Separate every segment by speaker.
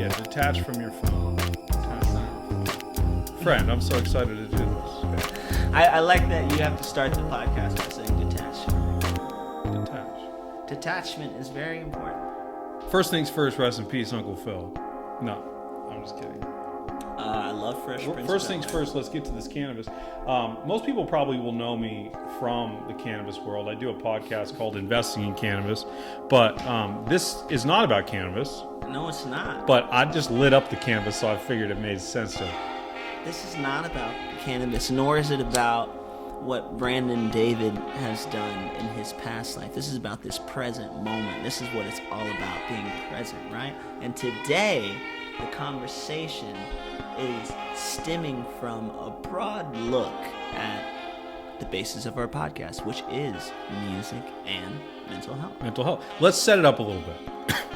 Speaker 1: detach from your phone. Detach from your phone. Friend, I'm so excited to do this.
Speaker 2: I like that you have to start the podcast by saying detach.
Speaker 1: Detach.
Speaker 2: Detachment is very important.
Speaker 1: First things first, rest in peace, Uncle Phil. No, I'm just kidding.
Speaker 2: I love Fresh Prince.
Speaker 1: First things first, let's get to this cannabis. Most people probably will know me from the cannabis world. I do a podcast called Investing in Cannabis, but this is not about cannabis.
Speaker 2: No, it's not.
Speaker 1: But I just lit up the cannabis, so I figured it made sense to.
Speaker 2: This is not about cannabis, nor is it about what Brandon David has done in his past life. This is about this present moment. This is what it's all about, being present, right? And today, the conversation is stemming from a broad look at the basis of our podcast, which is music and mental health.
Speaker 1: Mental health. Let's set it up a little bit,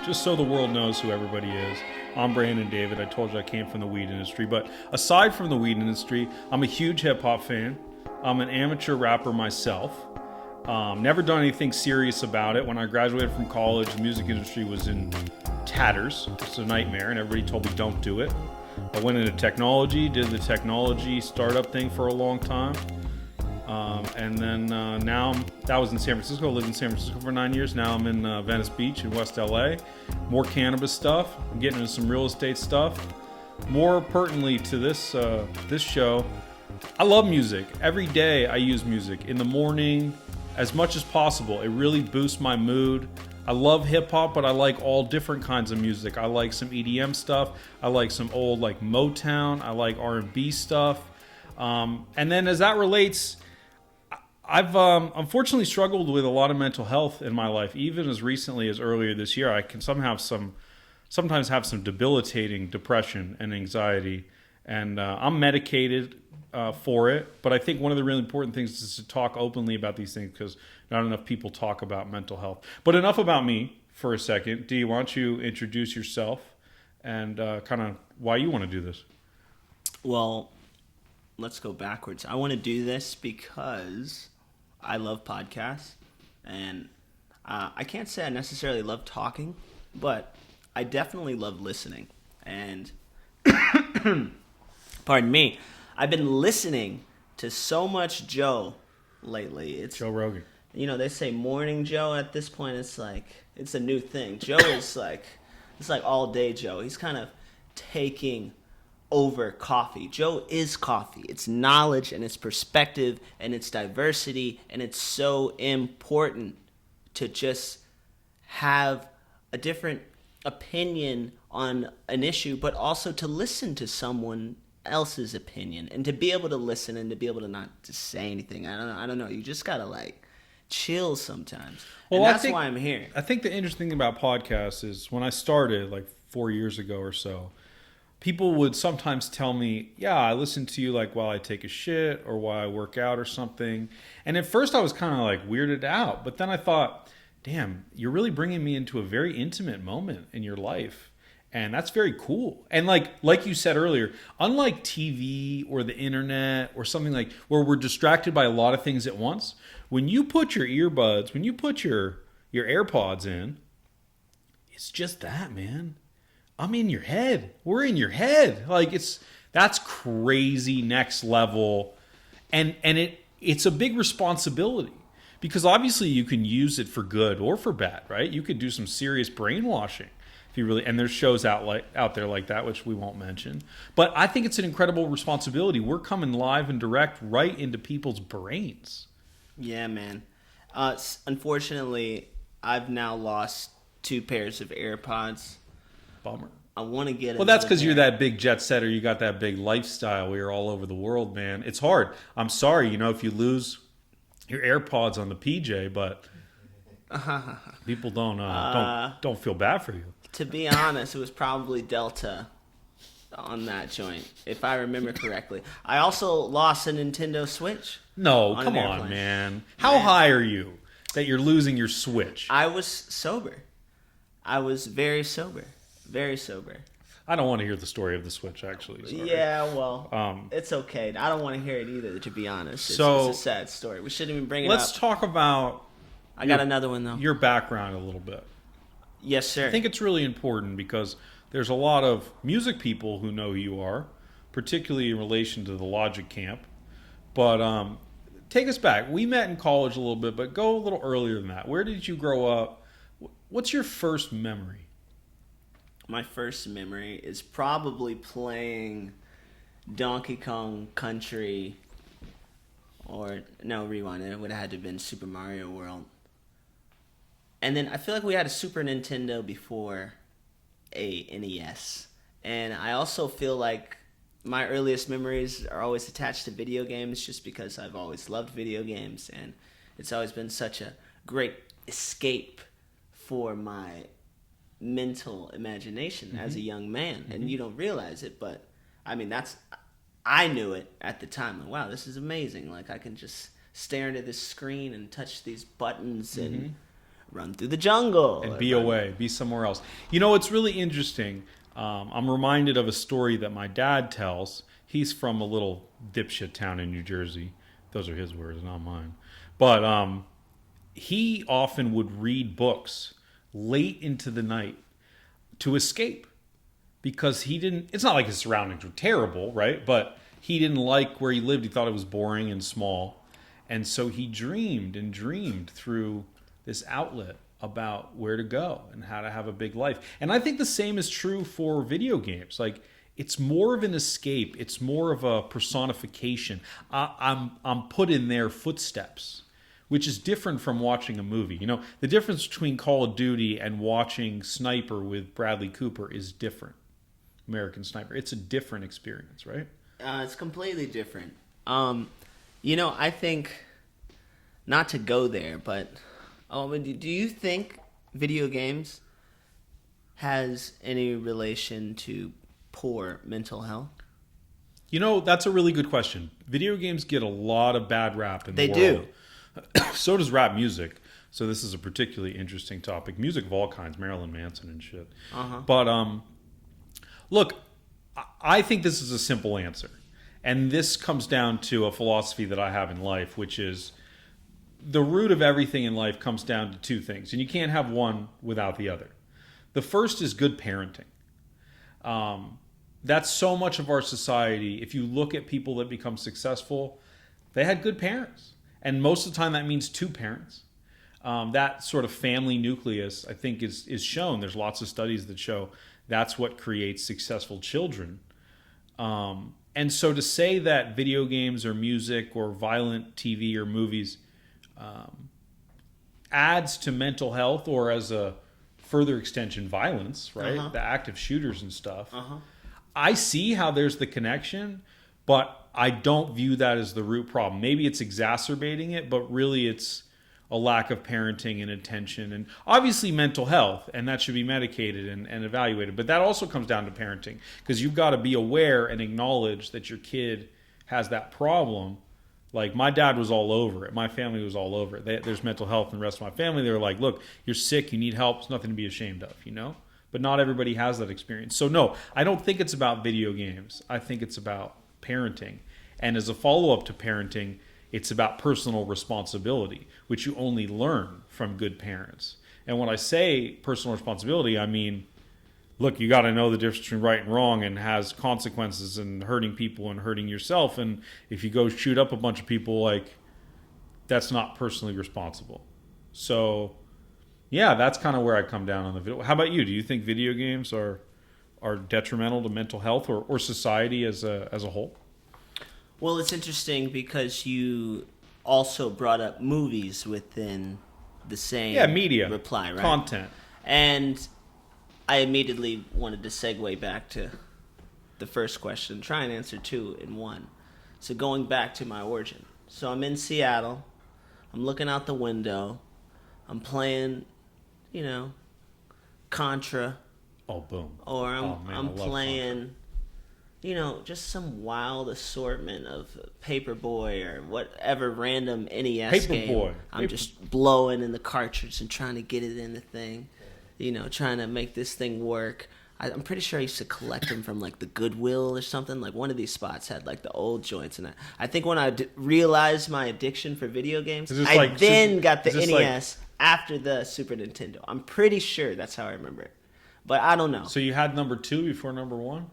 Speaker 1: just so the world knows who everybody is. I'm Brandon David. I told you I came from the weed industry, but aside from the weed industry, I'm a huge hip-hop fan. I'm an amateur rapper myself. Never done anything serious about it. When I graduated from college, the music industry was in tatters. It's a nightmare, and everybody told me don't do it. I went into technology, did the technology startup thing for a long time. And then now, that was in San Francisco. I lived in San Francisco for 9 years. Now I'm in Venice Beach in West LA. More cannabis stuff. I'm getting into some real estate stuff. More pertinently to this show, I love music. Every day I use music. In the morning, as much as possible. It really boosts my mood. I love hip hop, but I like all different kinds of music. I like some EDM stuff. I like some old like Motown. I like R&B stuff. And then as that relates, I've unfortunately struggled with a lot of mental health in my life. Even as recently as earlier this year, I can sometimes have some debilitating depression and anxiety. And I'm medicated for it. But I think one of the really important things is to talk openly about these things because not enough people talk about mental health. But enough about me for a second. Dee, why don't you introduce yourself and kind of why you want to do this?
Speaker 2: Well, let's go backwards. I want to do this because I love podcasts. And I can't say I necessarily love talking, but I definitely love listening. And pardon me, I've been listening to so much Joe lately. It's
Speaker 1: Joe Rogan.
Speaker 2: You know, they say morning Joe. At this point, it's like, it's a new thing. Joe is like, it's like all day Joe. He's kind of taking over coffee. Joe is coffee. It's knowledge and it's perspective and it's diversity. And it's so important to just have a different opinion on an issue, but also to listen to someone else's opinion and to be able to listen and to be able to not just say anything. I don't know. You just gotta like chill sometimes. Well, and that's why I'm here.
Speaker 1: I think the interesting thing about podcasts is when I started like 4 years ago or so, people would sometimes tell me, yeah, I listen to you like while I take a shit or while I work out or something. And at first I was kind of like weirded out, but then I thought, damn, you're really bringing me into a very intimate moment in your life. And that's very cool. And like you said earlier, unlike TV or the internet or something like where we're distracted by a lot of things at once, when you put your earbuds, when you put your AirPods in, it's just that, man. I'm in your head. We're in your head. Like that's crazy next level. And it's a big responsibility because obviously you can use it for good or for bad, right? You could do some serious brainwashing. If you really, and there's shows out there like that, which we won't mention. But I think it's an incredible responsibility. We're coming live and direct right into people's brains.
Speaker 2: Yeah, man. Unfortunately, I've now lost 2 pairs of AirPods.
Speaker 1: Bummer.
Speaker 2: I want to get.
Speaker 1: Well, that's because you're that big jet setter. You got that big lifestyle. Where you're all over the world, man. It's hard. I'm sorry, if you lose your AirPods on the PJ, but people don't feel bad for you.
Speaker 2: To be honest, it was probably Delta on that joint, if I remember correctly. I also lost a Nintendo Switch.
Speaker 1: No, come on, man. How high are you that you're losing your Switch?
Speaker 2: I was sober. I was very sober. Very sober.
Speaker 1: I don't want to hear the story of the Switch, actually. Sorry.
Speaker 2: Yeah, well, it's okay. I don't want to hear it either, to be honest. It's a sad story. We shouldn't even bring it up.
Speaker 1: Let's talk about...
Speaker 2: I got another one, though.
Speaker 1: Your background a little bit.
Speaker 2: Yes, sir.
Speaker 1: I think it's really important because there's a lot of music people who know who you are, particularly in relation to the Logic camp. But take us back. We met in college a little bit, but go a little earlier than that. Where did you grow up? What's your first memory?
Speaker 2: My first memory is probably playing Donkey Kong Country, or no, rewind. It would have had to have been Super Mario World. And then I feel like we had a Super Nintendo before a NES. And I also feel like my earliest memories are always attached to video games just because I've always loved video games, and it's always been such a great escape for my mental imagination as a young man. And you don't realize it, but I mean, I knew it at the time. Like, wow, this is amazing. Like, I can just stare into this screen and touch these buttons and run through the jungle.
Speaker 1: And be away, be somewhere else. You know, it's really interesting. I'm reminded of a story that my dad tells. He's from a little dipshit town in New Jersey. Those are his words, not mine. But he often would read books late into the night to escape because he didn't, it's not like his surroundings were terrible, right? But he didn't like where he lived. He thought it was boring and small. And so he dreamed and dreamed through this outlet about where to go and how to have a big life. And I think the same is true for video games. Like, it's more of an escape. It's more of a personification. I'm put in their footsteps, which is different from watching a movie. You know, the difference between Call of Duty and watching Sniper with Bradley Cooper is different. American Sniper. It's a different experience, right?
Speaker 2: It's completely different. You know, I think, not to go there, but do you think video games has any relation to poor mental health?
Speaker 1: You know, that's a really good question. Video games get a lot of bad rap in the world.
Speaker 2: They do.
Speaker 1: So does rap music. So this is a particularly interesting topic. Music of all kinds, Marilyn Manson and shit. But look, I think this is a simple answer. And this comes down to a philosophy that I have in life, which is the root of everything in life comes down to two things. And you can't have one without the other. The first is good parenting. That's so much of our society. If you look at people that become successful, they had good parents. And most of the time that means two parents. That sort of family nucleus, I think, is shown. There's lots of studies that show that's what creates successful children. And so to say that video games or music or violent TV or movies adds to mental health, or as a further extension, violence, right? The active shooters and stuff. I see how there's the connection, but I don't view that as the root problem. Maybe it's exacerbating it, but really it's a lack of parenting and attention, and obviously mental health, and that should be medicated and evaluated. But that also comes down to parenting, because you've got to be aware and acknowledge that your kid has that problem. Like, my dad was all over it. My family was all over it. There's mental health in the rest of my family. They were like, look, you're sick, you need help. It's nothing to be ashamed of, you know? But not everybody has that experience. So no, I don't think it's about video games. I think it's about parenting. And as a follow-up to parenting, it's about personal responsibility, which you only learn from good parents. And when I say personal responsibility, I mean, look, you got to know the difference between right and wrong, and has consequences, and hurting people and hurting yourself. And if you go shoot up a bunch of people, like, that's not personally responsible. So yeah, that's kind of where I come down on the video. How about you? Do you think video games are detrimental to mental health or society as a whole?
Speaker 2: Well, it's interesting because you also brought up movies within the same
Speaker 1: media
Speaker 2: reply, right?
Speaker 1: Content.
Speaker 2: And I immediately wanted to segue back to the first question, try and answer two in one. So going back to my origin. So I'm in Seattle. I'm looking out the window. I'm playing, Contra.
Speaker 1: Oh, boom.
Speaker 2: Or
Speaker 1: I'm
Speaker 2: I'm playing, just some wild assortment of Paperboy or whatever random NES game. I'm just blowing in the cartridge and trying to get it in the thing, trying to make this thing work. I'm pretty sure I used to collect them from like the Goodwill or something. Like one of these spots had like the old joints, and I think when I realized my addiction for video games, I then got the NES after the Super Nintendo. I'm pretty sure that's how I remember it, but I don't know.
Speaker 1: So you had number 2 before number 1?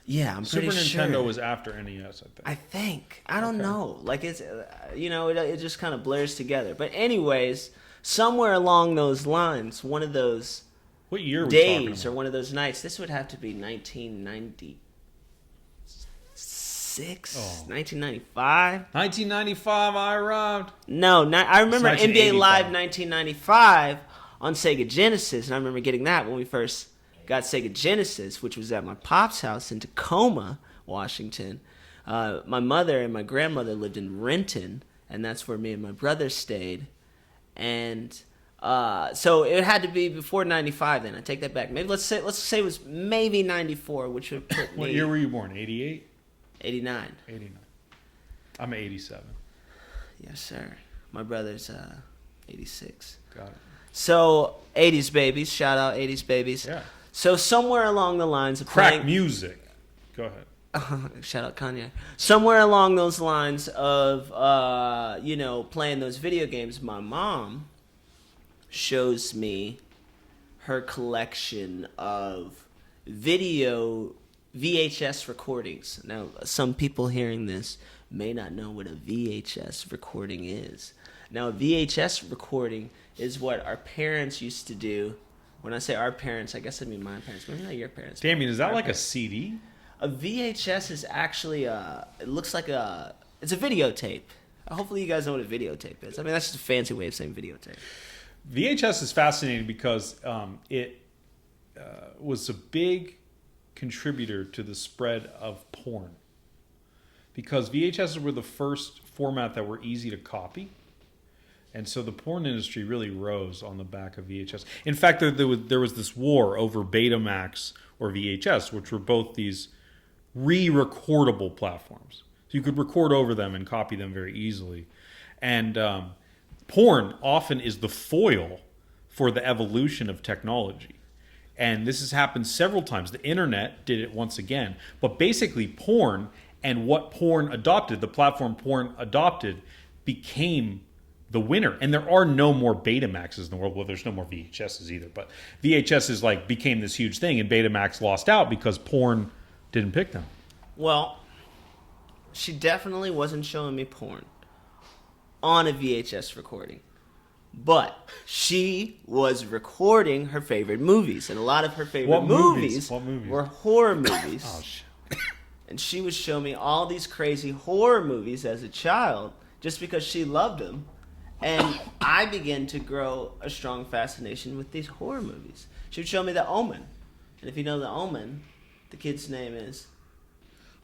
Speaker 2: Yeah, I'm
Speaker 1: Super
Speaker 2: pretty sure.
Speaker 1: Nintendo was after NES, I think.
Speaker 2: I don't
Speaker 1: Okay.
Speaker 2: know. Like it's, it just kind of blurs together. But anyways, somewhere along those lines, one of those
Speaker 1: What year are we talking
Speaker 2: days
Speaker 1: about?
Speaker 2: or one of those nights, this would have to be 1996,
Speaker 1: Oh.
Speaker 2: 1995.
Speaker 1: 1995, I arrived.
Speaker 2: No, I remember
Speaker 1: It's
Speaker 2: NBA
Speaker 1: 1985.
Speaker 2: Live 1995 on Sega Genesis, and I remember getting that when we first got Sega Genesis, which was at my pop's house in Tacoma, Washington. My mother and my grandmother lived in Renton, and that's where me and my brother stayed. And so it had to be before 95 then. I take that back. Maybe let's say it was maybe 94, which would put me
Speaker 1: What year were you born? 88?
Speaker 2: 89.
Speaker 1: 89. I'm 87.
Speaker 2: Yes, sir. My brother's 86.
Speaker 1: Got it.
Speaker 2: So 80s babies, shout out 80s babies.
Speaker 1: Yeah.
Speaker 2: So somewhere along the lines of
Speaker 1: Crack
Speaker 2: playing,
Speaker 1: music. Go ahead.
Speaker 2: shout out Kanye. Somewhere along those lines of playing those video games, my mom shows me her collection of video VHS recordings. Now, some people hearing this may not know what a VHS recording is. Now, a VHS recording is what our parents used to do. When I say our parents, I guess I mean my parents. Maybe not your parents.
Speaker 1: Damien, is that
Speaker 2: Our
Speaker 1: like a
Speaker 2: parents.
Speaker 1: CD?
Speaker 2: A VHS is actually it looks like it's a videotape. Hopefully you guys know what a videotape is. I mean, that's just a fancy way of saying videotape.
Speaker 1: VHS is fascinating because it was a big contributor to the spread of porn. Because VHSs were the first format that were easy to copy. And so the porn industry really rose on the back of VHS. In fact, there was this war over Betamax or VHS, which were both these re-recordable platforms. So you could record over them and copy them very easily. And porn often is the foil for the evolution of technology. And this has happened several times. The internet did it once again. But basically porn and what porn adopted, the platform porn adopted, became the winner. And there are no more Betamaxes in the world. Well, there's no more VHSs either. But VHSs became this huge thing, and Betamax lost out because porn didn't pick them.
Speaker 2: Well, she definitely wasn't showing me porn on a VHS recording. But she was recording her favorite movies. And a lot of her favorite
Speaker 1: What movies? What movies?
Speaker 2: were horror movies.
Speaker 1: Oh, shit.
Speaker 2: And she would show me all these crazy horror movies as a child just because she loved them. And I began to grow a strong fascination with these horror movies. She would show me The Omen. And if you know The Omen, the kid's name is...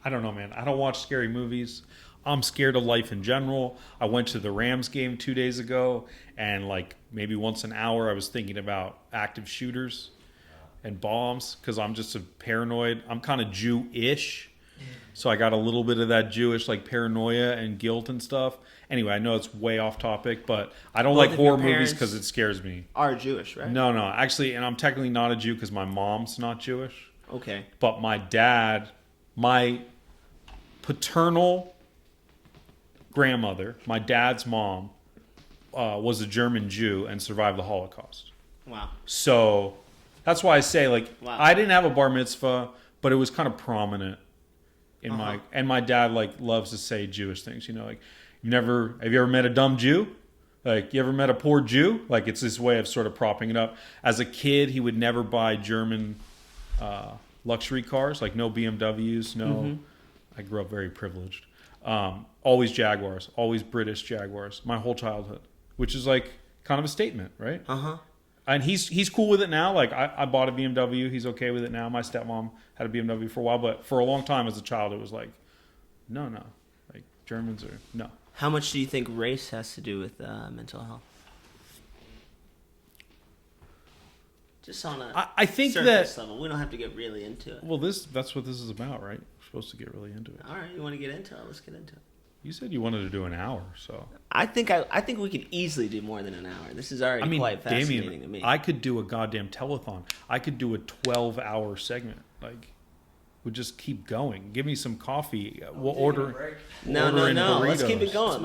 Speaker 1: I don't know, man. I don't watch scary movies. I'm scared of life in general. I went to the Rams game 2 days ago, and maybe once an hour I was thinking about active shooters and bombs because I'm just a paranoid. I'm kind of Jew-ish. So I got a little bit of that Jewish paranoia and guilt and stuff. Anyway, I know it's way off topic, but I don't
Speaker 2: Both
Speaker 1: like
Speaker 2: of your
Speaker 1: horror movies
Speaker 2: parents
Speaker 1: because it scares me.
Speaker 2: are Jewish, right?
Speaker 1: No, actually, and I'm technically not a Jew because my mom's not Jewish.
Speaker 2: Okay.
Speaker 1: But my dad, my paternal grandmother, my dad's mom, was a German Jew and survived the Holocaust.
Speaker 2: Wow.
Speaker 1: So that's why I say
Speaker 2: Wow.
Speaker 1: I didn't have a bar mitzvah, but it was kind of prominent in my dad loves to say Jewish things. Have you ever met a dumb Jew? You ever met a poor Jew? It's this way of sort of propping it up. As a kid, he would never buy German luxury cars, no BMWs, no.
Speaker 2: Mm-hmm.
Speaker 1: I grew up very privileged. Always Jaguars, always British Jaguars, my whole childhood, which is kind of a statement, right?
Speaker 2: Uh-huh.
Speaker 1: And he's cool with it now. I bought a BMW. He's okay with it now. My stepmom had a BMW for a while, but for a long time as a child, it was no. Germans are, no.
Speaker 2: How much do you think race has to do with mental health? Just on a
Speaker 1: I think
Speaker 2: surface
Speaker 1: that,
Speaker 2: level. We don't have to get really into it.
Speaker 1: well, that's what this is about, right? We're supposed to get really into it.
Speaker 2: All right, you want to get into it? Let's get into it.
Speaker 1: You said you wanted to do an hour, so.
Speaker 2: I think we could easily do more than an hour. This is already quite fascinating to me.
Speaker 1: I could do a goddamn telethon. I could do a 12-hour segment. would just keep going. Give me some coffee. We'll order.
Speaker 2: No. Let's keep it going.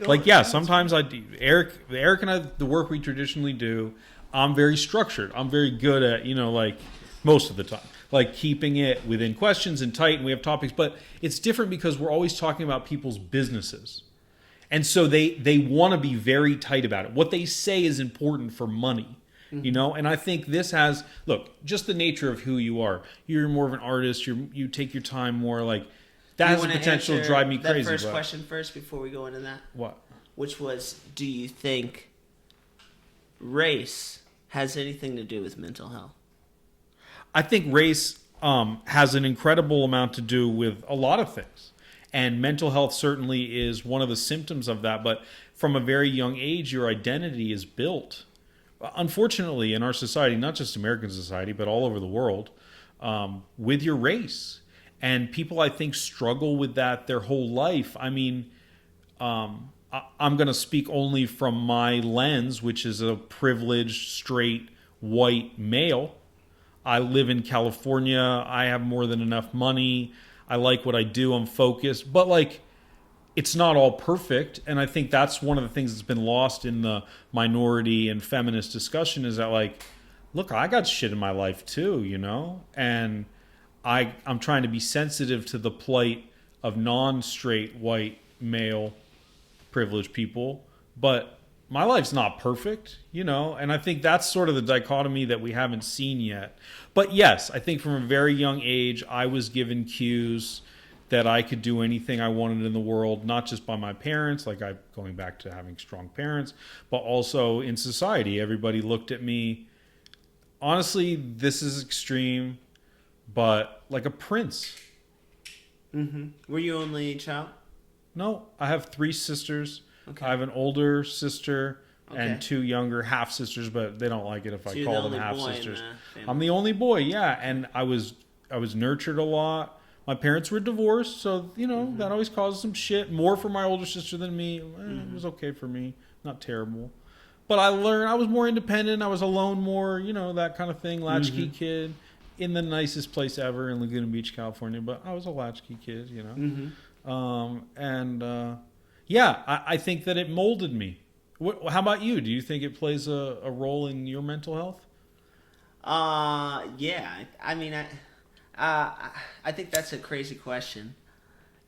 Speaker 1: Like, yeah, sometimes Eric and I, the work we traditionally do, I'm very structured. I'm very good at, like most of the time, like keeping it within questions and tight, and we have topics, but it's different because we're always talking about people's businesses. And so they want to be very tight about it. What they say is important for money, and I think this has, look, just the nature of who you are. You're more of an artist. You take your time more, like that has the potential to drive me crazy.
Speaker 2: That first question first before we go into that.
Speaker 1: What?
Speaker 2: Which was, do you think race has anything to do with mental health?
Speaker 1: I think race has an incredible amount to do with a lot of things. And mental health certainly is one of the symptoms of that. But from a very young age, your identity is built. Unfortunately, in our society, not just American society, but all over the world, with your race. And people, I think, struggle with that their whole life. I mean, I'm going to speak only from my lens, which is a privileged, straight, white male. I live in California. I have more than enough money. I like what I do. I'm focused. But, like, it's not all perfect. And I think that's one of the things that's been lost in the minority and feminist discussion is that, like, look, I got shit in my life too, And I'm trying to be sensitive to the plight of non-straight, white, male, privileged people. But my life's not perfect, and I think that's sort of the dichotomy that we haven't seen yet. But yes, I think from a very young age, I was given cues that I could do anything I wanted in the world, not just by my parents, going back to having strong parents, but also in society. Everybody looked at me, honestly, this is extreme, but like a prince.
Speaker 2: Were you only child?
Speaker 1: No, I have 3 sisters.
Speaker 2: Okay.
Speaker 1: I have an older sister and 2 younger half sisters, but they don't like it if I call them half sisters. I'm the only boy, yeah, and I was nurtured a lot. My parents were divorced, so that always caused some shit. More for my older sister than me. It was okay for me, not terrible. But I learned I was more independent. I was alone more, that kind of thing. Latchkey kid in the nicest place ever in Laguna Beach, California. But I was a latchkey kid, Yeah, I think that it molded me. How about you? Do you think it plays a role in your mental health?
Speaker 2: Yeah. I mean, I think that's a crazy question.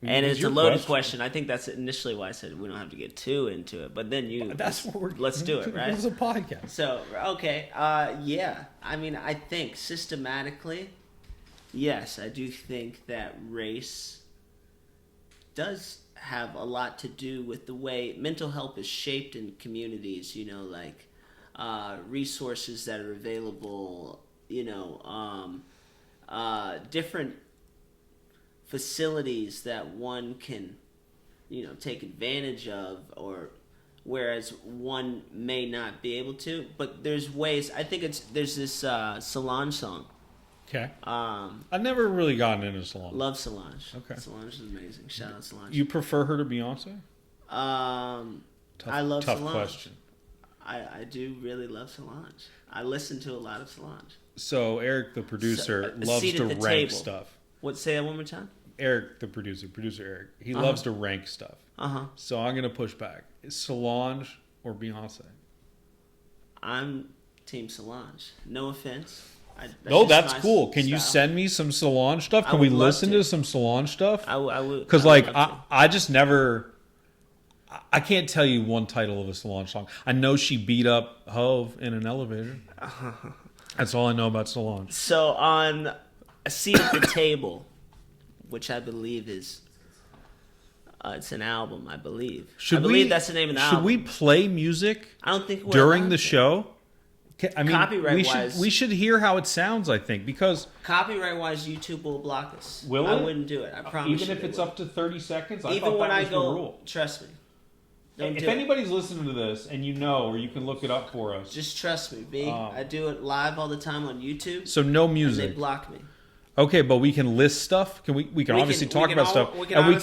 Speaker 2: And it's a loaded question. I think that's initially why I said we don't have to get too into it. But then let's do it, right?
Speaker 1: It's a podcast.
Speaker 2: So, okay. Yeah. I mean, I think systematically, yes, I do think that race does have a lot to do with the way mental health is shaped in communities, resources that are available, different facilities that one can, take advantage of, or whereas one may not be able to. But there's ways. I think there's this Solange song.
Speaker 1: Okay. I've never really gotten into Solange.
Speaker 2: Love Solange.
Speaker 1: Okay.
Speaker 2: Solange is amazing. Shout out Solange.
Speaker 1: You prefer her to Beyonce?
Speaker 2: I love
Speaker 1: tough
Speaker 2: Solange.
Speaker 1: Question.
Speaker 2: I do really love Solange. I listen to a lot of Solange.
Speaker 1: So Eric, the producer, loves to rank stuff.
Speaker 2: Say that one more time?
Speaker 1: Eric, the producer Eric, he loves to rank stuff. So I'm going to push back. Is Solange or Beyonce?
Speaker 2: I'm Team Solange. No offense.
Speaker 1: That's cool. Can you send me some Solange stuff? Can we listen to some Solange stuff?
Speaker 2: I would.
Speaker 1: Because I just never. I can't tell you one title of a Solange song. I know she beat up Hove in an elevator. That's all I know about Solange.
Speaker 2: So on A Seat at the Table, which I believe is it's an album, I believe. I believe that's the name of the album.
Speaker 1: Should we play music?
Speaker 2: I don't think
Speaker 1: during the show. I mean,
Speaker 2: copyright-wise,
Speaker 1: we should hear how it sounds. I think because
Speaker 2: copyright-wise, YouTube will block us.
Speaker 1: Will it?
Speaker 2: I wouldn't do it. I promise.
Speaker 1: Even if it's up to 30 seconds.
Speaker 2: Even when I go, trust me.
Speaker 1: If anybody's listening to this and or you can look it up for us,
Speaker 2: just trust me, B. I do it live all the time on YouTube.
Speaker 1: So no music.
Speaker 2: And they block me.
Speaker 1: Okay, but we can list stuff. We can obviously talk about stuff, and we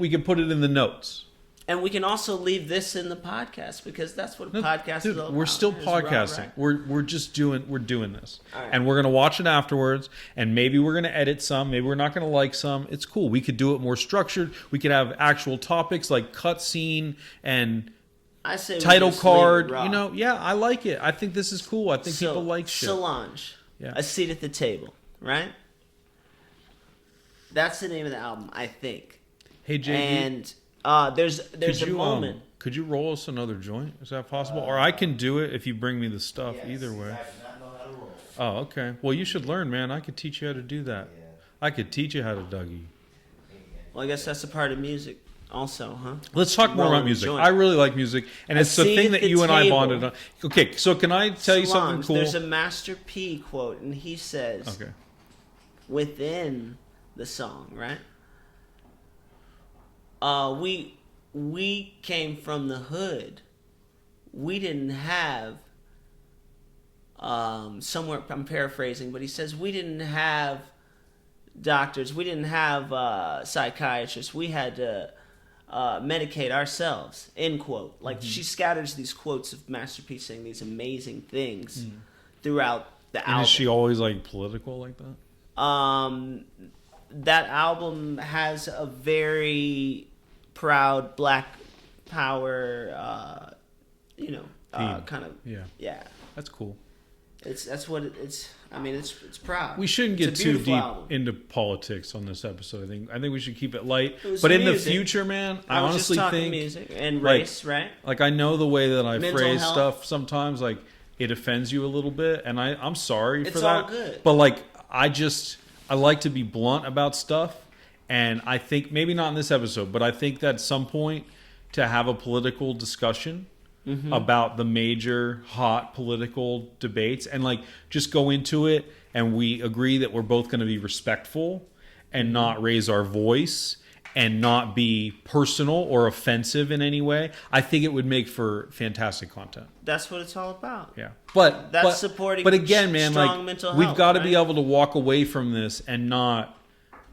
Speaker 1: can put it in the notes.
Speaker 2: And we can also leave this in the podcast because that's what a podcast
Speaker 1: Dude,
Speaker 2: is all about.
Speaker 1: we're still
Speaker 2: It's
Speaker 1: podcasting.
Speaker 2: right.
Speaker 1: We're just doing this,
Speaker 2: All right.
Speaker 1: and we're gonna watch it afterwards. And maybe we're gonna edit some. Maybe we're not gonna like some. It's cool. We could do it more structured. We could have actual topics like cutscene and
Speaker 2: I say we
Speaker 1: title
Speaker 2: just leave it
Speaker 1: card.
Speaker 2: raw.
Speaker 1: You know, yeah, I like it. I think this is cool. I think people like shit.
Speaker 2: Solange,
Speaker 1: Yeah.
Speaker 2: A Seat at the Table, right? That's the name of the album, I think.
Speaker 1: Hey, JD,
Speaker 2: And there's a moment.
Speaker 1: Could you roll us another joint? Is that possible? Or I can do it if you bring me the stuff. Either way.
Speaker 3: I do not know how to roll.
Speaker 1: Oh, okay. Well, you should learn, man. I could teach you how to do that.
Speaker 3: Yeah.
Speaker 1: I could teach you how to Dougie.
Speaker 2: Well, I guess that's a part of music, also, huh?
Speaker 1: Let's talk more
Speaker 2: Rolling
Speaker 1: about music.
Speaker 2: joint.
Speaker 1: I really like music, and
Speaker 2: A
Speaker 1: it's the
Speaker 2: seat
Speaker 1: thing
Speaker 2: at
Speaker 1: that
Speaker 2: the
Speaker 1: you and I
Speaker 2: table.
Speaker 1: bonded on. Okay, so can I tell you something
Speaker 2: Solange,
Speaker 1: cool?
Speaker 2: There's a Master P quote, and he says
Speaker 1: Okay.
Speaker 2: within the song, right? We came from the hood. We didn't have somewhere. I'm paraphrasing, but he says we didn't have doctors. We didn't have psychiatrists. We had to medicate ourselves. End quote. Like she scatters these quotes of Master P saying these amazing things throughout the
Speaker 1: And
Speaker 2: album.
Speaker 1: is she always like political like that?
Speaker 2: That album has a very proud Black Power,
Speaker 1: Theme.
Speaker 2: kind of.
Speaker 1: Yeah,
Speaker 2: Yeah,
Speaker 1: that's cool.
Speaker 2: that's what it's. I mean, it's proud.
Speaker 1: We shouldn't
Speaker 2: It's a
Speaker 1: get too
Speaker 2: beautiful
Speaker 1: deep
Speaker 2: album.
Speaker 1: into politics on this episode. I think we should keep it light.
Speaker 2: It was
Speaker 1: But in the
Speaker 2: music.
Speaker 1: future, man, I
Speaker 2: was
Speaker 1: honestly
Speaker 2: just talking
Speaker 1: think
Speaker 2: music and
Speaker 1: like,
Speaker 2: race, right?
Speaker 1: like I know the way that I
Speaker 2: Mental
Speaker 1: phrase
Speaker 2: health.
Speaker 1: stuff sometimes, like it offends you a little bit, and I'm sorry for
Speaker 2: It's
Speaker 1: that.
Speaker 2: all good.
Speaker 1: But like I like to be blunt about stuff, and I think maybe not in this episode, but I think that at some point to have a political discussion about the major hot political debates and like just go into it and we agree that we're both going to be respectful and not raise our voice and not be personal or offensive in any way. I think it would make for fantastic content.
Speaker 2: That's what it's all about.
Speaker 1: Yeah, but
Speaker 2: That's supporting
Speaker 1: But again, man,
Speaker 2: strong
Speaker 1: like
Speaker 2: mental
Speaker 1: we've
Speaker 2: health,
Speaker 1: got to be
Speaker 2: right?
Speaker 1: able to walk away from this and not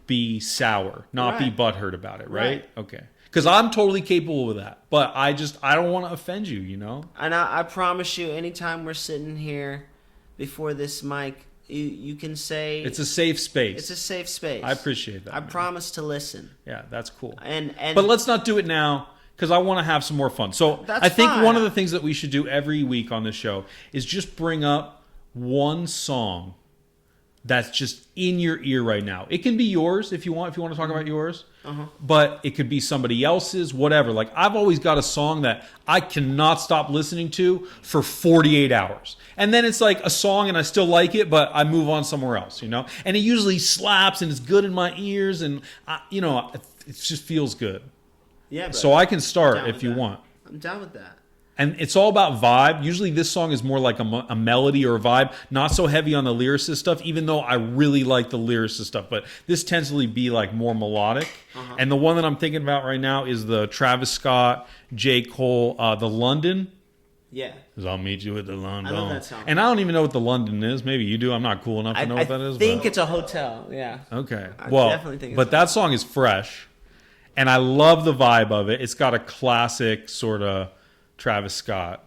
Speaker 1: be sour, not be
Speaker 2: Right.
Speaker 1: butthurt about it, right?
Speaker 2: Right.
Speaker 1: Okay, because I'm totally capable of that, but I don't want to offend you, you know.
Speaker 2: And I promise you, anytime we're sitting here before this mic, you can say
Speaker 1: It's a safe space.
Speaker 2: it's a safe space.
Speaker 1: I appreciate that.
Speaker 2: I
Speaker 1: man.
Speaker 2: promise to listen.
Speaker 1: Yeah, that's cool.
Speaker 2: And
Speaker 1: But let's not do it now because I want to have some more fun. So
Speaker 2: That's
Speaker 1: I think
Speaker 2: fine.
Speaker 1: one of the things that we should do every week on this show is just bring up one song that's just in your ear right now. It can be yours if you want to talk about yours. But it could be somebody else's, whatever. Like I've always got a song that I cannot stop listening to for 48 hours. And then it's like a song and I still like it, but I move on somewhere else, you know? And it usually slaps and it's good in my ears and it just feels good.
Speaker 2: yeah,
Speaker 1: So
Speaker 2: brother.
Speaker 1: I can
Speaker 2: I'm
Speaker 1: start
Speaker 2: down
Speaker 1: if
Speaker 2: with
Speaker 1: you
Speaker 2: that.
Speaker 1: want.
Speaker 2: I'm down with that.
Speaker 1: And it's all about vibe. Usually this song is more like a melody or a vibe, not so heavy on the lyricist stuff, even though I really like the lyricist stuff. But this tends to be like more melodic. And the one that I'm thinking about right now is the Travis Scott, J. Cole, the London.
Speaker 2: Yeah.
Speaker 1: 'Cause I'll meet you at the London.
Speaker 2: I love that song.
Speaker 1: And I don't even know what the London is. Maybe you do. I'm not cool enough to know what that is.
Speaker 2: I think
Speaker 1: but-
Speaker 2: it's a hotel. Yeah.
Speaker 1: Okay.
Speaker 2: I
Speaker 1: Well,
Speaker 2: definitely think it's
Speaker 1: but that song is fresh, and I love the vibe of it. It's got a classic sort of Travis Scott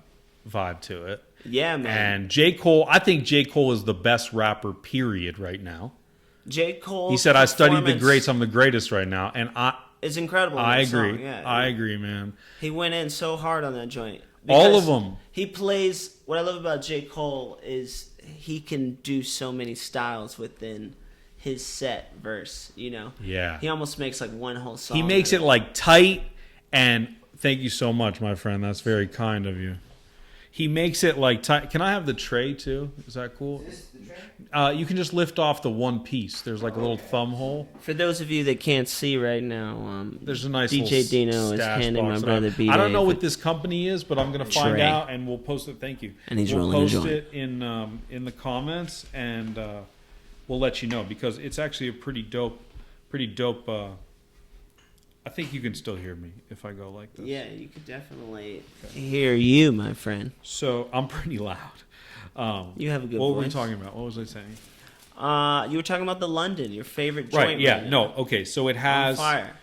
Speaker 1: vibe to it.
Speaker 2: Yeah, man.
Speaker 1: And J. Cole, I think J. Cole is the best rapper, period, right now.
Speaker 2: J. Cole.
Speaker 1: He said, "I studied the greats. I'm the greatest right now," and
Speaker 2: It's incredible.
Speaker 1: I
Speaker 2: that song,
Speaker 1: agree.
Speaker 2: Yeah.
Speaker 1: I agree, man.
Speaker 2: He went in so hard on that joint.
Speaker 1: All
Speaker 2: Because
Speaker 1: of them.
Speaker 2: He plays. What I love about J. Cole is he can do so many styles within his set verse. You know.
Speaker 1: Yeah.
Speaker 2: He almost makes like one whole song.
Speaker 1: He makes it like tight, and thank you so much, my friend. That's very kind of you. He makes it like tight. Can I have the tray too? Is that cool?
Speaker 3: Is this the train?
Speaker 1: You can just lift off the one piece. There's like a little thumb hole.
Speaker 2: For those of you that can't see right now,
Speaker 1: There's a nice
Speaker 2: DJ
Speaker 1: little
Speaker 2: Dino is
Speaker 1: stash
Speaker 2: handing my
Speaker 1: box.
Speaker 2: brother B.
Speaker 1: I don't know what this company is, but I'm gonna find
Speaker 2: Tray.
Speaker 1: out and we'll post it. Thank you.
Speaker 2: And he's
Speaker 1: we'll
Speaker 2: rolling a
Speaker 1: post
Speaker 2: joint.
Speaker 1: it in the comments and we'll let you know because it's actually a pretty dope. I think you can still hear me if I go like this.
Speaker 2: Yeah, you could definitely hear you, my friend.
Speaker 1: So I'm pretty loud.
Speaker 2: You have a good
Speaker 1: What
Speaker 2: voice.
Speaker 1: were we talking about? What was I saying?
Speaker 2: You were talking about the London, your favorite joint.
Speaker 1: Right. Yeah.
Speaker 2: right
Speaker 1: No.
Speaker 2: now.
Speaker 1: Okay. So it
Speaker 2: On
Speaker 1: has.
Speaker 2: fire.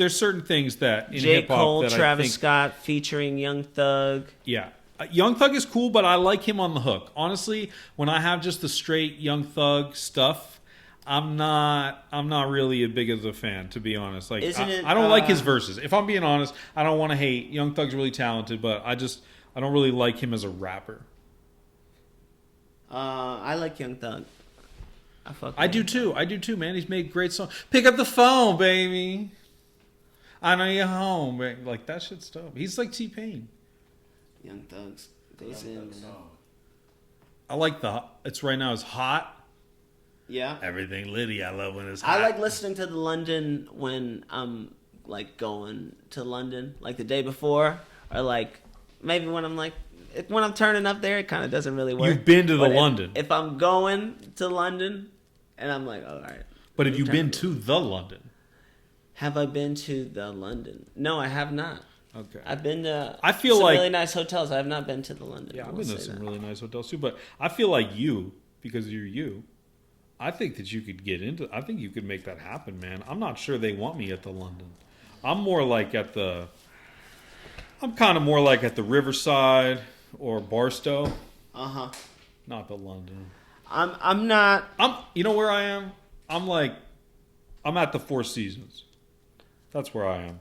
Speaker 1: there's certain things that in
Speaker 2: J.
Speaker 1: hip hop
Speaker 2: Cole,
Speaker 1: that
Speaker 2: Travis
Speaker 1: I think,
Speaker 2: Scott featuring Young Thug.
Speaker 1: yeah. Young Thug is cool, but I like him on the hook. Honestly, when I have just the straight Young Thug stuff, I'm not really as big as a fan, to be honest. Like I don't like his verses. If I'm being honest, I don't want to hate. Young Thug's really talented, but I don't really like him as a rapper.
Speaker 2: I like Young Thug.
Speaker 1: I do too, man. He's made great songs. Pick up the phone, baby. I know you're home, baby. Like that shit's dope. He's like T-Pain.
Speaker 2: Young Thugs goes in, man.
Speaker 1: I like it's right now is hot.
Speaker 2: Yeah.
Speaker 1: Everything litty. I love when it's hot.
Speaker 2: I like listening to the London when I'm like going to London, like the day before, or like maybe when I'm like when I'm turning up there. It kind of doesn't really work.
Speaker 1: You've been to
Speaker 2: But
Speaker 1: London.
Speaker 2: If I'm going to London, and I'm like, all right.
Speaker 1: But have you been to the London?
Speaker 2: Have I been to the London? No, I have not.
Speaker 1: Okay.
Speaker 2: I've been to
Speaker 1: I feel
Speaker 2: some
Speaker 1: like
Speaker 2: really nice hotels. I have not been to the London.
Speaker 1: yeah,
Speaker 2: I
Speaker 1: I've
Speaker 2: will
Speaker 1: been to
Speaker 2: say
Speaker 1: some
Speaker 2: that.
Speaker 1: really nice hotels too. But I feel like because you're you. I think that you could get into. I think you could make that happen, man. I'm not sure they want me at the London. I'm kind of more like at the Riverside or Barstow. Not the London.
Speaker 2: I'm not.
Speaker 1: You know where I am? I'm at the Four Seasons. That's where I am.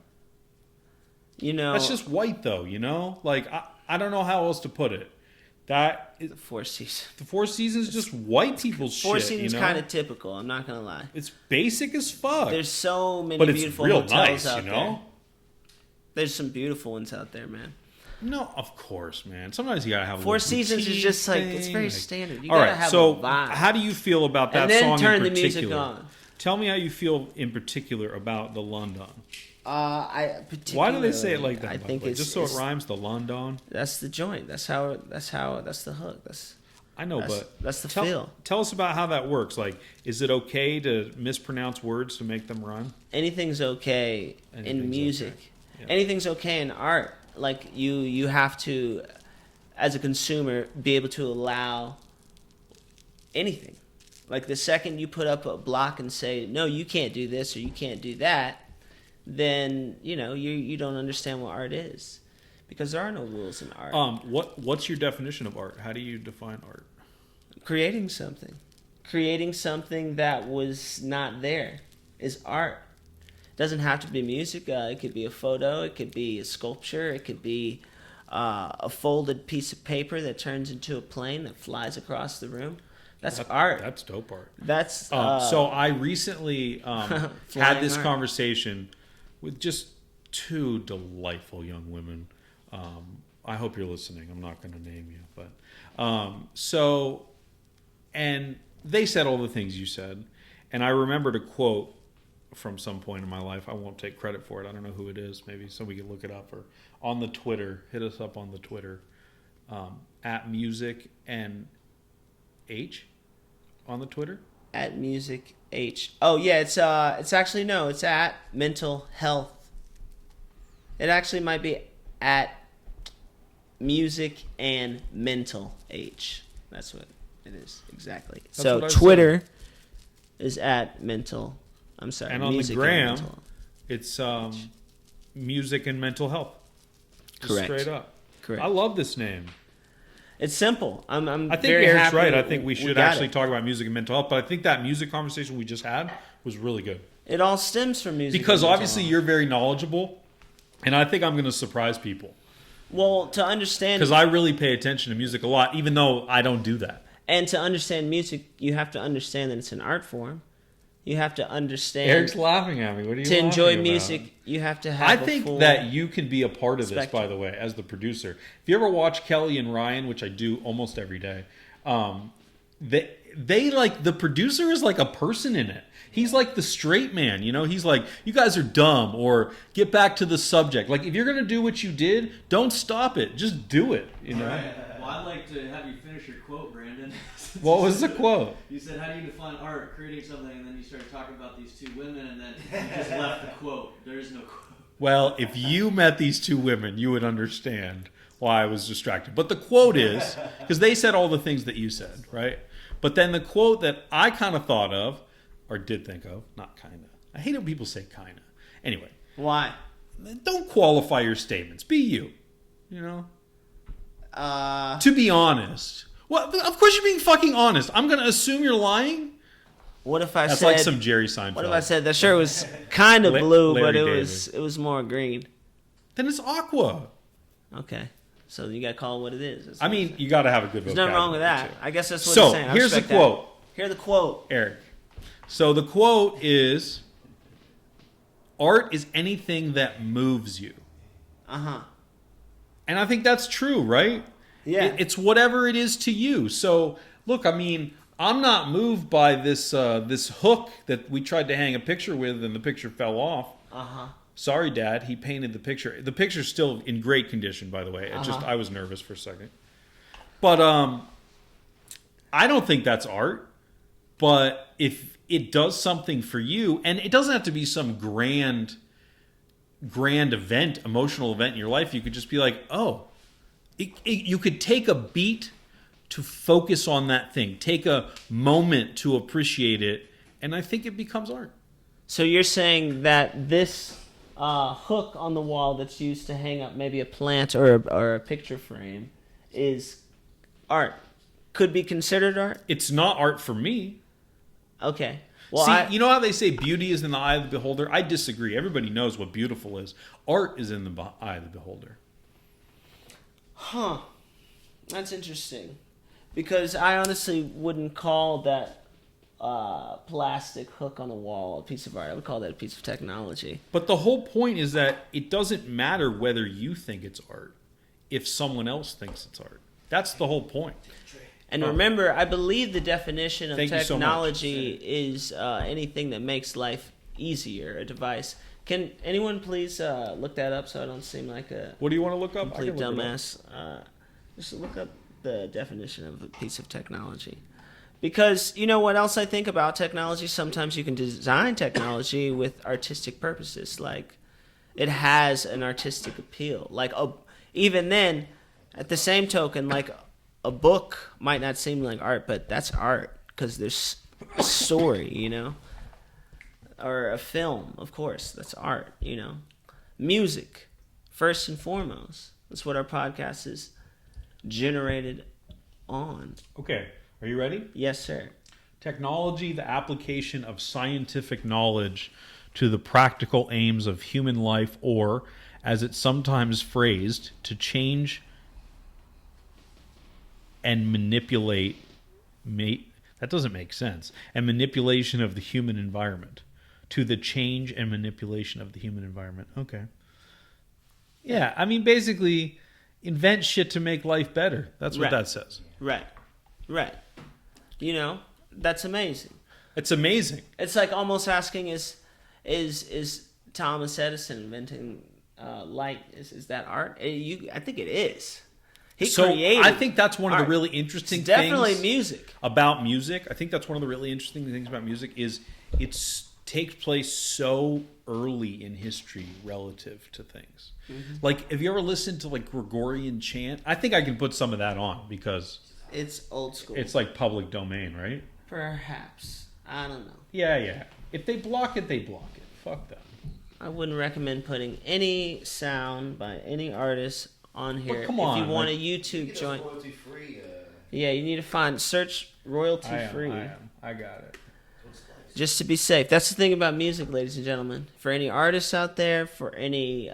Speaker 2: You know,
Speaker 1: That's just white though, you know? Like I don't know how else to put it. That is,
Speaker 2: the Four Seasons.
Speaker 1: the Four Seasons is just white people's
Speaker 2: Four
Speaker 1: shit.
Speaker 2: Seasons
Speaker 1: you know?
Speaker 2: kind of typical. I'm not gonna lie.
Speaker 1: It's basic as fuck.
Speaker 2: There's so many
Speaker 1: but it's
Speaker 2: beautiful
Speaker 1: real
Speaker 2: hotels
Speaker 1: nice,
Speaker 2: out
Speaker 1: you
Speaker 2: there.
Speaker 1: know?
Speaker 2: There's some beautiful ones out there, man.
Speaker 1: No, of course, man. Sometimes you gotta have a
Speaker 2: Four
Speaker 1: little
Speaker 2: Seasons is
Speaker 1: boutique
Speaker 2: just like it's
Speaker 1: thing,
Speaker 2: very
Speaker 1: like-
Speaker 2: standard. You
Speaker 1: All
Speaker 2: gotta
Speaker 1: right,
Speaker 2: have
Speaker 1: so
Speaker 2: a vibe.
Speaker 1: how do you feel about that
Speaker 2: and then
Speaker 1: song
Speaker 2: turn
Speaker 1: in
Speaker 2: the
Speaker 1: particular?
Speaker 2: music on.
Speaker 1: Tell me how you feel in particular about the London.
Speaker 2: I
Speaker 1: Why do they say it like that?
Speaker 2: I
Speaker 1: by
Speaker 2: think
Speaker 1: the way?
Speaker 2: it's
Speaker 1: just so it
Speaker 2: it's-
Speaker 1: rhymes. The London.
Speaker 2: That's the joint. That's the hook.
Speaker 1: I know,
Speaker 2: That's-
Speaker 1: but
Speaker 2: that's the
Speaker 1: tell,
Speaker 2: feel.
Speaker 1: Tell us about how that works. Like, is it okay to mispronounce words to make them rhyme?
Speaker 2: Anything's okay
Speaker 1: Anything's
Speaker 2: in music.
Speaker 1: okay. Yeah.
Speaker 2: Anything's okay in art. Like you have to, as a consumer, be able to allow anything. Like the second you put up a block and say, no, you can't do this or you can't do that, then you don't understand what art is, because there are no rules in art.
Speaker 1: What's your definition of art? How do you define art?
Speaker 2: Creating something that was not there is art. It doesn't have to be music. It could be a photo. It could be a sculpture. It could be a folded piece of paper that turns into a plane that flies across the room. That's art.
Speaker 1: That's dope art.
Speaker 2: That's
Speaker 1: So I recently had
Speaker 2: Flying
Speaker 1: this
Speaker 2: art.
Speaker 1: conversation with just two delightful young women. I hope you're listening. I'm not going to name you, but and they said all the things you said, and I remembered a quote from some point in my life. I won't take credit for it. I don't know who it is. Maybe somebody can look it up, or on the Twitter. Hit us up on the Twitter at music and H on the Twitter.
Speaker 2: at music H. Oh yeah, it's actually no, it's at mental health. It actually might be at music and mental H. That's what it is exactly.
Speaker 1: That's
Speaker 2: So
Speaker 1: what I
Speaker 2: Twitter is at mental. I'm sorry.
Speaker 1: And on the
Speaker 2: music
Speaker 1: gram,
Speaker 2: mental.
Speaker 1: it's music and mental health. Just
Speaker 2: Correct.
Speaker 1: straight up.
Speaker 2: Correct.
Speaker 1: I love this name.
Speaker 2: It's simple. I'm
Speaker 1: I think
Speaker 2: very
Speaker 1: Eric's
Speaker 2: happy
Speaker 1: right. I think we should
Speaker 2: got
Speaker 1: actually
Speaker 2: it.
Speaker 1: talk about music and mental health. But I think that music conversation we just had was really good.
Speaker 2: It all stems from music.
Speaker 1: Because
Speaker 2: and mental
Speaker 1: obviously
Speaker 2: health.
Speaker 1: you're very knowledgeable. And I think I'm going to surprise people.
Speaker 2: well, to understand
Speaker 1: Because I really pay attention to music a lot, even though I don't do that.
Speaker 2: and to understand music, you have to understand that it's an art form. You have to understand
Speaker 1: Eric's laughing at me. What are you
Speaker 2: to
Speaker 1: laughing
Speaker 2: enjoy
Speaker 1: about?
Speaker 2: music. You have to have.
Speaker 1: I
Speaker 2: a
Speaker 1: think
Speaker 2: full,
Speaker 1: that you can be a part of this,
Speaker 2: spectrum.
Speaker 1: by the way, as the producer. If you ever watch Kelly and Ryan, which I do almost every day, they like, the producer is like a person in it. He's like the straight man, you know? He's like, you guys are dumb, or get back to the subject. Like, if you're going to do what you did, don't stop it. Just do it, you know?
Speaker 3: Well, I'd like to have you finish your quote, Brandon.
Speaker 1: What was the quote?
Speaker 3: You said, how do you define art? Creating something, and then you started talking about these two women, and then you just left the quote. There is no quote.
Speaker 1: Well, if you met these two women, you would understand why I was distracted. But the quote is, because they said all the things that you said, right? But then the quote that I kind of thought of, or did think of, not kind of. I hate it when people say kind of. Anyway,
Speaker 2: Why?
Speaker 1: Don't qualify your statements. Be you. You know? To be honest. Well, of course you're being fucking honest. I'm going to assume you're lying.
Speaker 2: What if I
Speaker 1: That's
Speaker 2: said...
Speaker 1: like some Jerry Seinfeld.
Speaker 2: What if I said that shirt was kind of blue,
Speaker 1: Larry
Speaker 2: but it
Speaker 1: David.
Speaker 2: was more green?
Speaker 1: Then it's aqua.
Speaker 2: Okay. So you got to call it what it is. That's
Speaker 1: I
Speaker 2: what
Speaker 1: mean, you got to have a good
Speaker 2: There's
Speaker 1: vocabulary.
Speaker 2: nothing wrong with that.
Speaker 1: too.
Speaker 2: I guess that's what
Speaker 1: So,
Speaker 2: he's saying. I
Speaker 1: here's the
Speaker 2: respect that.
Speaker 1: quote.
Speaker 2: Hear the quote.
Speaker 1: Eric. So the quote is, art is anything that moves you.
Speaker 2: Uh-huh.
Speaker 1: And I think that's true, right?
Speaker 2: Yeah.
Speaker 1: It's whatever it is to you. So, look, I mean, I'm not moved by this this hook that we tried to hang a picture with and the picture fell off.
Speaker 2: Uh-huh.
Speaker 1: Sorry, Dad. He painted the picture. The picture's still in great condition, by the way. It just I was nervous for a second. But I don't think that's art. But if it does something for you, and it doesn't have to be some grand event, emotional event in your life, you could just be like, oh, you could take a beat to focus on that thing, take a moment to appreciate it, and I think it becomes art.
Speaker 2: So you're saying that this hook on the wall that's used to hang up maybe a plant or a picture frame is art. Could be considered art?
Speaker 1: It's not art for me.
Speaker 2: Okay. Well,
Speaker 1: See, you know how they say beauty is in the eye of the beholder? I disagree. Everybody knows what beautiful is. Art is in the eye of the beholder.
Speaker 2: Huh. That's interesting. Because I honestly wouldn't call that plastic hook on the wall a piece of art. I would call that a piece of technology.
Speaker 1: But the whole point is that it doesn't matter whether you think it's art if someone else thinks it's art. That's the whole point.
Speaker 2: And remember, I believe the definition of
Speaker 1: Thank you so much.
Speaker 2: technology is anything that makes life easier, a device. Can anyone please look that up so I don't seem like a
Speaker 1: What do you want to look up?
Speaker 2: complete
Speaker 1: I can look it up.
Speaker 2: dumbass? Just look up the definition of a piece of technology. Because you know what else I think about technology? Sometimes you can design technology with artistic purposes. Like, it has an artistic appeal. Like, even then, at the same token, like, a book might not seem like art, but that's art because there's a story, you know? Or a film, of course, that's art, you know? Music, first and foremost. That's what our podcast is generated on.
Speaker 1: Okay, are you ready?
Speaker 2: Yes, sir.
Speaker 1: Technology, the application of scientific knowledge to the practical aims of human life, or, as it's sometimes phrased, to change and manipulate. That doesn't make sense. And manipulation of the human environment. To the change and manipulation of the human environment. Okay. Yeah, I mean, basically, invent shit to make life better. That's what
Speaker 2: Right.
Speaker 1: that says.
Speaker 2: Right. You know, that's amazing.
Speaker 1: It's amazing.
Speaker 2: It's like almost asking, is Thomas Edison inventing light? Is that art? I think it is. He created.
Speaker 1: I think that's one of the
Speaker 2: art.
Speaker 1: really interesting
Speaker 2: It's definitely
Speaker 1: things
Speaker 2: music.
Speaker 1: about music. I think that's one of the really interesting things about music is it takes place so early in history relative to things.
Speaker 2: Mm-hmm.
Speaker 1: Like, have you ever listened to like Gregorian chant? I think I can put some of that on because
Speaker 2: It's old school.
Speaker 1: it's like public domain, right?
Speaker 2: Perhaps. I don't know.
Speaker 1: Yeah. If they block it, they block it. Fuck them.
Speaker 2: I wouldn't recommend putting any sound by any artist on here.
Speaker 1: come
Speaker 2: if
Speaker 1: on,
Speaker 2: you want
Speaker 1: like-
Speaker 2: a YouTube joint,
Speaker 4: royalty free.
Speaker 2: yeah, you need to search royalty free.
Speaker 1: I got it.
Speaker 2: Just to be safe. That's the thing about music, ladies and gentlemen. For any artists out there, for any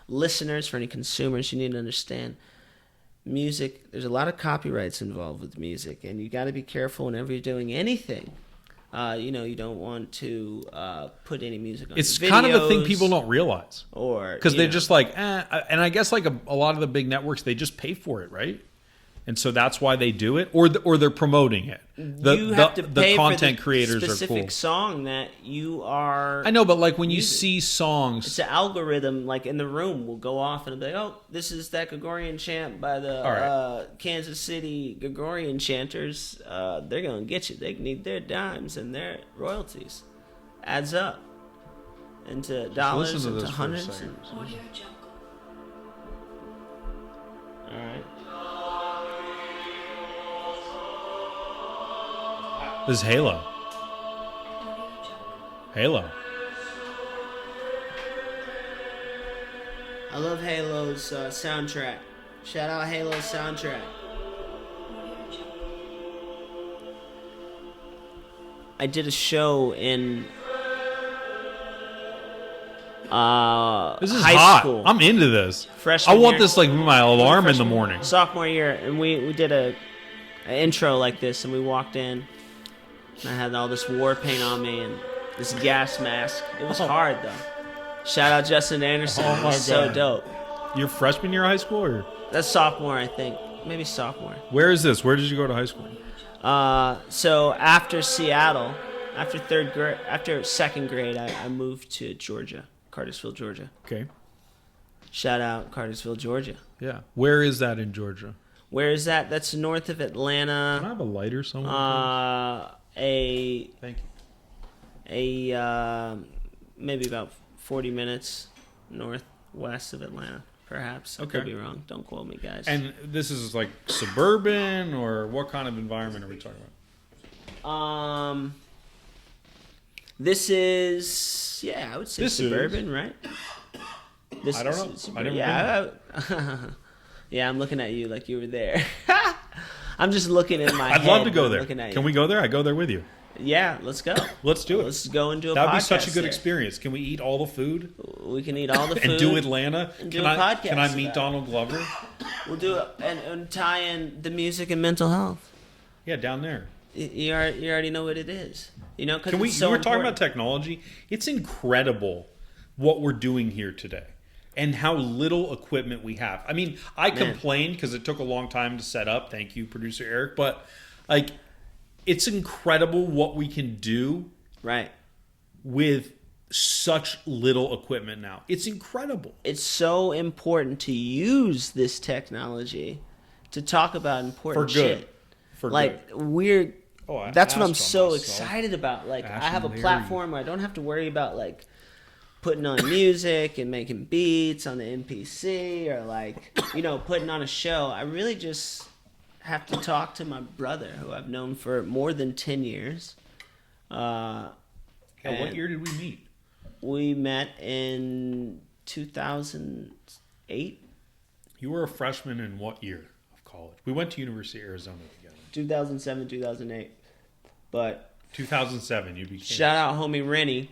Speaker 2: listeners, for any consumers, you need to understand music. There's a lot of copyrights involved with music, and you got to be careful whenever you're doing anything. You don't want to put any music on.
Speaker 1: It's
Speaker 2: your
Speaker 1: kind of the thing
Speaker 2: videos
Speaker 1: people don't realize.
Speaker 2: or
Speaker 1: Because
Speaker 2: you
Speaker 1: they're
Speaker 2: know.
Speaker 1: just like, and I guess like a lot of the big networks, they just pay for it, right? And so that's why they do it, or they're promoting it.
Speaker 2: You have to pay
Speaker 1: the content
Speaker 2: for the
Speaker 1: creators
Speaker 2: specific
Speaker 1: are cool.
Speaker 2: song that you are.
Speaker 1: I know, but like when you
Speaker 2: Music.
Speaker 1: see songs,
Speaker 2: It's an algorithm, like in the room, will go off and it'll be like, oh, this is that Gregorian chant by the
Speaker 1: All right.
Speaker 2: Kansas City Gregorian chanters. They're gonna get you. They need their dimes and their royalties. Adds up into dollars,
Speaker 1: listen to
Speaker 2: into
Speaker 1: this for a
Speaker 2: hundreds.
Speaker 1: second.
Speaker 2: All right.
Speaker 1: this is Halo. Halo.
Speaker 2: I love Halo's soundtrack. Shout out Halo's soundtrack. I did a show in
Speaker 1: This is
Speaker 2: high
Speaker 1: hot.
Speaker 2: school.
Speaker 1: I'm into this.
Speaker 2: Freshman
Speaker 1: I want
Speaker 2: year.
Speaker 1: this like my alarm in the
Speaker 2: Freshman-
Speaker 1: morning.
Speaker 2: Sophomore year, and we did an intro like this, and we walked in, and I had all this war paint on me and this gas mask. It was hard though. Shout out Justin Anderson.
Speaker 1: Oh
Speaker 2: It
Speaker 1: my
Speaker 2: was so
Speaker 1: God.
Speaker 2: dope.
Speaker 1: Your freshman year of high school, or
Speaker 2: That's sophomore, I think. Maybe sophomore.
Speaker 1: where is this? Where did you go to high school?
Speaker 2: So after Seattle, after second grade, I moved to Georgia, Cartersville, Georgia.
Speaker 1: Okay.
Speaker 2: Shout out Cartersville, Georgia.
Speaker 1: Yeah. Where is that in Georgia?
Speaker 2: Where is that? That's north of
Speaker 1: Can I
Speaker 2: Atlanta.
Speaker 1: have a lighter somewhere? Thank you.
Speaker 2: Maybe about 40 minutes northwest of Atlanta, perhaps. I
Speaker 1: Okay.
Speaker 2: could be wrong. Don't quote me, guys.
Speaker 1: And this is like suburban, or what kind of environment are we talking about?
Speaker 2: This is, yeah, I would say
Speaker 1: This
Speaker 2: suburban, right? This
Speaker 1: I don't
Speaker 2: is
Speaker 1: know.
Speaker 2: suburban.
Speaker 1: I never
Speaker 2: Yeah, yeah, I'm looking at you like you were there. I'm just looking in my
Speaker 1: I'd
Speaker 2: head.
Speaker 1: love to go
Speaker 2: when I'm
Speaker 1: there.
Speaker 2: looking at
Speaker 1: Can
Speaker 2: you.
Speaker 1: we go there? I go there with you.
Speaker 2: Yeah, let's go.
Speaker 1: Let's do it.
Speaker 2: Let's go and do a
Speaker 1: That would be
Speaker 2: podcast
Speaker 1: such a good
Speaker 2: there.
Speaker 1: experience. Can we eat all the food
Speaker 2: We can eat all the food.
Speaker 1: and do Atlanta?
Speaker 2: and do
Speaker 1: Can
Speaker 2: a
Speaker 1: I
Speaker 2: podcast
Speaker 1: can I meet
Speaker 2: about it.
Speaker 1: Donald Glover?
Speaker 2: We'll do it and tie in the music and mental health.
Speaker 1: Yeah, down there.
Speaker 2: You already know what it is. You know, because
Speaker 1: Can we?
Speaker 2: it's so
Speaker 1: we were talking about
Speaker 2: important.
Speaker 1: technology. It's incredible what we're doing here today, and how little equipment we have. I mean, I
Speaker 2: Man.
Speaker 1: complained because it took a long time to set up. Thank you, producer Eric. But like, it's incredible what we can do
Speaker 2: Right.
Speaker 1: with such little equipment now. It's incredible.
Speaker 2: It's so important to use this technology to talk about important
Speaker 1: For good.
Speaker 2: shit.
Speaker 1: For
Speaker 2: Like
Speaker 1: good.
Speaker 2: we're
Speaker 1: Oh,
Speaker 2: that's what I'm
Speaker 1: ask on
Speaker 2: so
Speaker 1: myself.
Speaker 2: excited about. Like I
Speaker 1: Ask
Speaker 2: have a
Speaker 1: Larry.
Speaker 2: platform where I don't have to worry about like putting on music and making beats on the MPC or like, you know, putting on a show. I really just have to talk to my brother who I've known for more than 10 years.
Speaker 1: Yeah, what
Speaker 2: and
Speaker 1: year did we meet?
Speaker 2: we met in 2008,
Speaker 1: You were a freshman in what year of college? We went to University of Arizona together.
Speaker 2: 2007, 2008. But
Speaker 1: 2007, you became.
Speaker 2: shout out homie Rennie.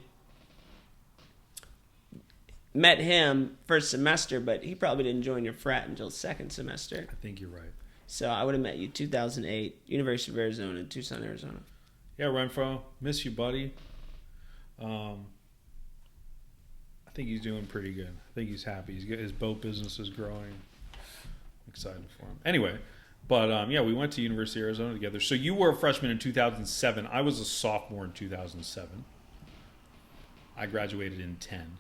Speaker 2: Met him first semester, but he probably didn't join your frat until second semester.
Speaker 1: I think you're right.
Speaker 2: So I would have met you 2008, University of Arizona, Tucson, Arizona.
Speaker 1: Yeah, Renfro, miss you, buddy. I think he's doing pretty good. I think he's happy. His boat business is growing. I'm excited for him. Anyway, but yeah, we went to University of Arizona together. So you were a freshman in 2007. I was a sophomore in 2007. I graduated in 10.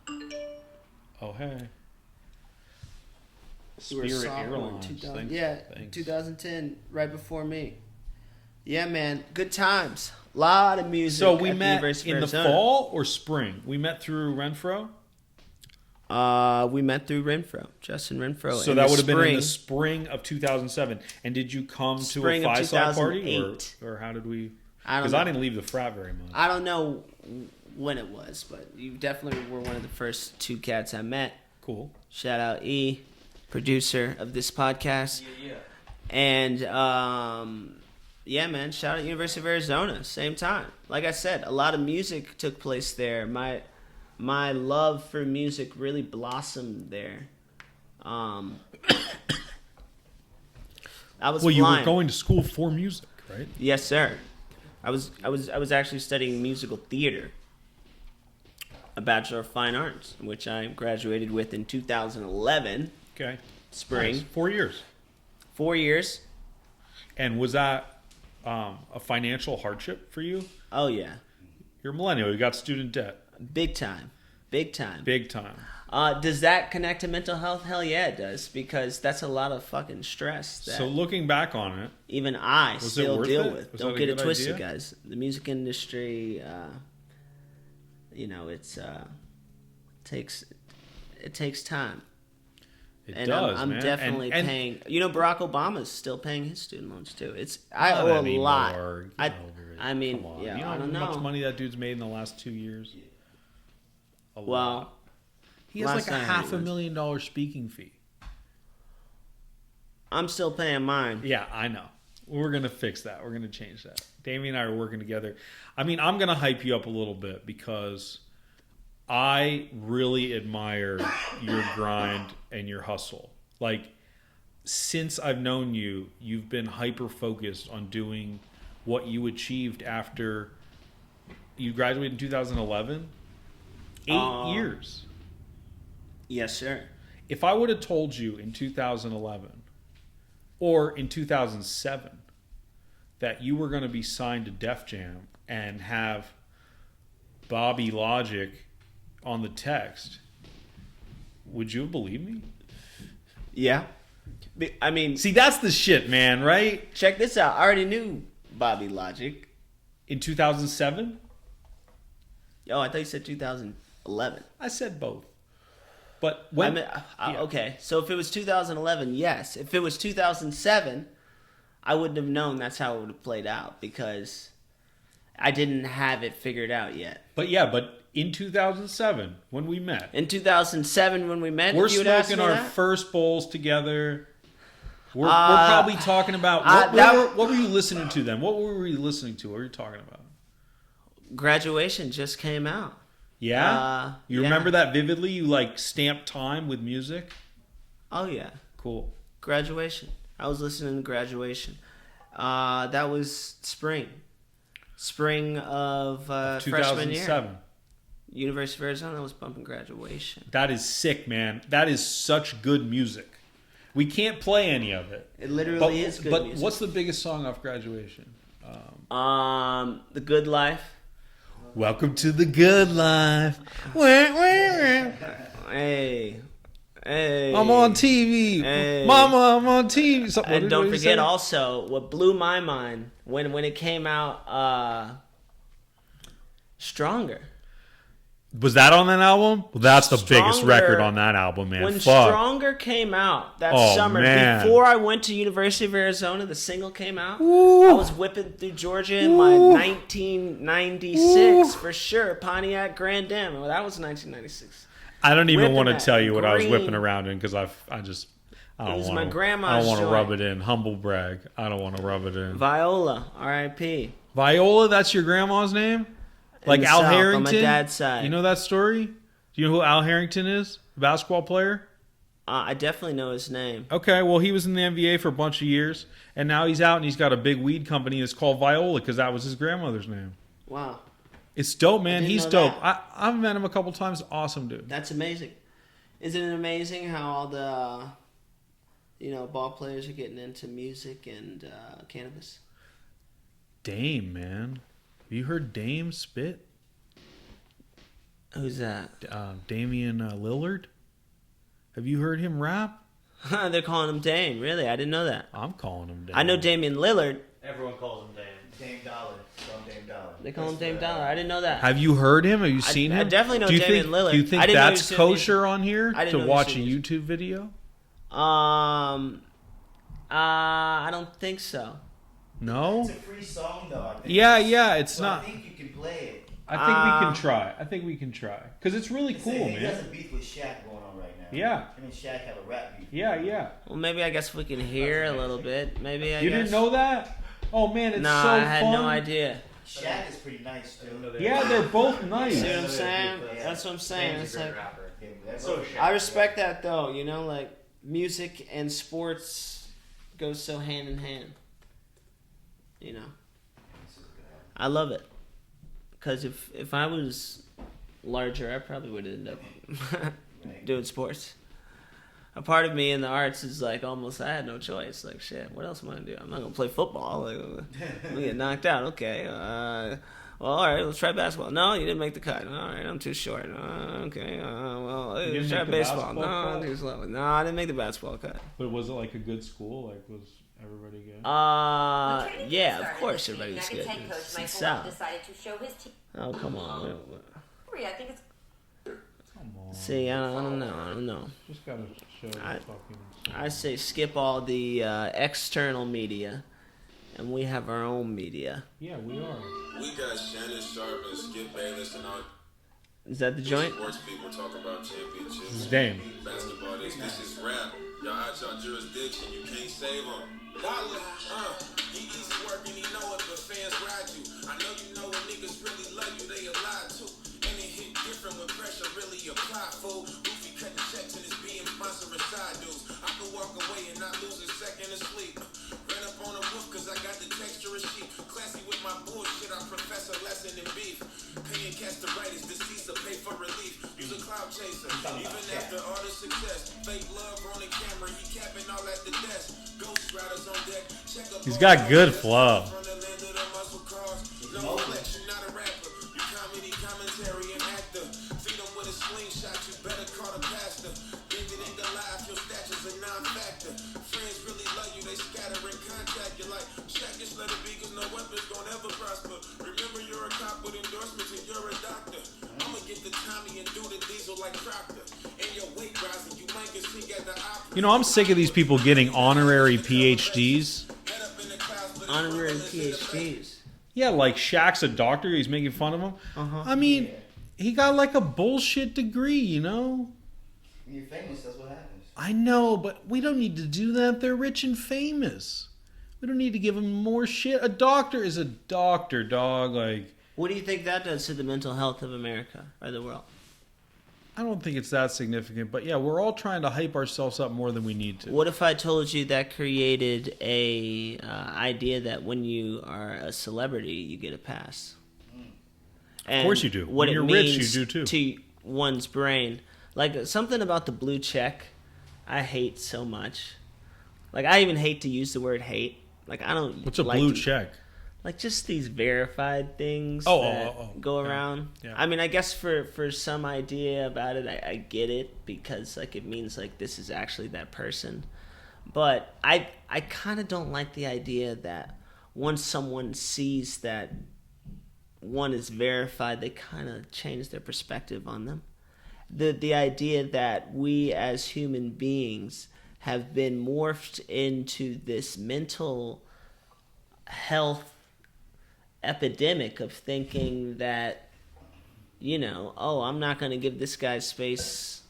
Speaker 1: Oh, hey.
Speaker 2: You were a
Speaker 1: Spirit
Speaker 2: sophomore in
Speaker 1: Airlines.
Speaker 2: 2000
Speaker 1: Thanks.
Speaker 2: yeah,
Speaker 1: Thanks.
Speaker 2: 2010, right before me. Yeah, man, good times. A lot of music.
Speaker 1: So we
Speaker 2: at
Speaker 1: met
Speaker 2: University of
Speaker 1: in the
Speaker 2: Arizona.
Speaker 1: fall or spring? We met through Renfro?
Speaker 2: We met through Renfro, Justin Renfro.
Speaker 1: So
Speaker 2: in
Speaker 1: that
Speaker 2: the
Speaker 1: would have been in
Speaker 2: spring.
Speaker 1: the spring of 2007. And did you come to a
Speaker 2: Spring of
Speaker 1: five-side party?
Speaker 2: 2008.
Speaker 1: Or how did we...
Speaker 2: I don't
Speaker 1: Because
Speaker 2: know.
Speaker 1: I didn't leave the frat very much.
Speaker 2: I don't know when it was, but you definitely were one of the first two cats I met.
Speaker 1: Cool.
Speaker 2: Shout out E, producer of this podcast.
Speaker 3: Yeah.
Speaker 2: And yeah, man, shout out University of Arizona, same time. Like I said, a lot of music took place there. My love for music really blossomed there. I was
Speaker 1: Well, you were
Speaker 2: blind.
Speaker 1: going to school for music, right?
Speaker 2: Yes, sir. I was actually studying musical theater, a Bachelor of Fine Arts, which I graduated with in 2011,
Speaker 1: Okay.
Speaker 2: spring.
Speaker 1: Nice. 4 years.
Speaker 2: 4 years.
Speaker 1: And was that a financial hardship for you?
Speaker 2: Oh yeah,
Speaker 1: You're a millennial. You got student debt.
Speaker 2: big time, big time.
Speaker 1: Big time.
Speaker 2: Does that connect to mental health? Hell yeah, it does, because that's a lot of fucking stress that
Speaker 1: So looking back on it,
Speaker 2: even I
Speaker 1: Was it
Speaker 2: still
Speaker 1: worth
Speaker 2: deal
Speaker 1: it?
Speaker 2: with.
Speaker 1: Was
Speaker 2: Don't
Speaker 1: that a
Speaker 2: get it
Speaker 1: good
Speaker 2: twisted,
Speaker 1: idea?
Speaker 2: guys. The music industry, it takes time.
Speaker 1: it
Speaker 2: And
Speaker 1: does,
Speaker 2: I'm
Speaker 1: man.
Speaker 2: definitely
Speaker 1: and
Speaker 2: paying. You know, Barack Obama's still paying his student loans too. I
Speaker 1: Not
Speaker 2: owe a
Speaker 1: anymore.
Speaker 2: lot.
Speaker 1: Get over it.
Speaker 2: I mean,
Speaker 1: Come on.
Speaker 2: yeah,
Speaker 1: You know
Speaker 2: I don't
Speaker 1: how much
Speaker 2: know.
Speaker 1: money that dude's made in the last 2 years? A lot.
Speaker 2: Well,
Speaker 1: He has
Speaker 2: Last
Speaker 1: like a
Speaker 2: I heard,
Speaker 1: $500,000 speaking fee.
Speaker 2: I'm still paying mine.
Speaker 1: Yeah, I know. We're going to fix that. We're going to change that. Damien and I are working together. I mean, I'm going to hype you up a little bit because I really admire your grind and your hustle. Like, since I've known you, you've been hyper focused on doing what you achieved after you graduated in 2011. 8 years.
Speaker 2: Yes, sir.
Speaker 1: If I would have told you in 2011 or in 2007 that you were going to be signed to Def Jam and have Bobby Logic on the text, would you have believed me?
Speaker 2: Yeah. I mean,
Speaker 1: See, that's the shit, man, right?
Speaker 2: check this out. I already knew Bobby Logic.
Speaker 1: In 2007,
Speaker 2: Oh, I thought you said 2011.
Speaker 1: I said both. But when yeah.
Speaker 2: Okay, so if it was 2011, yes. If it was 2007, I wouldn't have known that's how it would have played out because I didn't have it figured out yet.
Speaker 1: But in 2007 when we met,
Speaker 2: In 2007, when we met,
Speaker 1: we're
Speaker 2: if you would ask
Speaker 1: smoking
Speaker 2: me
Speaker 1: our
Speaker 2: that,
Speaker 1: first bowls together. We're probably talking about what were you listening to then? What were we listening to? What were you talking about?
Speaker 2: Graduation just came out.
Speaker 1: Yeah? You
Speaker 2: yeah.
Speaker 1: remember that vividly? You like stamped time with music?
Speaker 2: Oh yeah,
Speaker 1: Cool.
Speaker 2: Graduation. I was listening to Graduation. That was spring of freshman year.
Speaker 1: 2007.
Speaker 2: University of Arizona was bumping Graduation.
Speaker 1: That is sick, man. That is such good music. We can't play any of it.
Speaker 2: It literally is good music.
Speaker 1: But what's the biggest song off Graduation?
Speaker 2: The Good Life.
Speaker 1: Welcome to the good life.
Speaker 2: Hey.
Speaker 1: I'm on TV.
Speaker 2: Hey.
Speaker 1: Mama, I'm on TV.
Speaker 2: And don't forget also what blew my mind when it came out, Stronger.
Speaker 1: Was that on that album? Well, that's the biggest
Speaker 2: Stronger-
Speaker 1: record on that album, man.
Speaker 2: When
Speaker 1: Fuck.
Speaker 2: Stronger came out that
Speaker 1: Oh,
Speaker 2: summer,
Speaker 1: man.
Speaker 2: before I went to University of Arizona, the single came out.
Speaker 1: Ooh.
Speaker 2: I was whipping through Georgia in my 1996 for sure. Pontiac Grand Am. Well, that was 1996.
Speaker 1: I don't even
Speaker 2: Whipping
Speaker 1: want to
Speaker 2: that
Speaker 1: tell you what I was
Speaker 2: green-
Speaker 1: whipping around in because I don't
Speaker 2: was
Speaker 1: want
Speaker 2: my
Speaker 1: to.
Speaker 2: grandma's
Speaker 1: I don't want to
Speaker 2: joint.
Speaker 1: rub it in. Humble brag. I don't want to rub it in.
Speaker 2: Viola, R.I.P.
Speaker 1: Viola, that's your grandma's name? Like
Speaker 2: the
Speaker 1: Al
Speaker 2: South,
Speaker 1: Harrington?
Speaker 2: on my dad's side.
Speaker 1: You know that story? Do you know who Al Harrington is? A basketball player?
Speaker 2: I definitely know his name.
Speaker 1: Okay, well, he was in the NBA for a bunch of years, and now he's out and he's got a big weed company. It's called Viola because that was his grandmother's name.
Speaker 2: Wow,
Speaker 1: It's dope, man.
Speaker 2: didn't
Speaker 1: He's
Speaker 2: know
Speaker 1: dope.
Speaker 2: that.
Speaker 1: I've met him a couple times. Awesome dude.
Speaker 2: that's amazing. Isn't it amazing how all the ball players are getting into music and cannabis?
Speaker 1: Dame, man. Have you heard Dame spit?
Speaker 2: Who's that?
Speaker 1: Damian Lillard. Have you heard him rap?
Speaker 2: They're calling him Dame. Really? I didn't know that.
Speaker 1: I'm calling him Dame.
Speaker 2: I know Damian Lillard.
Speaker 3: Everyone calls him Dan.
Speaker 4: Dame Dollar. Call him Dame Dollar.
Speaker 2: They call him Dame Dollar. I didn't know that.
Speaker 1: Have you heard him? Have you seen him?
Speaker 2: I definitely know
Speaker 1: do you
Speaker 2: Damian
Speaker 1: think,
Speaker 2: Lillard.
Speaker 1: Do you think
Speaker 2: I didn't know he
Speaker 1: that's
Speaker 2: was doing
Speaker 1: kosher on here
Speaker 2: I didn't
Speaker 1: to
Speaker 2: know he was
Speaker 1: watch a
Speaker 2: doing music.
Speaker 1: YouTube video?
Speaker 2: I don't think so.
Speaker 1: No?
Speaker 4: It's a free song, though. I think.
Speaker 1: Yeah, it's
Speaker 4: So
Speaker 1: not.
Speaker 4: I think you can play it.
Speaker 1: I think we can try. I think we can try. Because it's really cool,
Speaker 4: He
Speaker 1: man.
Speaker 4: has a beef with Shaq going on right now.
Speaker 1: Yeah.
Speaker 4: Him and Shaq have a rap beef.
Speaker 1: Yeah.
Speaker 2: Well, maybe I guess we can hear a little bit. Maybe I
Speaker 1: You
Speaker 2: guess.
Speaker 1: didn't know that? Oh, man, it's
Speaker 2: Nah,
Speaker 1: so
Speaker 2: I had
Speaker 1: fun.
Speaker 2: no idea.
Speaker 4: Shaq is pretty nice, too.
Speaker 1: Yeah, they're both nice.
Speaker 2: See what I'm saying? That's what I'm saying.
Speaker 3: Dame's
Speaker 2: It's
Speaker 3: a great
Speaker 2: like
Speaker 3: rapper.
Speaker 4: Yeah, that's
Speaker 3: So
Speaker 4: what-
Speaker 3: Shaq.
Speaker 2: I respect that though. Like music and sports goes so hand in hand. I love it. Because if I was larger, I probably would end up doing sports. A part of me in the arts is like almost I had no choice. Like shit, what else am I gonna do? I'm not gonna play football. Like, I'm gonna get knocked out. Okay. Well, all right. Let's try basketball. No, you didn't make the cut. All right, I'm too short. Okay. Well,
Speaker 1: didn't
Speaker 2: let's try
Speaker 1: make the
Speaker 2: baseball.
Speaker 1: basketball
Speaker 2: No,
Speaker 1: cut?
Speaker 2: I'm too slow. No, I didn't make the basketball cut.
Speaker 1: But was it like a good school? Like, was everybody good?
Speaker 2: Yeah, of course everybody was good.
Speaker 5: Head coach
Speaker 2: It's
Speaker 5: Michael
Speaker 2: South.
Speaker 5: decided to show his team.
Speaker 2: Oh, come on.
Speaker 5: I think it's
Speaker 1: Come on.
Speaker 2: See, I don't know.
Speaker 1: Just gotta show the
Speaker 2: I-
Speaker 1: fucking...
Speaker 2: I say skip all the external media, and we have our own media.
Speaker 1: Yeah, we are.
Speaker 6: We got Shannon Sharp and Skip Bayless and all.
Speaker 2: Is that the joint?
Speaker 6: Sports people talk about championships.
Speaker 1: This is Dame.
Speaker 6: Basketball, this is rap. Y'all out your jurisdiction, you can't save them. Dollar, he easy work and he know it, but fans ride you. I know you know when niggas really love you, they a lie too. And it hit different when pressure really apply, fool. Goofy cutting checks and it's being sponsoring side dudes. I can walk away and not lose a second of sleep. Ran up on a roof cause I got the texture of sheep. Classy with my bullshit, I profess a lesson in beef. Paying cash to write is deceased, or pay for relief. Use a cloud chaser, even after all the success. Fake love on the camera, he capping all at the desk. Ghost riders on deck, check up.
Speaker 1: He's got good flow.
Speaker 6: From the land of the muscle cars. No flex, you not a rapper. You comedy, commentary, and actor. Feed them with a slingshot, you better call the pastor. David in Goliath, your stature's a non-factor. Friends really love you, they scatter and contact you like Shaq, just let it be, cause no weapon's gonna ever prosper. Remember, you're a cop with endorsements and you're a doctor. I'ma get the Tommy and do the diesel like Proctor. And your weight rising, you might get sick at the opera.
Speaker 1: You know, I'm sick of these people getting honorary PhDs.
Speaker 6: Head up in the clouds, but
Speaker 2: Honorary PhDs.
Speaker 1: Yeah, like Shaq's a doctor. He's making fun of him. I mean, he got like a bullshit degree, you know?
Speaker 4: When you're famous, that's what happens.
Speaker 1: I know, but we don't need to do that. They're rich and famous. We don't need to give them more shit. A doctor is a doctor, dog. Like,
Speaker 2: What do you think that does to the mental health of America or the world?
Speaker 1: I don't think it's that significant. But yeah, we're all trying to hype ourselves up more than we need to.
Speaker 2: What if I told you that created a idea that when you are a celebrity, you get a pass? And
Speaker 1: Of course you do.
Speaker 2: What
Speaker 1: When
Speaker 2: it
Speaker 1: you're rich,
Speaker 2: means
Speaker 1: you do too.
Speaker 2: to one's brain, like something about the blue check, I hate so much. Like I even hate to use the word hate. Like I don't.
Speaker 1: What's a
Speaker 2: like
Speaker 1: blue
Speaker 2: to-
Speaker 1: check?
Speaker 2: Like just these verified things
Speaker 1: Oh,
Speaker 2: that go
Speaker 1: yeah,
Speaker 2: around.
Speaker 1: yeah.
Speaker 2: I mean, I guess for some idea about it, I get it because like it means like this is actually that person. But I kind of don't like the idea that once someone sees that one is verified, they kind of change their perspective on them. The idea that we as human beings have been morphed into this mental health epidemic of thinking that, you know, oh, I'm not going to give this guy space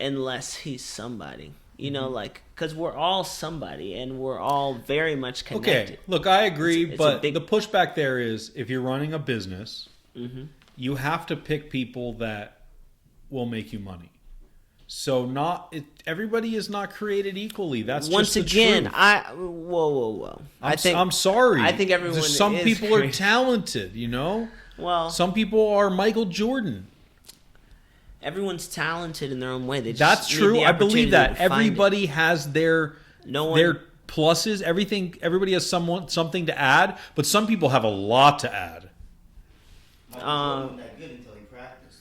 Speaker 2: unless he's somebody. You know, like, because we're all somebody and we're all very much connected.
Speaker 1: Okay, look, I agree,
Speaker 2: It's a
Speaker 1: but
Speaker 2: big-
Speaker 1: the pushback there is if you're running a business,
Speaker 2: Mm-hmm.
Speaker 1: you have to pick people that will make you money. So everybody is not created equally. That's
Speaker 2: Once
Speaker 1: just the
Speaker 2: again,
Speaker 1: truth.
Speaker 2: whoa.
Speaker 1: I'm sorry.
Speaker 2: I think everyone
Speaker 1: Some
Speaker 2: is
Speaker 1: people are
Speaker 2: created.
Speaker 1: talented, you know?
Speaker 2: Well,
Speaker 1: Some people are Michael Jordan.
Speaker 2: everyone's talented in their own way. They just
Speaker 1: That's
Speaker 2: need
Speaker 1: true.
Speaker 2: the
Speaker 1: I believe
Speaker 2: opportunity
Speaker 1: that.
Speaker 2: to find it.
Speaker 1: Everybody has their
Speaker 2: No
Speaker 1: their
Speaker 2: one-
Speaker 1: pluses. Everybody has something to add, but some people have a lot to add.
Speaker 4: Michael Jordan wasn't that good until he practiced,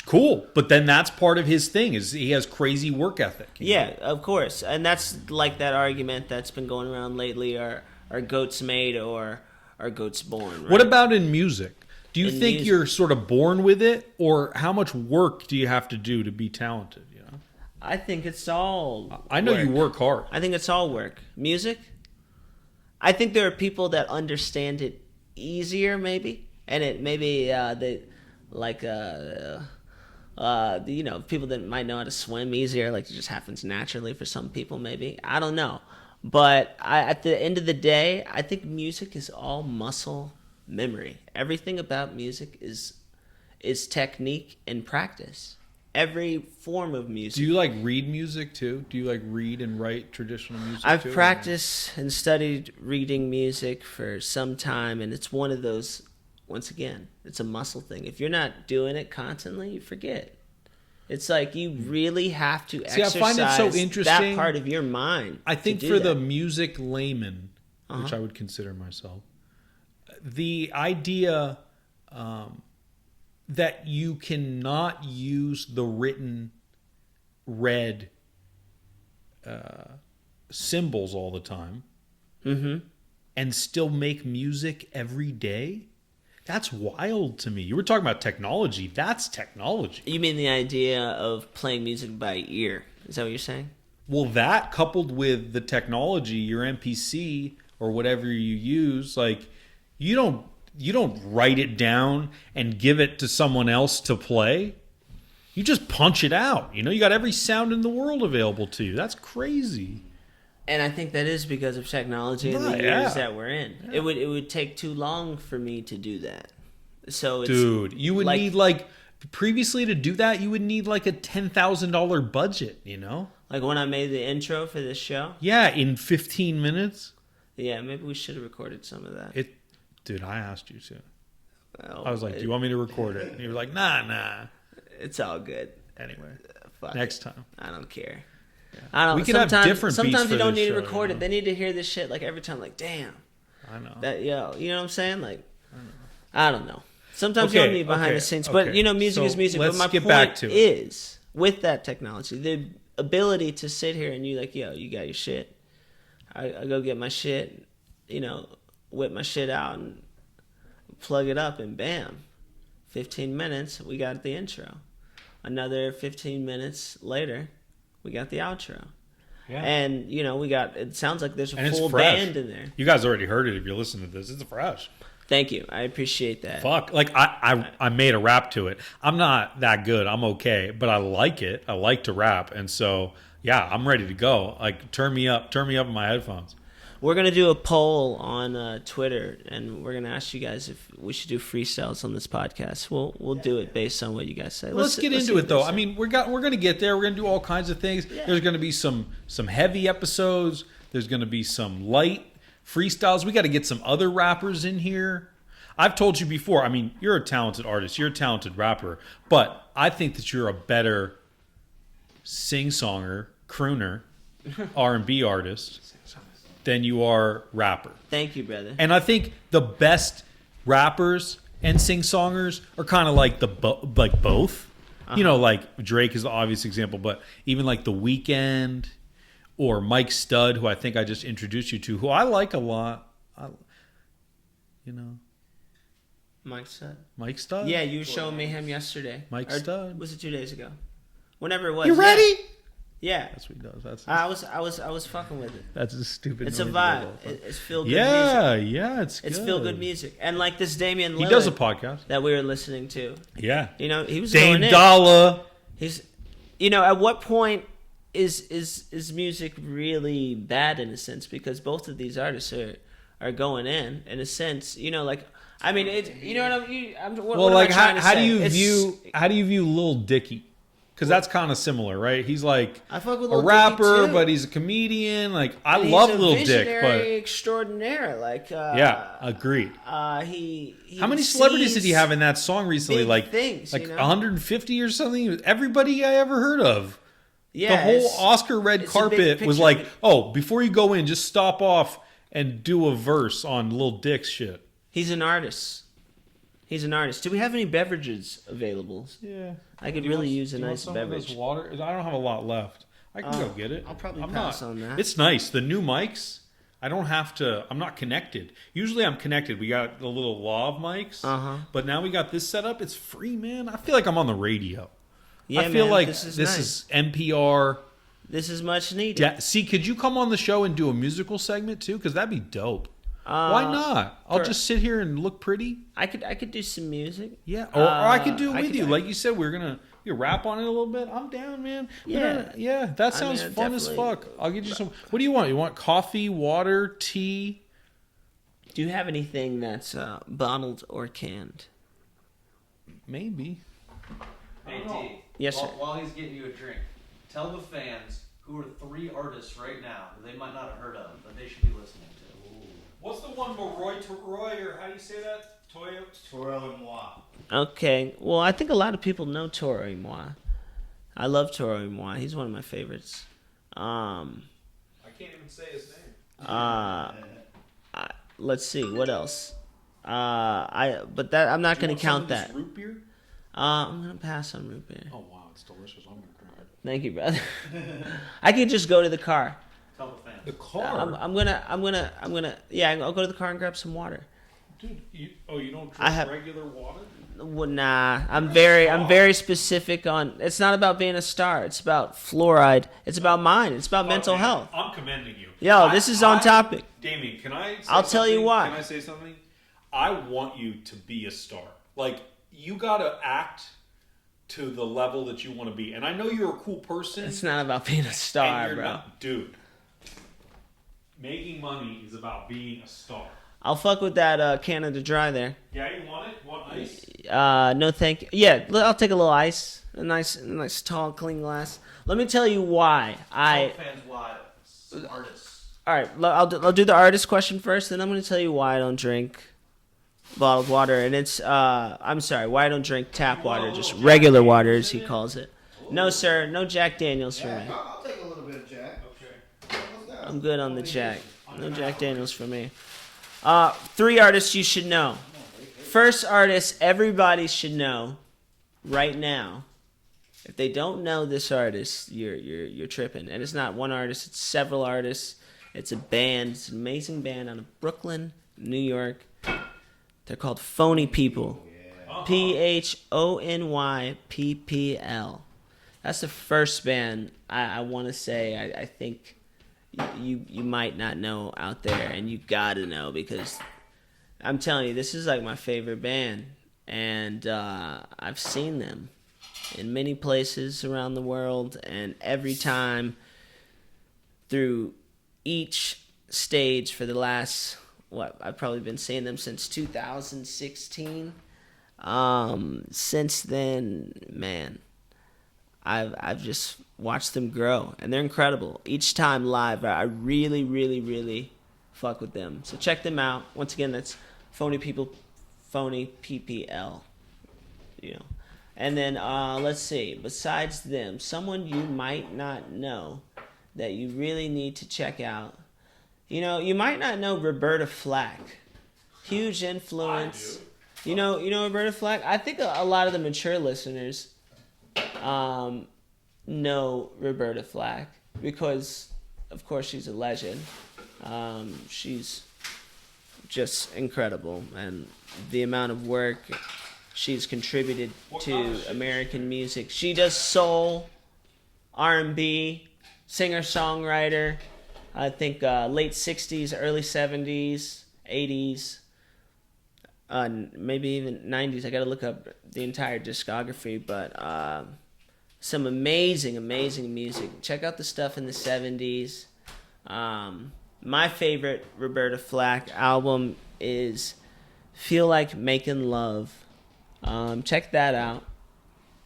Speaker 4: though.
Speaker 1: Cool, but then that's part of his thing is he has crazy work ethic.
Speaker 2: Yeah, of course. And that's like that argument that's been going around lately, are goats made or are goats born? Right?
Speaker 1: What about in music? Do you
Speaker 2: In
Speaker 1: think
Speaker 2: music-
Speaker 1: you're sort of born with it, or how much work do you have to do to be talented? You know,
Speaker 2: I think it's all
Speaker 1: I know you work hard.
Speaker 2: I think it's all work. Music? I think there are people that understand it easier, maybe. And it maybe they like you know, people that might know how to swim easier, like it just happens naturally for some people, maybe. I don't know. But at the end of the day, I think music is all muscle memory. Everything about music is technique and practice. Every form of music.
Speaker 1: Do you like read music too? Do you like read and write traditional music
Speaker 2: I've
Speaker 1: too?
Speaker 2: practiced and studied reading music for some time, and it's one of those, once again, it's a muscle thing. If you're not doing it constantly, you forget. It's like you really have to
Speaker 1: See, I
Speaker 2: exercise
Speaker 1: find it so
Speaker 2: that
Speaker 1: interesting.
Speaker 2: part of your mind.
Speaker 1: I think
Speaker 2: to
Speaker 1: for
Speaker 2: do
Speaker 1: the
Speaker 2: that.
Speaker 1: music layman, which I would consider myself, the idea that you cannot use the written read symbols all the time and still make music every day, that's wild to me. You were talking about technology. That's technology.
Speaker 2: You mean the idea of playing music by ear? Is that what you're saying?
Speaker 1: Well, that coupled with the technology, your MPC or whatever you use, like write it down and give it to someone else to play. You just punch it out. You know, you got every sound in the world available to you. That's crazy.
Speaker 2: And I think that is because of technology and the
Speaker 1: Right,
Speaker 2: years
Speaker 1: yeah.
Speaker 2: that we're in.
Speaker 1: Yeah.
Speaker 2: It would take too long for me to do that. So it's,
Speaker 1: Dude, you would
Speaker 2: like-
Speaker 1: need like previously to do that, you would need like a $10,000 budget, you know?
Speaker 2: like when I made the intro for this show.
Speaker 1: Yeah, in 15 minutes.
Speaker 2: Yeah, maybe we should have recorded some of that.
Speaker 1: Dude, I asked you to.
Speaker 2: Well,
Speaker 1: I was like, "Do you want me to record it?" And you were like, "Nah."
Speaker 2: It's all good.
Speaker 1: Anyway,
Speaker 2: Fuck
Speaker 1: next
Speaker 2: it.
Speaker 1: time.
Speaker 2: I don't care. I don't.
Speaker 1: We could have different beats
Speaker 2: Sometimes
Speaker 1: for
Speaker 2: you don't
Speaker 1: this
Speaker 2: need to
Speaker 1: show,
Speaker 2: record
Speaker 1: you
Speaker 2: it.
Speaker 1: know?
Speaker 2: They need to hear this shit like every time. Like, damn,
Speaker 1: I know.
Speaker 2: that you know what I'm saying? Like, I don't know. Sometimes you don't need behind the scenes, but you know, music
Speaker 1: So
Speaker 2: is music. But
Speaker 1: let's
Speaker 2: my
Speaker 1: get
Speaker 2: point
Speaker 1: back to it.
Speaker 2: is, with that technology, the ability to sit here and you like, yo, you got your shit. I go get my shit, you know, whip my shit out and plug it up, and bam, 15 minutes, we got the intro. Another 15 minutes later, we got the outro.
Speaker 1: Yeah.
Speaker 2: And, you know, we got, it sounds like there's a
Speaker 1: And it's
Speaker 2: full
Speaker 1: fresh.
Speaker 2: band in there.
Speaker 1: You guys already heard it if you're listening to this. It's fresh.
Speaker 2: Thank you. I appreciate that.
Speaker 1: Fuck. Like I made a rap to it. I'm not that good. I'm okay, but I like it. I like to rap, and so yeah, I'm ready to go. Like turn me up in my headphones.
Speaker 2: We're going to do a poll on Twitter, and we're going to ask you guys if we should do freestyles on this podcast. We'll do it based on what you guys say.
Speaker 1: Let's get into
Speaker 2: see what
Speaker 1: it though.
Speaker 2: they say.
Speaker 1: I mean, we're going to get there. We're going to do all kinds of things.
Speaker 2: Yeah.
Speaker 1: There's going to be some heavy episodes. There's going to be some light freestyles. We got to get some other rappers in here. I've told you before. I mean, you're a talented artist. You're a talented rapper, but I think that you're a better sing-songer, crooner, R&B artist than you are rapper.
Speaker 2: Thank you, brother.
Speaker 1: And I think the best rappers and sing-songers are kind of like like both. You know, like Drake is the obvious example, but even like The Weeknd or Mike Stud, who I think I just introduced you to, who I like a lot. You know,
Speaker 2: Mike Stud.
Speaker 1: Mike Stud.
Speaker 2: Yeah, you were showing me him yesterday.
Speaker 1: Mike
Speaker 2: Or
Speaker 1: Stud.
Speaker 2: Was it 2 days ago? Whenever it was.
Speaker 1: You ready?
Speaker 2: Yeah.
Speaker 1: That's what he does.
Speaker 2: I was fucking with it.
Speaker 1: That's a stupid.
Speaker 2: It's a
Speaker 1: noise
Speaker 2: vibe.
Speaker 1: level.
Speaker 2: It's feel good music.
Speaker 1: Yeah, it's good.
Speaker 2: It's feel good music. And like this Damian Lillard
Speaker 1: He does a podcast.
Speaker 2: that we were listening to.
Speaker 1: Yeah.
Speaker 2: You know, he was
Speaker 1: Dame
Speaker 2: going in.
Speaker 1: Dollar.
Speaker 2: He's, you know, at what point is music really bad in a sense? Because both of these artists are going in a sense. You know, like I mean, it. You know what I'm. What,
Speaker 1: Well,
Speaker 2: what
Speaker 1: like
Speaker 2: am I trying to
Speaker 1: how do
Speaker 2: say?
Speaker 1: you
Speaker 2: It's-
Speaker 1: view Lil Dicky? Because that's kind of similar, right? He's like
Speaker 2: I fuck with
Speaker 1: a
Speaker 2: Lil Dicky,
Speaker 1: rapper,
Speaker 2: too.
Speaker 1: but he's a comedian. Like I
Speaker 2: and
Speaker 1: love
Speaker 2: he's a
Speaker 1: Lil Dick,
Speaker 2: visionary extraordinaire. Like
Speaker 1: yeah, agreed.
Speaker 2: He
Speaker 1: How many celebrities did he
Speaker 2: sees
Speaker 1: have in that song recently?
Speaker 2: big
Speaker 1: Like
Speaker 2: things,
Speaker 1: like
Speaker 2: you know?
Speaker 1: 150 or something. Everybody I ever heard of.
Speaker 2: Yeah,
Speaker 1: The whole
Speaker 2: it's-
Speaker 1: Oscar red
Speaker 2: it's a big
Speaker 1: carpet was
Speaker 2: picture.
Speaker 1: like, oh, before you go in, just stop off and do a verse on Lil Dick's shit.
Speaker 2: He's an artist. He's an artist. Do we have any beverages available?
Speaker 1: Yeah,
Speaker 2: I could really use a nice beverage.
Speaker 1: Water? I don't have a lot left. I can go get it.
Speaker 2: I'll probably
Speaker 1: I'm
Speaker 2: pass
Speaker 1: not-
Speaker 2: on that.
Speaker 1: It's nice. The new mics. I don't have to. I'm not connected. Usually I'm connected. We got the little lav mics. But now we got this set up. It's free, man. I feel like I'm on the radio.
Speaker 2: Yeah,
Speaker 1: I feel
Speaker 2: man,
Speaker 1: like
Speaker 2: this is
Speaker 1: this
Speaker 2: nice.
Speaker 1: is NPR.
Speaker 2: This is much needed.
Speaker 1: Yeah, see, could you come on the show and do a musical segment too? Because that'd be dope. Why not? I'll
Speaker 2: for-
Speaker 1: just sit here and look pretty.
Speaker 2: I could do some music.
Speaker 1: Yeah, or I could do it
Speaker 2: I
Speaker 1: with
Speaker 2: could-
Speaker 1: you. Like you said, we're gonna rap on it a little bit. I'm down, man.
Speaker 2: Yeah.
Speaker 1: Yeah. That sounds
Speaker 2: mean,
Speaker 1: fun as
Speaker 2: definitely-
Speaker 1: fuck. I'll get you some. What do you want? You want coffee, water, tea?
Speaker 2: Do you have anything that's bottled or canned?
Speaker 1: Maybe.
Speaker 3: Hey, T.
Speaker 2: Yes,
Speaker 3: while,
Speaker 2: sir.
Speaker 3: While he's getting you a drink, tell the fans who are 3 artists right now that they might not have heard of that they should be listening to.
Speaker 1: What's the one where Roy, or how do you say that? Toyo.
Speaker 4: Toro and Moi.
Speaker 2: Okay. Well, I think a lot of people know Toro y Moi. I love Toro y Moi. He's one of my favorites.
Speaker 1: I can't even say his name.
Speaker 2: Let's see what else. But that I'm not going to count that.
Speaker 1: Root beer.
Speaker 2: I'm going to pass on root beer.
Speaker 1: Oh wow, it's delicious. I'm gonna try it.
Speaker 2: Thank you, brother. I could just go to the car.
Speaker 3: Tell the fans.
Speaker 1: The car,
Speaker 2: I'm gonna. Yeah, I'll go to the car and grab some water.
Speaker 1: dude. You don't
Speaker 2: I have-
Speaker 1: regular water?
Speaker 2: Well, nah, I'm very specific on. It's not about being a star. It's about fluoride. It's about mind. It's about mental health.
Speaker 1: I'm commending you.
Speaker 2: Yo, this is on topic.
Speaker 1: Damien, can I? Say
Speaker 2: I'll tell you
Speaker 1: something?
Speaker 2: why.
Speaker 1: Can I say something? I want you to be a star. Like, you gotta act to the level that you want to be. And I know you're a cool person.
Speaker 2: It's not about being a star,
Speaker 1: and you're
Speaker 2: bro.
Speaker 1: not, dude. Making money is about being a star.
Speaker 2: I'll fuck with that Canada Dry there.
Speaker 1: Yeah, you want it? Want ice?
Speaker 2: No, thank you. Yeah, I'll take a little ice. A nice tall, clean glass. Let me tell you why
Speaker 3: Tell fans why some artists.
Speaker 2: All right, I'll do the artist question first, then I'm going to tell you why I don't drink bottled water, and it's I'm sorry, why I don't drink tap water, just regular water as he calls it. No, sir, no Jack Daniels for me.
Speaker 4: I'll take a little bit of Jack.
Speaker 1: Okay.
Speaker 2: I'm good on the Jack. No Jack Daniels for me. 3 artists you should know. First artist everybody should know right now. If they don't know this artist, you're tripping. And it's not one artist, it's several artists. It's a band. It's an amazing band out of Brooklyn, New York. They're called Phony People. PHONYPPL. That's the first band I want to say I think you might not know out there, and you gotta know, because I'm telling you, this is like my favorite band, and I've seen them in many places around the world, and every time through each stage for the last, I've probably been seeing them since 2016. Since then, man, I've just watched them grow, and they're incredible. Each time live, I really, really, really fuck with them. So check them out. Once again, that's Phony People, Phony PPL. You know, and then let's see. Besides them, someone you might not know that you really need to check out. You know, you might not know Roberta Flack. Huge influence. You know Roberta Flack? I think a lot of the mature listeners know Roberta Flack because, of course, she's a legend. She's just incredible, and the amount of work she's contributed to American music. She does soul, R&B, singer-songwriter. I think late 60s, early 70s, 80s. Maybe even 90s. I gotta look up the entire discography, but some amazing music. Check out the stuff in the 70s. My favorite Roberta Flack album is Feel Like Making Love. Check that out.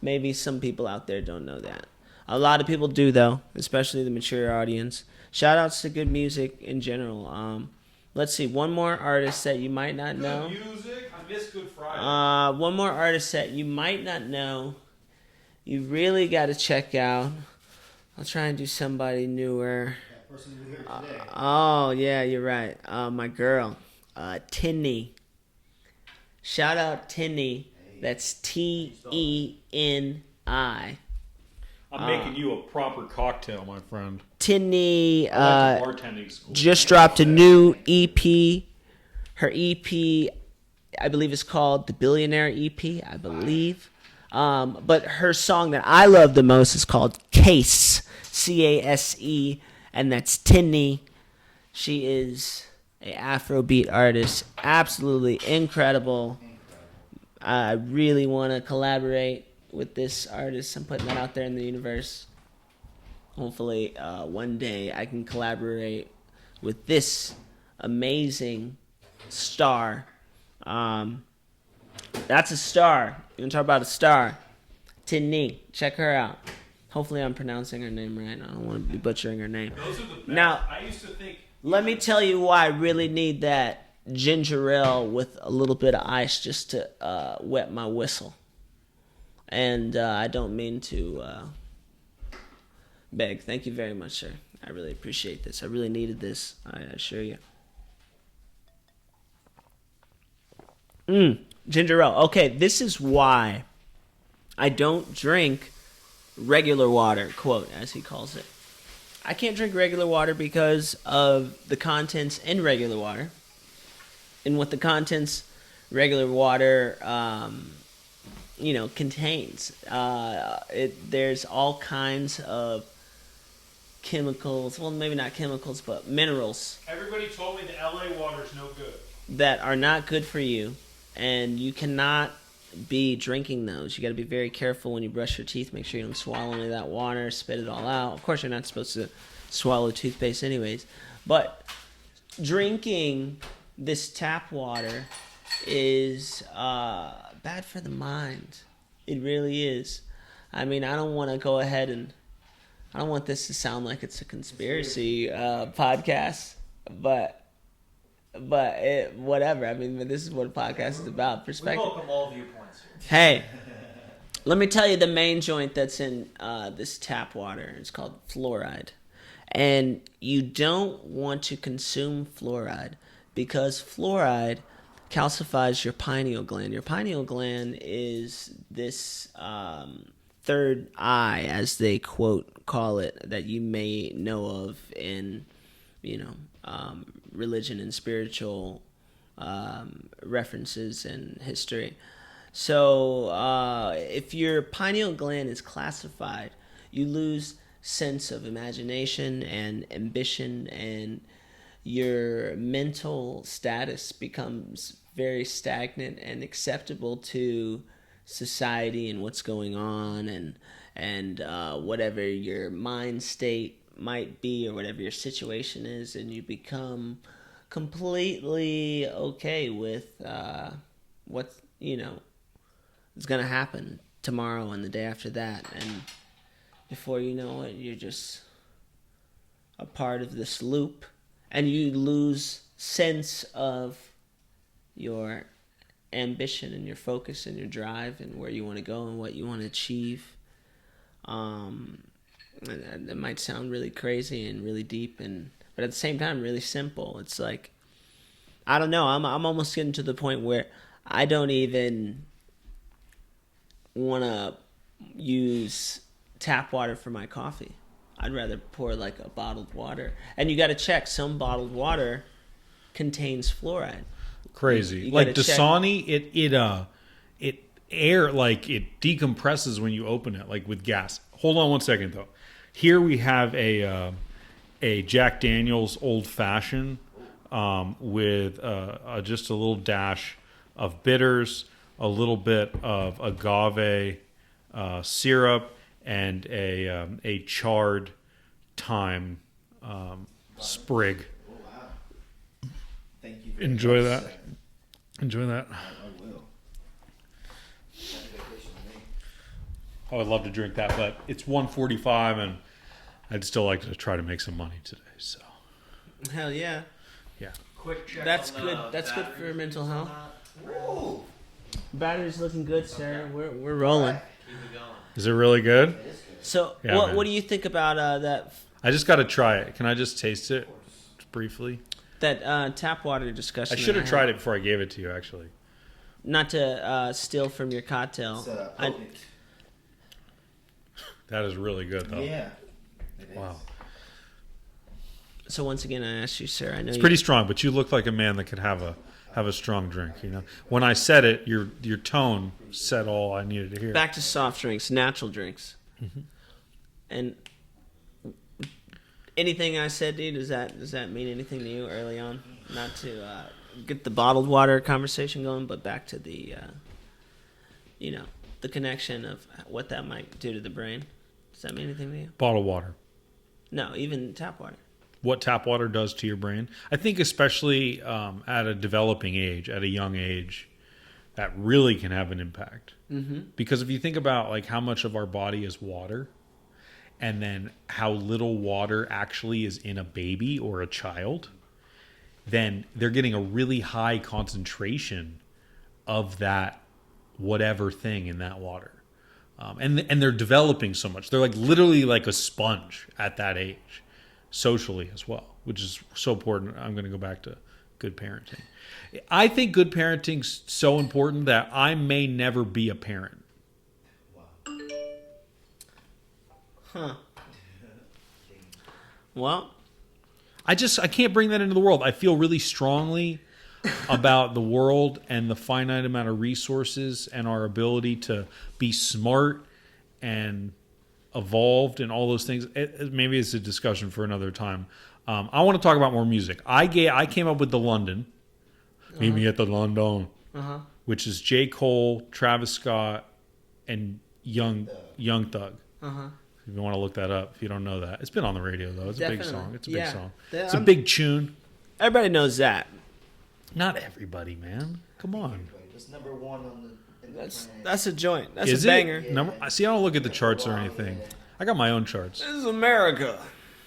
Speaker 2: Maybe some people out there don't know that. A lot of people do, though, especially the mature audience. Shout outs to good music in general. Let's see, one more artist that you might not know.
Speaker 1: Good music. I miss Good Friday.
Speaker 2: One more artist that you might not know. You really got to check out. I'll try and do somebody newer.
Speaker 4: That person we heard today.
Speaker 2: Oh, yeah, you're right. My girl, Tinny. Shout out Tinny. That's Teni.
Speaker 1: I'm making you a proper cocktail, my friend.
Speaker 2: Tinny
Speaker 1: I went to bartending school.
Speaker 2: just dropped a new EP. Her EP, I believe, is called the Billionaire EP, I believe. But her song that I love the most is called Case, Case, and that's Tinny. She is a Afrobeat artist, absolutely incredible. I really want to collaborate with this artist. I'm putting that out there in the universe. Hopefully, one day I can collaborate with this amazing star. That's a star. You want to talk about a star? Tinny. Check her out. Hopefully I'm pronouncing her name right. I don't want to be butchering her name.
Speaker 1: Those are the best.
Speaker 2: Now,
Speaker 1: I used to think.
Speaker 2: let me tell you why I really need that ginger ale with a little bit of ice just to wet my whistle. And I don't mean to beg. Thank you very much, sir. I really appreciate this. I really needed this. I assure you. Ginger ale. Okay, this is why I don't drink regular water, quote, as he calls it. I can't drink regular water because of the contents in regular water. And what the contents regular water contains. There's all kinds of chemicals. Well, maybe not chemicals, but minerals.
Speaker 1: Everybody told me the LA water's no good.
Speaker 2: that are not good for you, and you cannot be drinking those. You got to be very careful when you brush your teeth. Make sure you don't swallow any of that water, spit it all out. Of course, you're not supposed to swallow toothpaste anyways, but drinking this tap water is bad for the mind. It really is. I mean, I don't want to go ahead and I don't want this to sound like it's a conspiracy podcast, but whatever. I mean, this is what a podcast is about.
Speaker 7: We
Speaker 2: Perspective.
Speaker 7: welcome all viewpoints here.
Speaker 2: Hey, let me tell you the main joint that's in this tap water. It's called fluoride. And you don't want to consume fluoride because fluoride calcifies your pineal gland. Your pineal gland is this third eye, as they call it, that you may know of in, religion and spiritual references and history. So if your pineal gland is classified, you lose sense of imagination and ambition, and your mental status becomes very stagnant and acceptable to society and what's going on, and whatever your mind state might be or whatever your situation is, and you become completely okay with what is going to happen tomorrow and the day after that, and before you know it, you're just a part of this loop, and you lose sense of your ambition and your focus and your drive and where you want to go and what you want to achieve. That might sound really crazy and really deep, but at the same time really simple. It's like, I don't know, I'm almost getting to the point where I don't even want to use tap water for my coffee. I'd rather pour like a bottled water. And you got to check, some bottled water contains fluoride.
Speaker 1: Crazy.
Speaker 2: You
Speaker 1: Like
Speaker 2: gotta check.
Speaker 1: Dasani, it air, like it decompresses when you open it, like with gas. Hold on one second though. Here we have a Jack Daniel's Old Fashioned with just a little dash of bitters, a little bit of agave syrup, and a charred thyme sprig.
Speaker 4: Oh, wow. Thank you.
Speaker 1: Enjoy that. Enjoy that.
Speaker 4: I will. That's a vacation to me.
Speaker 1: I would love to drink that, but it's 1:45, and I'd still like to try to make some money today. So,
Speaker 2: Hell yeah.
Speaker 1: yeah.
Speaker 7: Quick check.
Speaker 2: That's
Speaker 7: on
Speaker 2: good.
Speaker 7: the
Speaker 2: That's good for
Speaker 7: batteries.
Speaker 2: mental health.
Speaker 4: Ooh.
Speaker 2: Battery's looking good, sir. We're rolling.
Speaker 7: Keep it going.
Speaker 1: Is it really good?
Speaker 4: It is good.
Speaker 2: So
Speaker 1: Yeah, man.
Speaker 2: what do you think about
Speaker 1: I just got to try it. Can I just taste it briefly?
Speaker 2: that tap water
Speaker 1: I
Speaker 2: discussion?
Speaker 1: should
Speaker 2: that
Speaker 1: have tried it before I gave it to you, actually.
Speaker 2: Not to steal from your cocktail.
Speaker 4: It's
Speaker 2: I-
Speaker 4: potent.
Speaker 1: That is really good, though.
Speaker 4: Yeah. It is.
Speaker 1: Wow.
Speaker 2: so once again, I asked you, sir. I know
Speaker 1: It's
Speaker 2: you,
Speaker 1: pretty strong, but you look like a man that could have a strong drink. When I said it, your tone said all I needed to hear.
Speaker 2: back to soft drinks, natural drinks, and anything I said, dude. Does that mean anything to you early on? Not to get the bottled water conversation going, but back to the the connection of what that might do to the brain. Does that mean anything to you?
Speaker 1: Bottled water.
Speaker 2: No, even tap water.
Speaker 1: What tap water does to your brain. I think especially at a developing age, at a young age, that really can have an impact. Mm-hmm. Because if you think about like how much of our body is water, and then how little water actually is in a baby or a child, then they're getting a really high concentration of that whatever thing in that water. And they're developing so much. They're like literally like a sponge at that age, socially as well, which is so important. I'm going to go back to good parenting. I think good parenting's so important that I may never be a parent.
Speaker 2: Huh. Well,
Speaker 1: I can't bring that into the world. I feel really strongly about the world and the finite amount of resources and our ability to be smart and evolved and all those things. Maybe it's a discussion for another time. I want to talk about more music. I came up with the London. Meet Me at the London,
Speaker 2: Uh-huh.
Speaker 1: which is J. Cole, Travis Scott, and Young Thug.
Speaker 2: Uh-huh.
Speaker 1: If you want to look that up, if you don't know that. It's been on the radio, though. It's a big
Speaker 2: Definitely.
Speaker 1: song. It's a big
Speaker 2: Yeah.
Speaker 1: song.
Speaker 2: Yeah,
Speaker 1: It's a big tune.
Speaker 2: Everybody knows that.
Speaker 1: Not everybody, man. Come on.
Speaker 4: It's number one on the.
Speaker 2: That's a joint. That's
Speaker 1: Is
Speaker 2: a banger.
Speaker 1: it? Number, see, I don't look at the charts or anything. I got my own charts.
Speaker 2: This is America.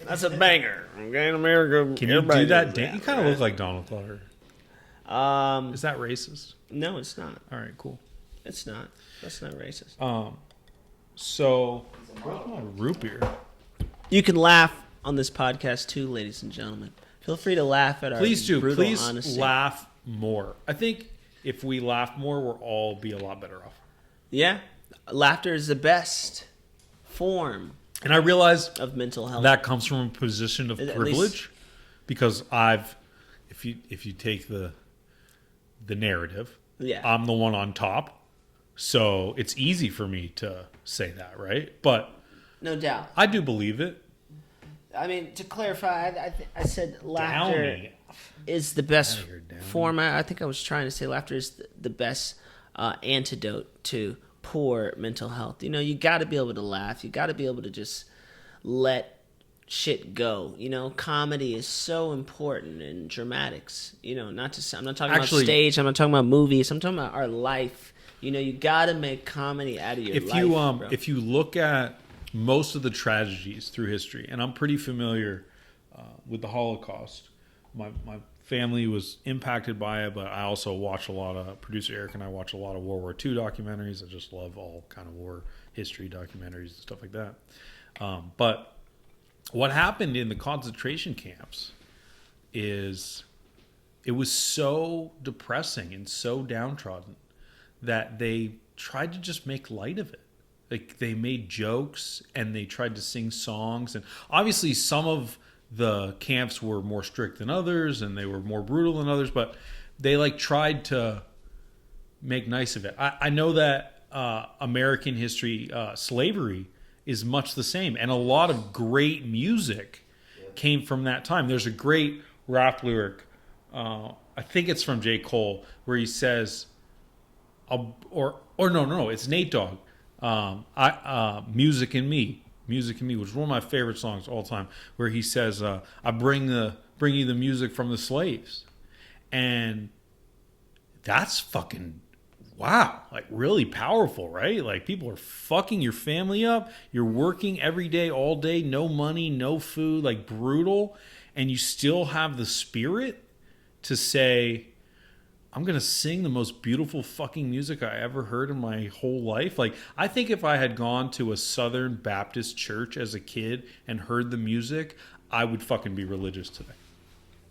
Speaker 2: That's a banger. Okay, in America.
Speaker 1: Can you
Speaker 2: everybody
Speaker 1: do that?
Speaker 2: knows
Speaker 1: Dan? You kind of look like Donald Glover.
Speaker 2: Um,
Speaker 1: Is that racist?
Speaker 2: no, it's not.
Speaker 1: All right, cool.
Speaker 2: It's not. That's not racist.
Speaker 1: So, where's my root beer?
Speaker 2: You can laugh on this podcast too, ladies and gentlemen. Feel free to laugh at our
Speaker 1: Please do.
Speaker 2: brutal
Speaker 1: Please
Speaker 2: honesty.
Speaker 1: laugh more. I think if we laugh more, we'll all be a lot better off.
Speaker 2: Yeah, laughter is the best form
Speaker 1: And I realize
Speaker 2: of mental health.
Speaker 1: that comes from a position of
Speaker 2: At
Speaker 1: privilege,
Speaker 2: least-
Speaker 1: because if you take the narrative,
Speaker 2: Yeah.
Speaker 1: I'm the one on top, so it's easy for me to say that, right? But
Speaker 2: No doubt.
Speaker 1: I do believe it.
Speaker 2: I mean, to clarify, I said laughter
Speaker 1: Downy.
Speaker 2: is the best
Speaker 1: Now you're downy.
Speaker 2: form. I think I was trying to say laughter is the best antidote to poor mental health. You know, you got to be able to laugh. You got to be able to just let shit go. You know, comedy is so important in dramatics. You know, I'm not talking
Speaker 1: Actually-
Speaker 2: about stage. I'm not talking about movies. I'm talking about our life. You know, you got to make comedy out of your
Speaker 1: If
Speaker 2: life. bro.
Speaker 1: if you look at most of the tragedies through history, and I'm pretty familiar with the Holocaust. My family was impacted by it, but I also watch a lot of, producer Eric and I watch a lot of World War II documentaries. I just love all kind of war history documentaries and stuff like that. But what happened in the concentration camps is it was so depressing and so downtrodden that they tried to just make light of it. Like, they made jokes and they tried to sing songs, and obviously some of the camps were more strict than others and they were more brutal than others, but they tried to make nice of it. I know that American history, slavery is much the same, and a lot of great music came from that time. There's a great rap lyric, I think it's from J. Cole, where he says, no, it's Nate Dogg. Music in Me, which is one of my favorite songs of all time, where he says, I bring you the music from the slaves. And that's fucking wow, really powerful, right? Like, people are fucking your family up. You're working every day, all day, no money, no food, brutal. And you still have the spirit to say, I'm going to sing the most beautiful fucking music I ever heard in my whole life. I think if I had gone to a Southern Baptist church as a kid and heard the music, I would fucking be religious today.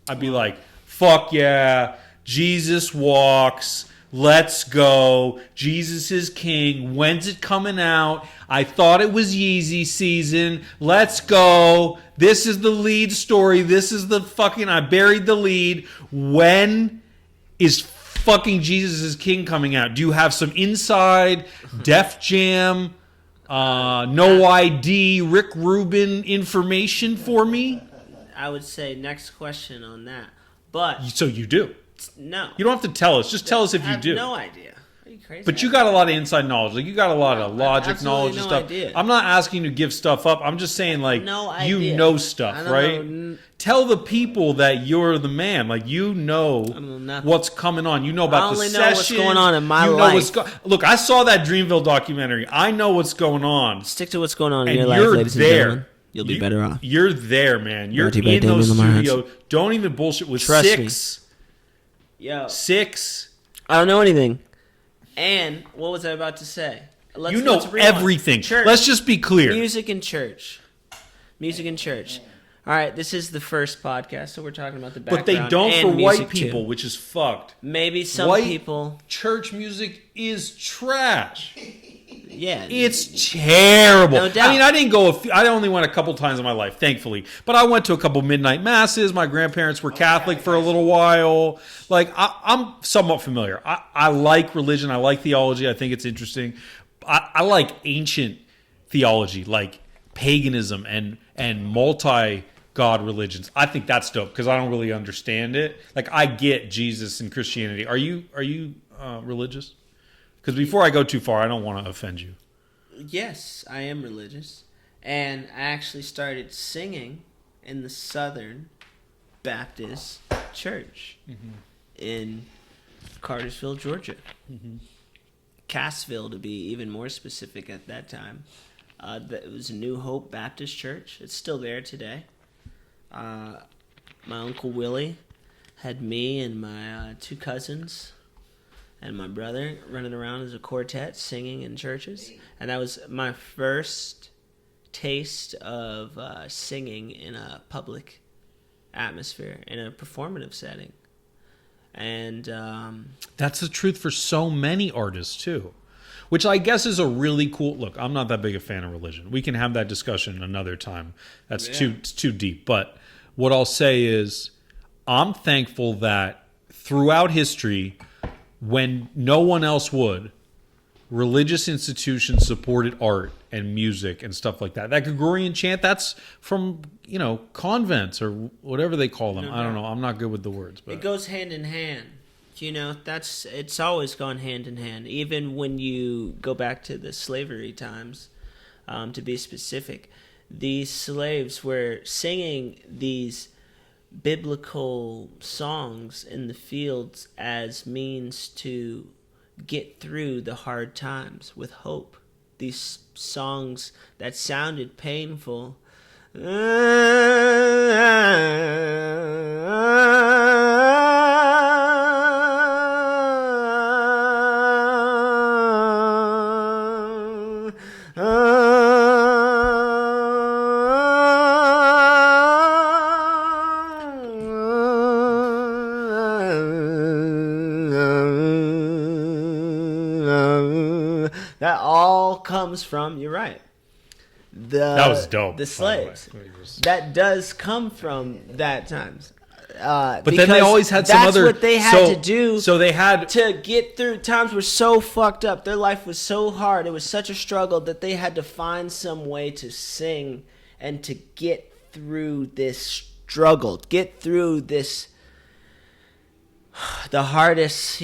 Speaker 1: I'd be like, fuck yeah, Jesus walks, let's go, Jesus is king, when's it coming out? I thought it was Yeezy season, let's go, this is the lead story, this is the fucking, I buried the lead, when is fucking Jesus is King coming out? Do you have some inside Def Jam, No ID, Rick Rubin information for me?
Speaker 2: I would say next question on that. But
Speaker 1: So you do.
Speaker 2: no.
Speaker 1: You don't have to tell us. Just tell us if
Speaker 2: I
Speaker 1: you
Speaker 2: have
Speaker 1: do.
Speaker 2: no idea. Are you crazy?
Speaker 1: But you got a lot of inside knowledge. You got a lot of logic
Speaker 2: absolutely
Speaker 1: knowledge and
Speaker 2: no
Speaker 1: stuff.
Speaker 2: idea.
Speaker 1: I'm not asking you to give stuff up. I'm just saying,
Speaker 2: No
Speaker 1: you
Speaker 2: idea.
Speaker 1: know stuff,
Speaker 2: I don't
Speaker 1: right?
Speaker 2: know.
Speaker 1: Tell the people that you're the man. You know
Speaker 2: don't know nothing.
Speaker 1: what's coming on. You know about
Speaker 2: I only
Speaker 1: the
Speaker 2: know what's
Speaker 1: session.
Speaker 2: going on in my
Speaker 1: you know
Speaker 2: life.
Speaker 1: Look, I saw that Dreamville documentary. I know what's going on.
Speaker 2: Stick to what's going on in
Speaker 1: And
Speaker 2: your life,
Speaker 1: you're
Speaker 2: ladies and
Speaker 1: there.
Speaker 2: gentlemen. You'll be better off.
Speaker 1: You're there, man. You're
Speaker 2: Brought to you by
Speaker 1: in those
Speaker 2: Damien Lamar
Speaker 1: studios. Don't even bullshit with
Speaker 2: Trust
Speaker 1: six.
Speaker 2: Yo,
Speaker 1: Six.
Speaker 2: I don't know anything. And what was I about to say?
Speaker 1: You know
Speaker 2: rewind.
Speaker 1: everything.
Speaker 2: Church.
Speaker 1: Let's just be clear.
Speaker 2: Music in church. Music in church. All right, this is the first podcast, so we're talking about the background.
Speaker 1: But they don't
Speaker 2: and
Speaker 1: for
Speaker 2: music
Speaker 1: white people,
Speaker 2: too.
Speaker 1: which is fucked.
Speaker 2: Maybe some
Speaker 1: White
Speaker 2: people.
Speaker 1: church music is trash.
Speaker 2: Yeah,
Speaker 1: It's terrible.
Speaker 2: No doubt.
Speaker 1: I mean, I only went a couple times in my life, thankfully. But I went to a couple midnight masses. My grandparents were Catholic for a little while. I'm somewhat familiar. I like religion. I like theology. I think it's interesting. I like ancient theology, like paganism and God religions. I think that's dope because I don't really understand it. Like I get Jesus and Christianity. Are you religious? Because before I go too far, I don't want to offend you.
Speaker 2: Yes, I am religious, and I actually started singing in the Southern Baptist Church in Cartersville, Georgia. Cassville, to be even more specific at that time. It was a New Hope Baptist Church. It's still there today. My Uncle Willie had me and my 2 cousins and my brother running around as a quartet singing in churches. And that was my first taste of singing in a public atmosphere, in a performative setting. And
Speaker 1: that's the truth for so many artists too, which I guess is a really cool look. I'm not that big a fan of religion. We can have that discussion another time. That's too deep. But what I'll say is I'm thankful that throughout history, when no one else would, religious institutions supported art and music and stuff like that. That Gregorian chant, that's from, convents or whatever they call them. I don't know. I'm not good with the words. But
Speaker 2: it goes hand in hand. It's always gone hand in hand. Even when you go back to the slavery times, to be specific, these slaves were singing these biblical songs in the fields as means to get through the hard times with hope. These songs that sounded painful that all comes from, you're right,
Speaker 1: that was dope.
Speaker 2: The slaves.
Speaker 1: By the way.
Speaker 2: That does come from that times.
Speaker 1: But then they always had some other.
Speaker 2: That's what they had to do.
Speaker 1: So they had
Speaker 2: to get through. Times were so fucked up. Their life was so hard. It was such a struggle that they had to find some way to sing and to get through this struggle. Get through this, the hardest,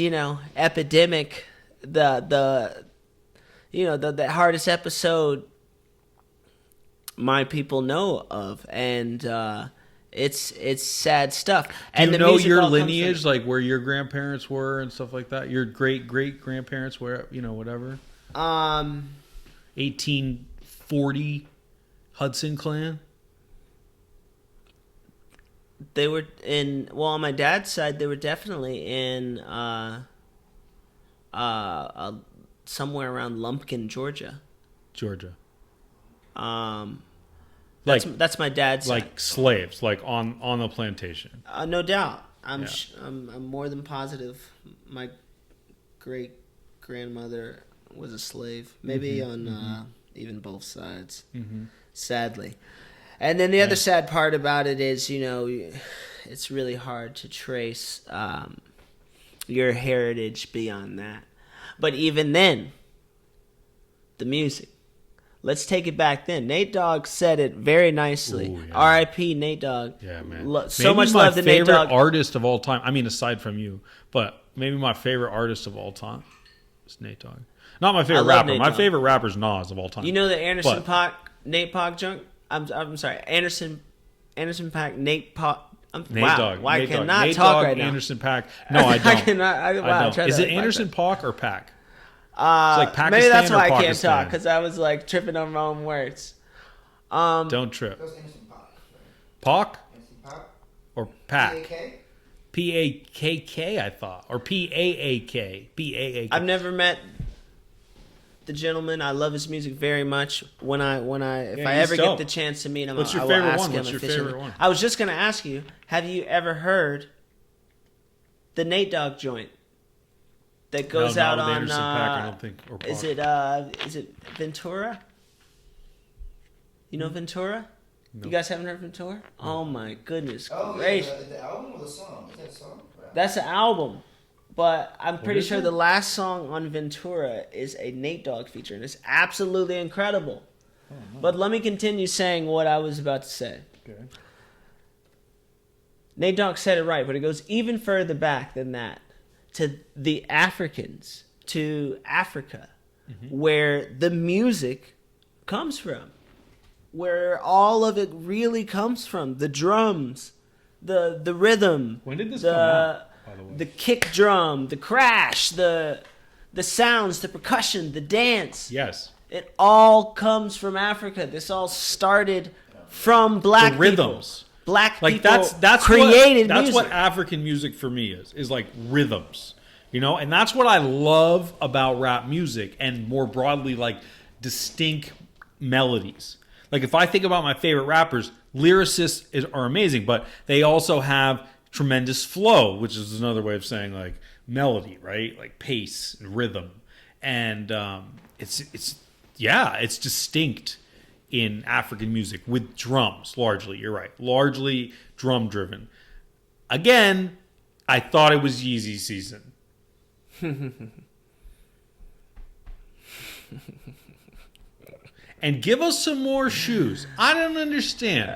Speaker 2: epidemic, the hardest episode my people know of, and it's sad stuff.
Speaker 1: Do
Speaker 2: and
Speaker 1: you
Speaker 2: the
Speaker 1: know
Speaker 2: music
Speaker 1: your
Speaker 2: all comes
Speaker 1: lineage,
Speaker 2: from-
Speaker 1: like where your grandparents were and stuff like that? Your great grandparents were, whatever. 1840 Hudson Clan.
Speaker 2: They were on my dad's side, they were definitely in somewhere around Lumpkin, Georgia. That's my dad's side.
Speaker 1: Like slaves, like on the plantation.
Speaker 2: No doubt. I'm more than positive my great grandmother was a slave. Maybe on even both sides. Sadly. And then the other sad part about it is, it's really hard to trace your heritage beyond that. But even then, the music. Let's take it back then. Nate Dogg said it very nicely.
Speaker 1: Ooh, yeah.
Speaker 2: R.I.P. Nate Dogg.
Speaker 1: Yeah, man.
Speaker 2: So much love to Nate Dogg.
Speaker 1: My favorite artist of all time. I mean, aside from you, but maybe my favorite artist of all time is Nate Dogg. Not my favorite rapper. My favorite rapper is Nas of all time.
Speaker 2: You know the Anderson .Paak, Nate Paak junk? I'm sorry. Anderson .Paak, Nate Paak.
Speaker 1: Nate Dogg.
Speaker 2: Why
Speaker 1: Nate
Speaker 2: cannot
Speaker 1: Nate
Speaker 2: talk
Speaker 1: Dogg,
Speaker 2: right now?
Speaker 1: Anderson .Paak. No, I don't.
Speaker 2: I cannot.
Speaker 1: I don't. Is it Anderson .Paak or Paak? It's like Pakistan
Speaker 2: maybe that's why
Speaker 1: or
Speaker 2: I can't
Speaker 1: Pakistan.
Speaker 2: talk, because I was like tripping on my own words.
Speaker 1: Don't trip.
Speaker 4: That was Anderson Paak.
Speaker 1: Paak
Speaker 4: Anderson Paak.
Speaker 1: or Paak?
Speaker 4: P-A-K?
Speaker 1: P-A-K-K, I thought. Or P-A-A-K. P-A-A-K.
Speaker 2: I've never met the gentleman. I love his music very much. If I ever get the chance to meet him,
Speaker 1: What's your
Speaker 2: I will
Speaker 1: favorite
Speaker 2: ask
Speaker 1: one?
Speaker 2: him
Speaker 1: What's your
Speaker 2: officially.
Speaker 1: favorite one?
Speaker 2: I was just going to ask you, have you ever heard the Nate Dogg joint that goes out on
Speaker 1: Anderson .Paak, I don't think, or
Speaker 2: is
Speaker 1: Paak.
Speaker 2: it Ventura? You know Ventura?
Speaker 1: No.
Speaker 2: You guys haven't heard Ventura? Oh my goodness
Speaker 4: Oh,
Speaker 2: gracious.
Speaker 4: yeah, the album or the song? Is that a song?
Speaker 2: That's an album. But I'm pretty
Speaker 1: is
Speaker 2: sure
Speaker 1: it?
Speaker 2: the last song on Ventura is a Nate Dogg feature, and it's absolutely incredible. But let me continue saying what I was about to say.
Speaker 1: Okay.
Speaker 2: Nate Dogg said it right, but it goes even further back than that to the Africans, to Africa, where the music comes from, where all of it really comes from. The drums, the rhythm.
Speaker 1: When did this come out, by the way?
Speaker 2: The kick drum, the crash, the sounds, the percussion, the dance.
Speaker 1: Yes.
Speaker 2: It all comes from Africa. This all started from black
Speaker 1: The rhythms.
Speaker 2: people. Black
Speaker 1: Like
Speaker 2: people
Speaker 1: that's
Speaker 2: created
Speaker 1: that's
Speaker 2: music.
Speaker 1: what African music for me is like rhythms, you know, and that's what I love about rap music and more broadly like distinct melodies. Like if I think about my favorite rappers, lyricists are amazing, but they also have tremendous flow, which is another way of saying like melody, right? Like pace and rhythm, and it's distinct in African music with drums largely. You're right, largely drum driven. Again, I thought it was Yeezy season. And give us some more shoes. I don't understand.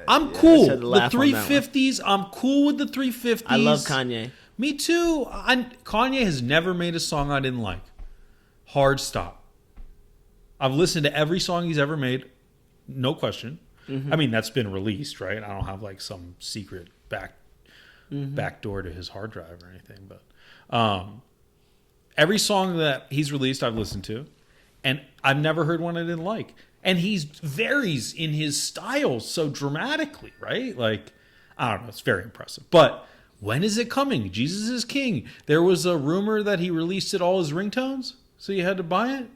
Speaker 1: I'm cool.
Speaker 2: I had to
Speaker 1: The
Speaker 2: laugh on that one.
Speaker 1: 350s, I'm cool with the 350s.
Speaker 2: I love Kanye.
Speaker 1: Me too. Kanye has never made a song I didn't like. Hard stop. I've listened to every song he's ever made. No question. I mean, that's been released, right? I don't have like some secret back door to his hard drive or anything. But every song that he's released, I've listened to. And I've never heard one I didn't like. And he varies in his style so dramatically, right? Like, I don't know. It's very impressive. But when is it coming? Jesus is King. There was a rumor that he released it all as ringtones, so you had to buy it.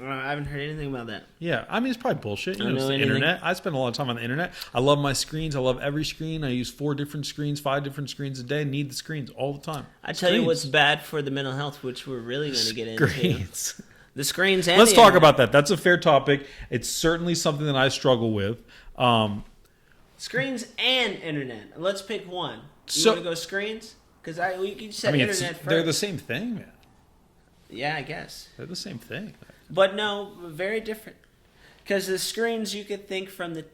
Speaker 2: I haven't heard anything about that.
Speaker 1: Yeah, I mean, it's probably bullshit. You
Speaker 2: I
Speaker 1: know,
Speaker 2: don't
Speaker 1: it's
Speaker 2: know
Speaker 1: the
Speaker 2: anything.
Speaker 1: internet. I spend a lot of time on the internet. I love my screens. I love every screen. I use 4 different screens, 5 different screens a day. Need the screens all the time.
Speaker 2: I tell you
Speaker 1: Screens.
Speaker 2: what's bad for the mental health, which we're really going to get into.
Speaker 1: Screens.
Speaker 2: The screens and
Speaker 1: Let's
Speaker 2: the
Speaker 1: talk
Speaker 2: internet.
Speaker 1: about that. That's a fair topic. It's certainly something that I struggle with.
Speaker 2: Screens and internet. Let's pick one. You
Speaker 1: So-
Speaker 2: want to go screens? Because you
Speaker 1: I
Speaker 2: said
Speaker 1: mean,
Speaker 2: internet first.
Speaker 1: they're the same thing, man.
Speaker 2: Yeah, I guess.
Speaker 1: They're the same thing.
Speaker 2: But no, very different. Because the screens, you could think from the,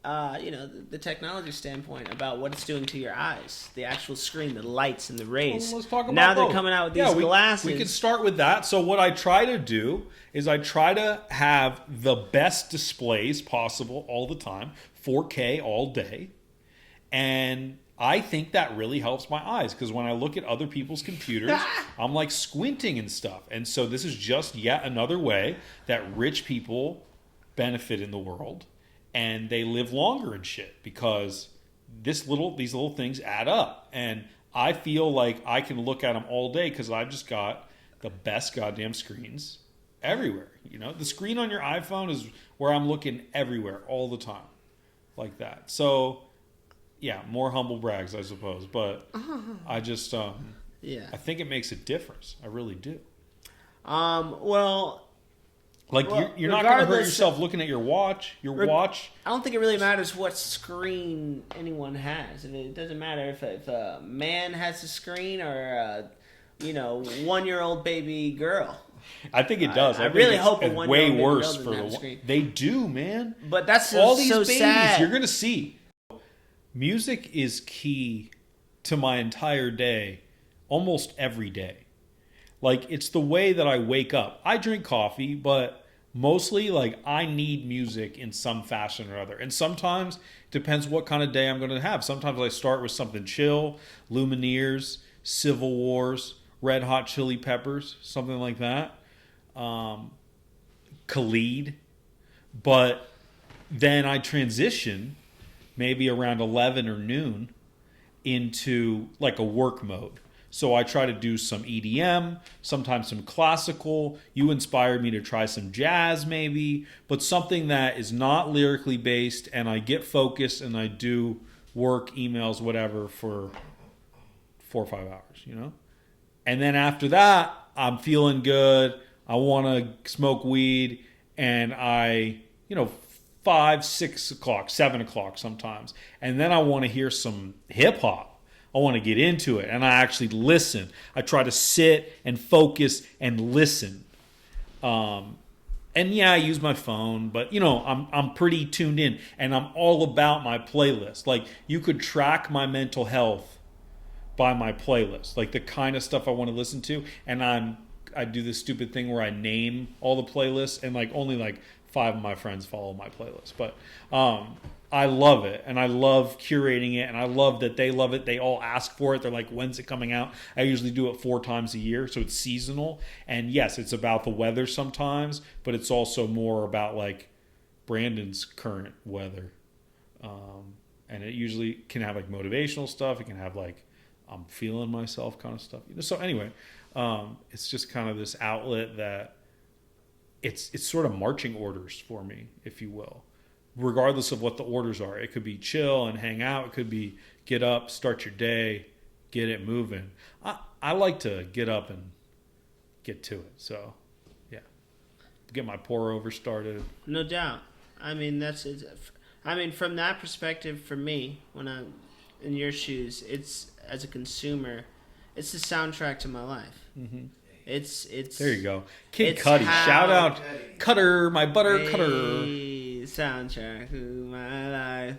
Speaker 2: the technology standpoint about what it's doing to your eyes. The actual screen, the lights and the rays.
Speaker 1: Well, let's talk about
Speaker 2: now they're
Speaker 1: both.
Speaker 2: coming out with these glasses.
Speaker 1: We can start with that. So what I try to do is I try to have the best displays possible all the time, 4K all day, and I think that really helps my eyes because when I look at other people's computers, I'm like squinting and stuff. And so this is just yet another way that rich people benefit in the world and they live longer and shit because these little things add up. And I feel like I can look at them all day because I've just got the best goddamn screens everywhere. You know, the screen on your iPhone is where I'm looking everywhere all the time like that. So yeah, more humble brags, I suppose. But I just,
Speaker 2: Yeah.
Speaker 1: I think it makes a difference. I really do.
Speaker 2: Well,
Speaker 1: Like,
Speaker 2: Well,
Speaker 1: you're not going to hurt
Speaker 2: regardless-
Speaker 1: yourself looking at your watch. Watch.
Speaker 2: I don't think it really matters what screen anyone has. It doesn't matter if a man has a screen or a 1-year-old baby girl.
Speaker 1: I think it does.
Speaker 2: I
Speaker 1: think
Speaker 2: really
Speaker 1: it's
Speaker 2: hope a
Speaker 1: it's
Speaker 2: 1-year-old
Speaker 1: way
Speaker 2: baby
Speaker 1: worse
Speaker 2: girl
Speaker 1: for
Speaker 2: doesn't have a
Speaker 1: the
Speaker 2: screen.
Speaker 1: They do, man.
Speaker 2: But that's
Speaker 1: All these
Speaker 2: so
Speaker 1: babies,
Speaker 2: sad.
Speaker 1: you're going to see. Music is key to my entire day, almost every day. Like, it's the way that I wake up. I drink coffee, but mostly, like, I need music in some fashion or other. And sometimes it depends what kind of day I'm going to have. Sometimes I start with something chill, Lumineers, Civil Wars, Red Hot Chili Peppers, something like that. Khalid. But then I transition maybe around 11 or noon into like a work mode. So I try to do some EDM, sometimes some classical. You inspired me to try some jazz maybe, but something that is not lyrically based, and I get focused and I do work, emails, whatever for 4 or 5 hours, you know? And then after that, I'm feeling good. I want to smoke weed, and I, 5, 6 o'clock, 7 o'clock sometimes. And then I want to hear some hip hop. I want to get into it, and I actually listen. I try to sit and focus and listen. And And yeah, I use my phone, but you know, I'm pretty tuned in, and I'm all about my playlist. Like, you could track my mental health by my playlist, like the kind of stuff I want to listen to. And I do this stupid thing where I name all the playlists, and like only like 5 of my friends follow my playlist. But I love it, and I love curating it, and I love that they love it. They all ask for it. They're like, when's it coming out? I usually do it 4 times a year, so it's seasonal. And yes, it's about the weather sometimes, but it's also more about like Brandon's current weather. And it usually can have like motivational stuff. It can have like I'm feeling myself kind of stuff. So anyway, it's just kind of this outlet that it's sort of marching orders for me, if you will. Regardless of what the orders are. It could be chill and hang out. It could be get up, start your day, get it moving. I like to get up and get to it. So, yeah. Get my pour over started.
Speaker 2: No doubt. I mean, from that perspective, for me, when I'm in your shoes, it's, as a consumer, it's the soundtrack to my life.
Speaker 1: Mm-hmm.
Speaker 2: It's
Speaker 1: there you go. Kid
Speaker 2: it's
Speaker 1: Cudi.
Speaker 2: how-
Speaker 1: Shout out Cutter, my butter
Speaker 2: Hey,
Speaker 1: cutter.
Speaker 2: soundtrack to my life.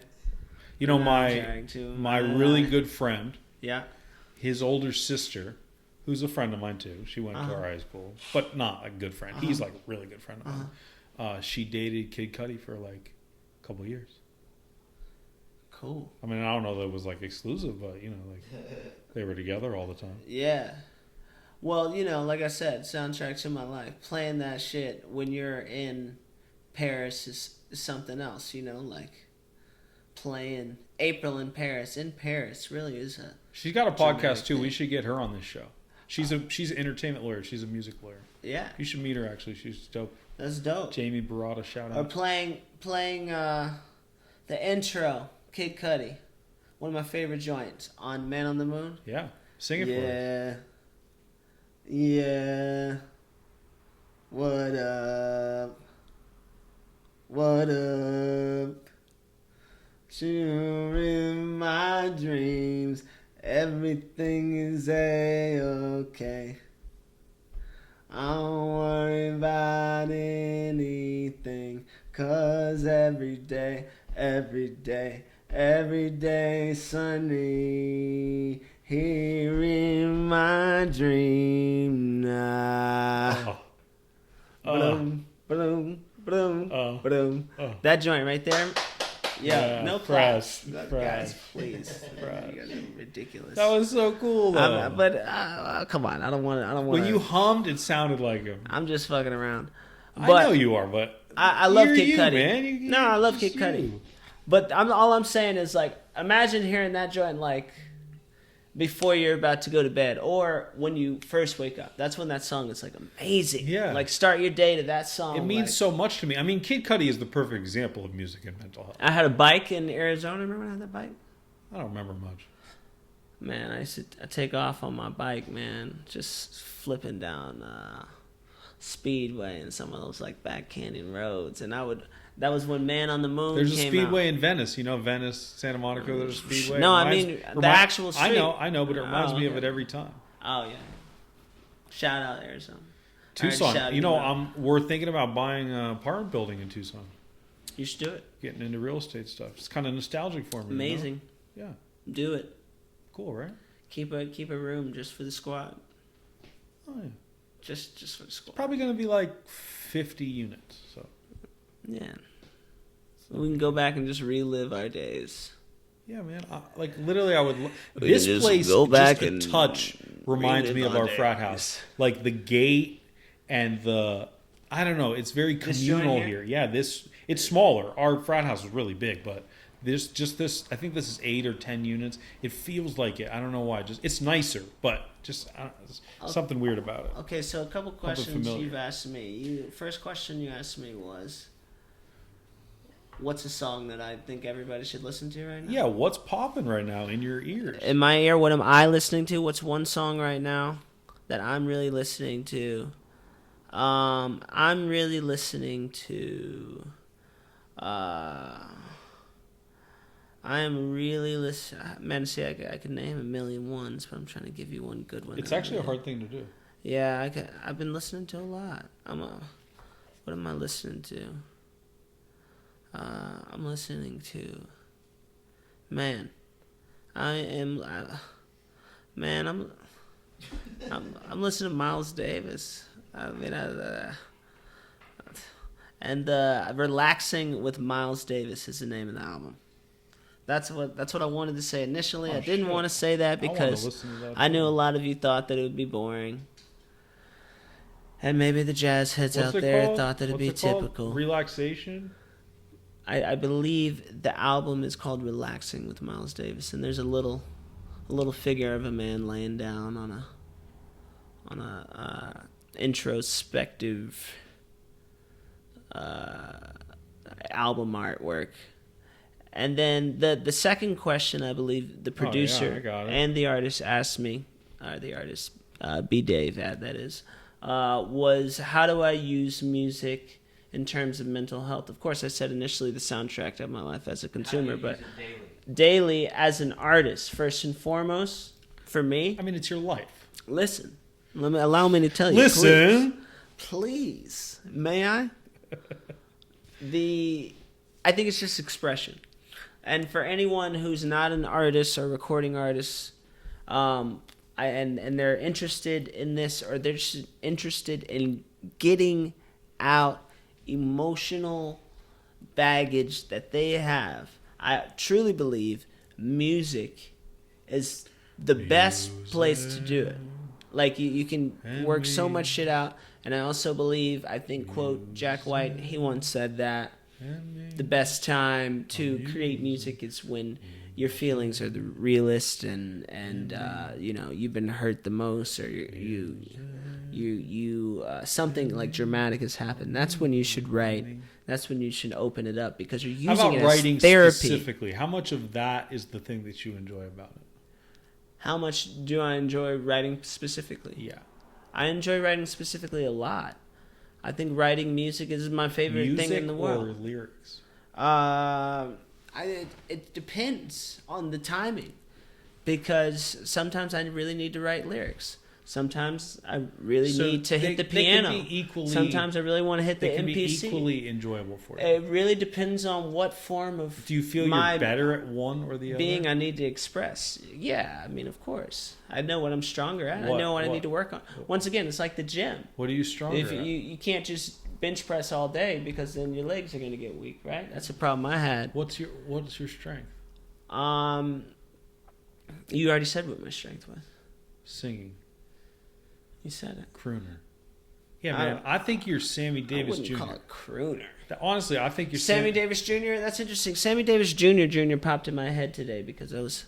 Speaker 1: You know,
Speaker 2: Soundtrack to
Speaker 1: my really
Speaker 2: life.
Speaker 1: good friend,
Speaker 2: Yeah.
Speaker 1: his older sister, who's a friend of mine too. She went to our high school, but not a good friend. He's like a really good friend of mine. She dated Kid Cudi for like a couple of years.
Speaker 2: Cool.
Speaker 1: I mean, I don't know that it was like exclusive, but you know, like they were together all the time.
Speaker 2: Yeah. Well, you know, like I said, soundtrack to my life. Playing that shit when you're in Paris is something else, you know, like playing April in Paris. In Paris really is a
Speaker 1: She's got a
Speaker 2: dramatic
Speaker 1: podcast too.
Speaker 2: thing.
Speaker 1: We should get her on this show. She's an entertainment lawyer. She's a music lawyer.
Speaker 2: yeah.
Speaker 1: You should meet her actually. She's dope.
Speaker 2: That's dope.
Speaker 1: Jamie Barada, shout
Speaker 2: Or
Speaker 1: out.
Speaker 2: playing the intro, Kid Cudi. One of my favorite joints on Man on the Moon.
Speaker 1: Yeah, sing it for us.
Speaker 2: Yeah. What up? What up? You're in my dreams. Everything is A-okay. I don't worry about anything. 'Cause every day sunny. Here in my dream now. Ba-dum, ba-dum, ba-dum, ba-dum. That joint right there.
Speaker 1: Yeah,
Speaker 2: No
Speaker 1: press,
Speaker 2: claps.
Speaker 1: press.
Speaker 2: Guys, please.
Speaker 1: Press.
Speaker 2: You guys are ridiculous.
Speaker 1: That was so cool though.
Speaker 2: But come on, I don't want to.
Speaker 1: When you hummed, it sounded like him.
Speaker 2: I'm just fucking around.
Speaker 1: I
Speaker 2: But
Speaker 1: know you are, but
Speaker 2: I love
Speaker 1: you're
Speaker 2: Kid
Speaker 1: you,
Speaker 2: Cudi.
Speaker 1: man.
Speaker 2: No, I love Kid
Speaker 1: just
Speaker 2: Cudi.
Speaker 1: you.
Speaker 2: But all I'm saying is, like, imagine hearing that joint like before you're about to go to bed or when you first wake up. That's when that song is like amazing.
Speaker 1: Yeah.
Speaker 2: Like start your day to that song.
Speaker 1: It means
Speaker 2: like,
Speaker 1: so much to me. I mean, Kid Cudi is the perfect example of music and mental health.
Speaker 2: I had a bike in Arizona. Remember when I had that bike?
Speaker 1: I don't remember much.
Speaker 2: Man, I take off on my bike, man, just flipping down Speedway and some of those like back canyon roads, and that was when Man on the Moon
Speaker 1: There's a
Speaker 2: came
Speaker 1: speedway
Speaker 2: out.
Speaker 1: in Venice. You know, Venice, Santa Monica. There's a speedway.
Speaker 2: No,
Speaker 1: It
Speaker 2: I mean, the actual street.
Speaker 1: I know, but it reminds me of
Speaker 2: okay.
Speaker 1: it every time.
Speaker 2: Oh yeah, shout out Arizona.
Speaker 1: Tucson.
Speaker 2: shout
Speaker 1: You know,
Speaker 2: you out.
Speaker 1: we're thinking about buying an apartment building in Tucson.
Speaker 2: You should do it.
Speaker 1: Getting into real estate stuff. It's kind of nostalgic for me.
Speaker 2: Amazing.
Speaker 1: You know?
Speaker 2: Do it.
Speaker 1: Yeah. Cool, right?
Speaker 2: Keep a room just for the squad.
Speaker 1: Oh yeah.
Speaker 2: Just for the squad.
Speaker 1: Probably going to be like 50 units. So
Speaker 2: Yeah. We can go back and just relive our days.
Speaker 1: yeah, man. Like literally, I would.
Speaker 2: We
Speaker 1: This
Speaker 2: can just
Speaker 1: place,
Speaker 2: go back
Speaker 1: just a
Speaker 2: and
Speaker 1: touch, reminds me
Speaker 2: relive
Speaker 1: of
Speaker 2: our
Speaker 1: our frat
Speaker 2: days.
Speaker 1: house. Like the gate and the. I don't know. It's very
Speaker 2: This joint
Speaker 1: communal
Speaker 2: here?
Speaker 1: here. Yeah, it's smaller. Our frat house was really big, but this. I think this is 8 or 10 units. It feels like it. I don't know why. Just it's nicer, but just there's something weird about it.
Speaker 2: Okay, so a couple questions
Speaker 1: familiar.
Speaker 2: you've asked me. First question you asked me was, what's a song that I think everybody should listen to right now?
Speaker 1: Yeah, what's popping right now in your ears?
Speaker 2: In my ear, what am I listening to? What's one song right now that I'm really listening to? I'm really listening to. I am really listening. Man, see, I could name a million ones, but I'm trying to give you one good one.
Speaker 1: It's
Speaker 2: that I
Speaker 1: actually a
Speaker 2: really-
Speaker 1: hard thing to do.
Speaker 2: Yeah, I've been listening to a lot. What am I listening to? I'm listening to. Man, I'm listening to Miles Davis. I mean, Relaxing with Miles Davis is the name of the album. That's what I wanted to say initially. I didn't want to say that because I knew a lot of you thought that it would be boring. And maybe the jazz heads out there thought that it'd be typical.
Speaker 1: Relaxation?
Speaker 2: I believe the album is called Relaxing with Miles Davis, and there's a little figure of a man laying down on a introspective album artwork. And then the second question, I believe the producer and the artist asked me, the artist B. Dave, that is, was how do I use music in terms of mental health? Of course, I said initially the soundtrack of my life as a consumer, but daily as an artist, first and foremost, for me.
Speaker 1: I mean, it's your life.
Speaker 2: Listen, allow me to tell you.
Speaker 1: Listen,
Speaker 2: please, may I? I think it's just expression, and for anyone who's not an artist or recording artist, and they're interested in this, or they're just interested in getting out emotional baggage that they have, I truly believe music is the best place to do it. Like you can work so much shit out, and I also believe, I think, quote Jack White, he once said that the best time to create music is when your feelings are the realest, and you've been hurt the most, or you something like dramatic has happened. That's when you should write. That's when you should open it up, because you're using it as therapy.
Speaker 1: Specifically, how much of that is the thing that you enjoy about it?
Speaker 2: How much do I enjoy writing specifically?
Speaker 1: Yeah,
Speaker 2: I enjoy writing specifically a lot. I think writing music is my favorite thing in the world.
Speaker 1: Music or lyrics?
Speaker 2: It depends on the timing, because sometimes I really need to write lyrics. Sometimes I really need to hit the piano.
Speaker 1: They can be equally,
Speaker 2: sometimes I really want to hit the MPC.
Speaker 1: They can be equally enjoyable for you.
Speaker 2: It really depends on what form of.
Speaker 1: Do you feel you're better at one or the other?
Speaker 2: Being I need to express. Yeah, I mean, of course. I know what I'm stronger at. I know what I need to work on. Once again, it's like the gym.
Speaker 1: What are you stronger at?
Speaker 2: You can't just bench press all day, because then your legs are going to get weak, right? That's a problem I had.
Speaker 1: What's your strength?
Speaker 2: You already said what my strength was.
Speaker 1: Singing.
Speaker 2: You said it.
Speaker 1: Crooner. Yeah, man. I think you're Sammy Davis Jr.
Speaker 2: I wouldn't call it crooner.
Speaker 1: Honestly, I think you're
Speaker 2: Sammy Davis Jr. That's interesting. Sammy Davis Jr. popped in my head today because I was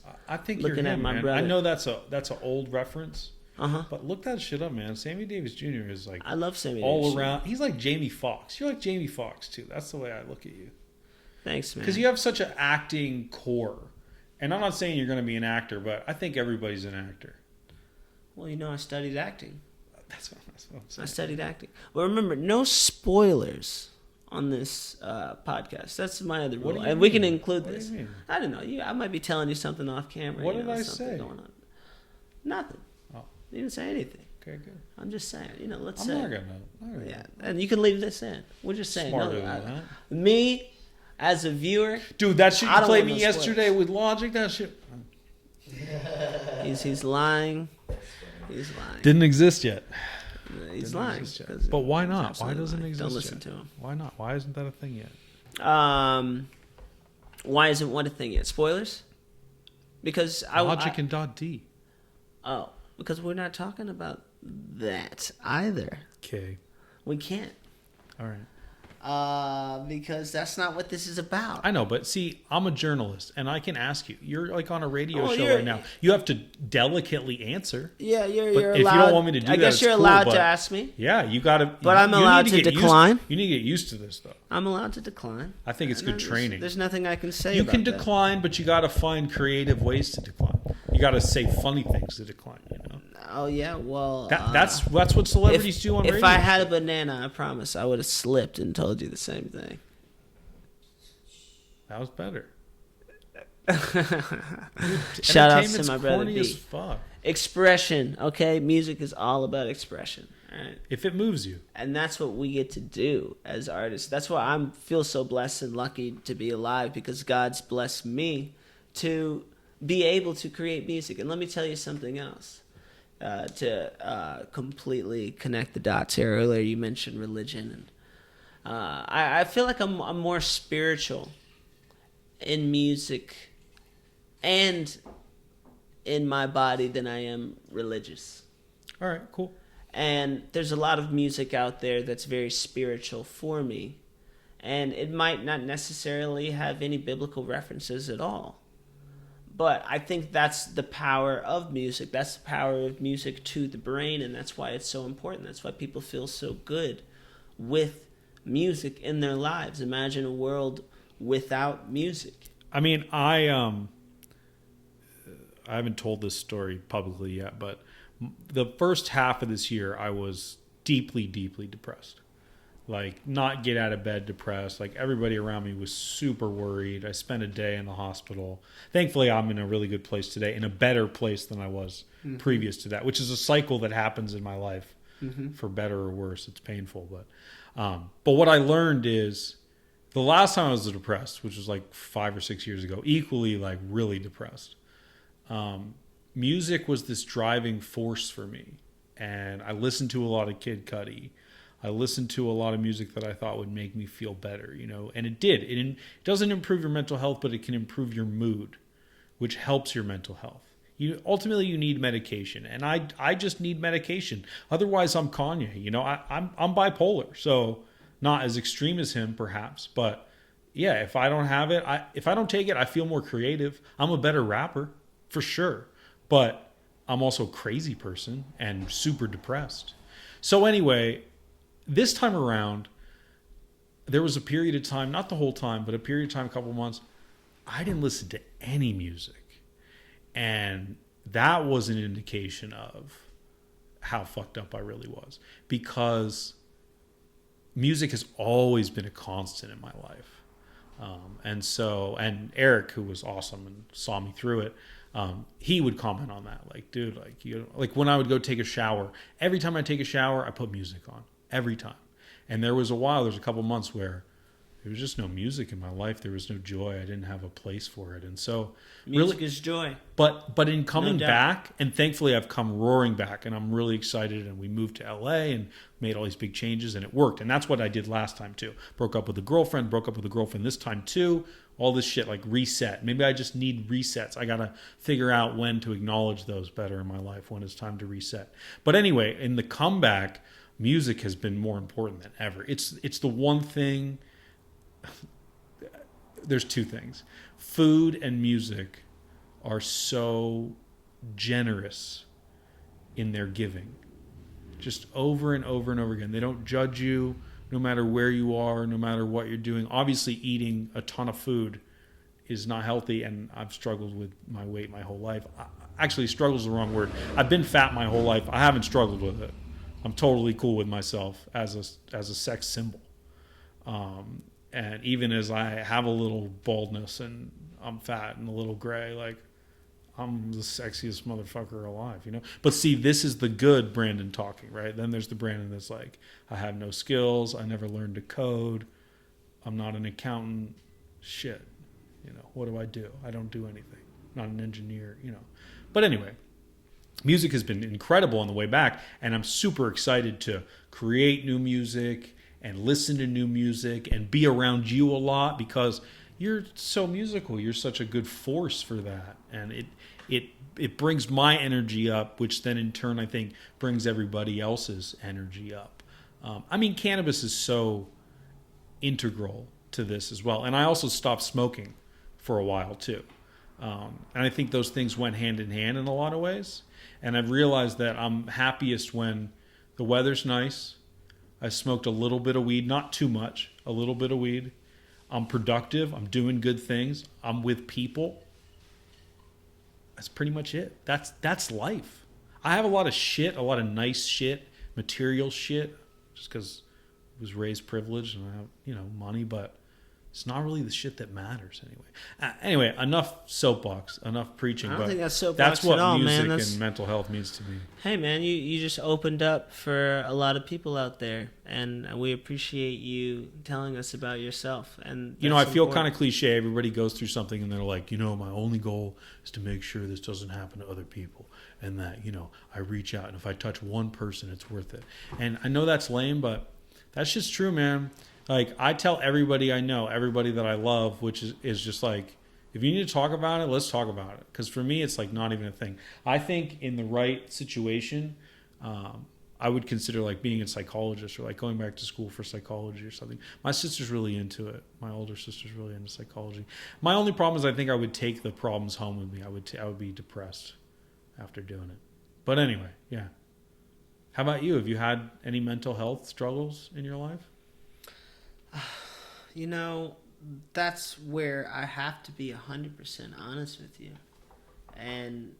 Speaker 2: looking at my brother.
Speaker 1: I know that's an old reference.
Speaker 2: Uh-huh.
Speaker 1: But look that shit up, man. Sammy Davis Jr. is like,
Speaker 2: I love Sammy
Speaker 1: all
Speaker 2: Davis
Speaker 1: around.
Speaker 2: Jr.
Speaker 1: He's like Jamie Foxx. You're like Jamie Foxx too. That's the way I look at you.
Speaker 2: Thanks, man.
Speaker 1: Because you have such an acting core. And I'm not saying you're going to be an actor, but I think everybody's an actor.
Speaker 2: Well, I studied acting.
Speaker 1: That's what I'm saying.
Speaker 2: I studied acting. But remember, no spoilers on this podcast. That's my other rule. And we can include this.
Speaker 1: What do you mean?
Speaker 2: I don't know. I might be telling you something off camera.
Speaker 1: What did I say?
Speaker 2: Going on. Nothing.
Speaker 1: Oh.
Speaker 2: You didn't say anything.
Speaker 1: Okay, good.
Speaker 2: I'm just saying. Let's
Speaker 1: I'm
Speaker 2: say.
Speaker 1: not gonna.
Speaker 2: Yeah, and you can leave this in. We're just saying.
Speaker 1: Smarter than that.
Speaker 2: Me, as a viewer,
Speaker 1: dude, that shit you played me yesterday
Speaker 2: spoilers.
Speaker 1: with Logic. That shit.
Speaker 2: He's lying. He's lying.
Speaker 1: Didn't exist yet.
Speaker 2: He's lying.
Speaker 1: But why not? Why doesn't it exist?
Speaker 2: Don't listen to him.
Speaker 1: Why not? Why isn't that a thing yet?
Speaker 2: Why isn't what a thing yet? Spoilers? Because
Speaker 1: Logic and .d.
Speaker 2: Oh, because we're not talking about that either.
Speaker 1: Okay.
Speaker 2: We can't.
Speaker 1: All right.
Speaker 2: Because that's not what this is about.
Speaker 1: I know, but see, I'm a journalist, and I can ask you. You're like on a radio show right now. You have to delicately answer.
Speaker 2: Yeah, you're
Speaker 1: but
Speaker 2: allowed.
Speaker 1: If you don't want me to do that,
Speaker 2: I guess you're allowed to ask me.
Speaker 1: Yeah, you got to.
Speaker 2: But I'm allowed to decline.
Speaker 1: You need to get used to this, though.
Speaker 2: I'm allowed to decline.
Speaker 1: I think it's good training.
Speaker 2: There's nothing I can say.
Speaker 1: You
Speaker 2: about
Speaker 1: can
Speaker 2: that.
Speaker 1: decline, but you got to find creative ways to decline. You got to say funny things to decline.
Speaker 2: Oh yeah, well
Speaker 1: that's what celebrities do on radio.
Speaker 2: If I had a banana, I promise I would have slipped and told you the same thing.
Speaker 1: That was better.
Speaker 2: Shout out to my brother
Speaker 1: corny
Speaker 2: B.
Speaker 1: as fuck.
Speaker 2: Expression, okay? Music is all about expression. Right.
Speaker 1: if it moves you.
Speaker 2: And that's what we get to do as artists. That's why I feel so blessed and lucky to be alive, because God's blessed me to be able to create music. And let me tell you something else. To completely connect the dots here. Earlier you mentioned religion, and I feel like I'm more spiritual in music and in my body than I am religious.
Speaker 1: All right, cool.
Speaker 2: And there's a lot of music out there that's very spiritual for me, and it might not necessarily have any biblical references at all. But I think that's the power of music. That's the power of music to the brain, and that's why it's so important. That's why people feel so good with music in their lives. Imagine a world without music.
Speaker 1: I mean, I haven't told this story publicly yet, but the first half of this year, I was deeply, deeply depressed. Like, not get out of bed depressed. Like, everybody around me was super worried. I spent a day in the hospital. Thankfully, I'm in a really good place today, in a better place than I was previous to that, which is a cycle that happens in my life, for better or worse. It's painful. But what I learned is the last time I was depressed, which was like 5 or 6 years ago, equally like really depressed, music was this driving force for me. And I listened to a lot of Kid Cudi. I listened to a lot of music that I thought would make me feel better, you know, and it did. It doesn't improve your mental health, but it can improve your mood, which helps your mental health. Ultimately, you need medication, and I just need medication. Otherwise, I'm Kanye. You know, I'm bipolar, so not as extreme as him, perhaps, but yeah, if I don't have it, if I don't take it, I feel more creative. I'm a better rapper, for sure, but I'm also a crazy person and super depressed. So anyway, this time around, there was a period of time, not the whole time, but a period of time, a couple of months, I didn't listen to any music. And that was an indication of how fucked up I really was. Because music has always been a constant in my life. And Eric, who was awesome and saw me through it, he would comment on that. Like, dude, like when I would go take a shower, every time I take a shower, I put music on. Every time. And there was a couple months where there was just no music in my life. There was no joy. I didn't have a place for it. And so
Speaker 2: Music is joy.
Speaker 1: But in coming
Speaker 2: No doubt.
Speaker 1: back, and thankfully I've come roaring back, and I'm really excited, and we moved to LA and made all these big changes, and it worked. And that's what I did last time too. Broke up with a girlfriend this time too. All this shit, like reset. Maybe I just need resets. I got to figure out when to acknowledge those better in my life, when it's time to reset. But anyway, in the comeback, music has been more important than ever. It's the one thing. There's two things. Food and music are so generous in their giving. Just over and over and over again. They don't judge you no matter where you are, no matter what you're doing. Obviously, eating a ton of food is not healthy, and I've struggled with my weight my whole life. Actually, struggle is the wrong word. I've been fat my whole life. I haven't struggled with it. I'm totally cool with myself as a sex symbol. And even as I have a little baldness and I'm fat and a little gray, like, I'm the sexiest motherfucker alive, you know? But see, this is the good Brandon talking, right? Then there's the Brandon that's like, I have no skills. I never learned to code. I'm not an accountant. Shit. You know, what do? I don't do anything. Not an engineer, you know? But anyway, music has been incredible on the way back, and I'm super excited to create new music and listen to new music and be around you a lot, because you're so musical. You're such a good force for that. And it brings my energy up, which then in turn I think brings everybody else's energy up. I mean, cannabis is so integral to this as well. And I also stopped smoking for a while too. And I think those things went hand in hand in a lot of ways. And I've realized that I'm happiest when the weather's nice. I smoked a little bit of weed, not too much, a little bit of weed. I'm productive. I'm doing good things. I'm with people. That's pretty much it. That's life. I have a lot of shit, a lot of nice shit, material shit, just because I was raised privileged and I have, money. But it's not really the shit that matters anyway. Anyway, enough soapbox, enough preaching.
Speaker 2: I don't
Speaker 1: but
Speaker 2: think that's soapbox
Speaker 1: that's what
Speaker 2: at all,
Speaker 1: music
Speaker 2: man. That's-
Speaker 1: and mental health means to me.
Speaker 2: Hey, man, you just opened up for a lot of people out there, and we appreciate you telling us about yourself. And
Speaker 1: You know, I
Speaker 2: that's
Speaker 1: feel
Speaker 2: important.
Speaker 1: kind of cliche. Everybody goes through something and they're like, you know, my only goal is to make sure this doesn't happen to other people. And that, you know, I reach out and if I touch one person, it's worth it. And I know that's lame, but that's just true, man. Like, I tell everybody I know, everybody that I love, which is just like, if you need to talk about it, let's talk about it. Because for me, it's like not even a thing. I think in the right situation, I would consider like being a psychologist or like going back to school for psychology or something. My sister's really into it. My older sister's really into psychology. My only problem is I think I would take the problems home with me. I would be depressed after doing it. But anyway, yeah. How about you? Have you had any mental health struggles in your life?
Speaker 2: You know, that's where I have to be 100% honest with you. And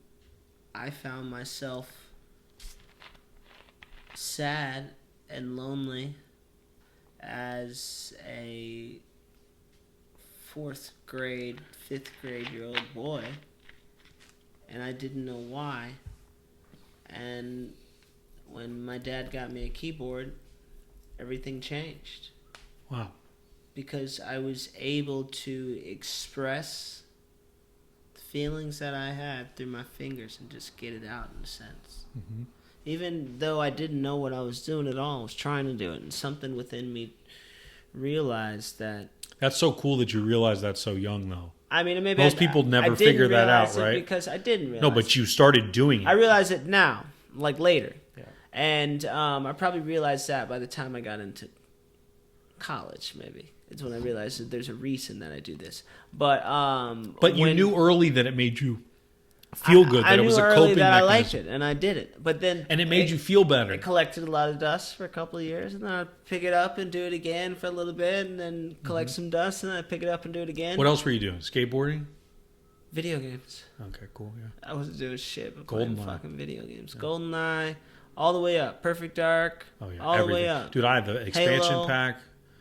Speaker 2: I found myself sad and lonely as a 4th grade, 5th grade year old boy. And I didn't know why. And when my dad got me a keyboard, everything changed.
Speaker 1: Wow.
Speaker 2: Because I was able to express the feelings that I had through my fingers and just get it out in a sense.
Speaker 1: Mm-hmm.
Speaker 2: Even though I didn't know what I was doing at all, I was trying to do it. And something within me realized that...
Speaker 1: That's so cool that you realize that so young, though.
Speaker 2: I mean, maybe
Speaker 1: Most people never figure that out, right?
Speaker 2: Because I didn't realize
Speaker 1: No, but you started doing it.
Speaker 2: I realize it now, like later.
Speaker 1: Yeah.
Speaker 2: And I probably realized that by the time I got into college, maybe. It's when I realized that there's a reason that I do this. But
Speaker 1: you knew early that it made you feel good, that it was a coping
Speaker 2: I knew early that
Speaker 1: mechanism.
Speaker 2: I liked it, and I did it. But then...
Speaker 1: And it made you feel better.
Speaker 2: It collected a lot of dust for a couple of years, and then I'd pick it up and do it again for a little bit, and then collect some dust, and then I'd pick it up and do it again.
Speaker 1: What else were you doing? Skateboarding?
Speaker 2: Video games.
Speaker 1: Okay, cool, yeah.
Speaker 2: I wasn't doing shit but playing
Speaker 1: GoldenEye.
Speaker 2: fucking video games. Yeah. GoldenEye, all the way up. Perfect Dark,
Speaker 1: Oh, yeah.
Speaker 2: all
Speaker 1: Everything.
Speaker 2: the way up.
Speaker 1: Dude, I had the expansion
Speaker 2: Halo.
Speaker 1: pack.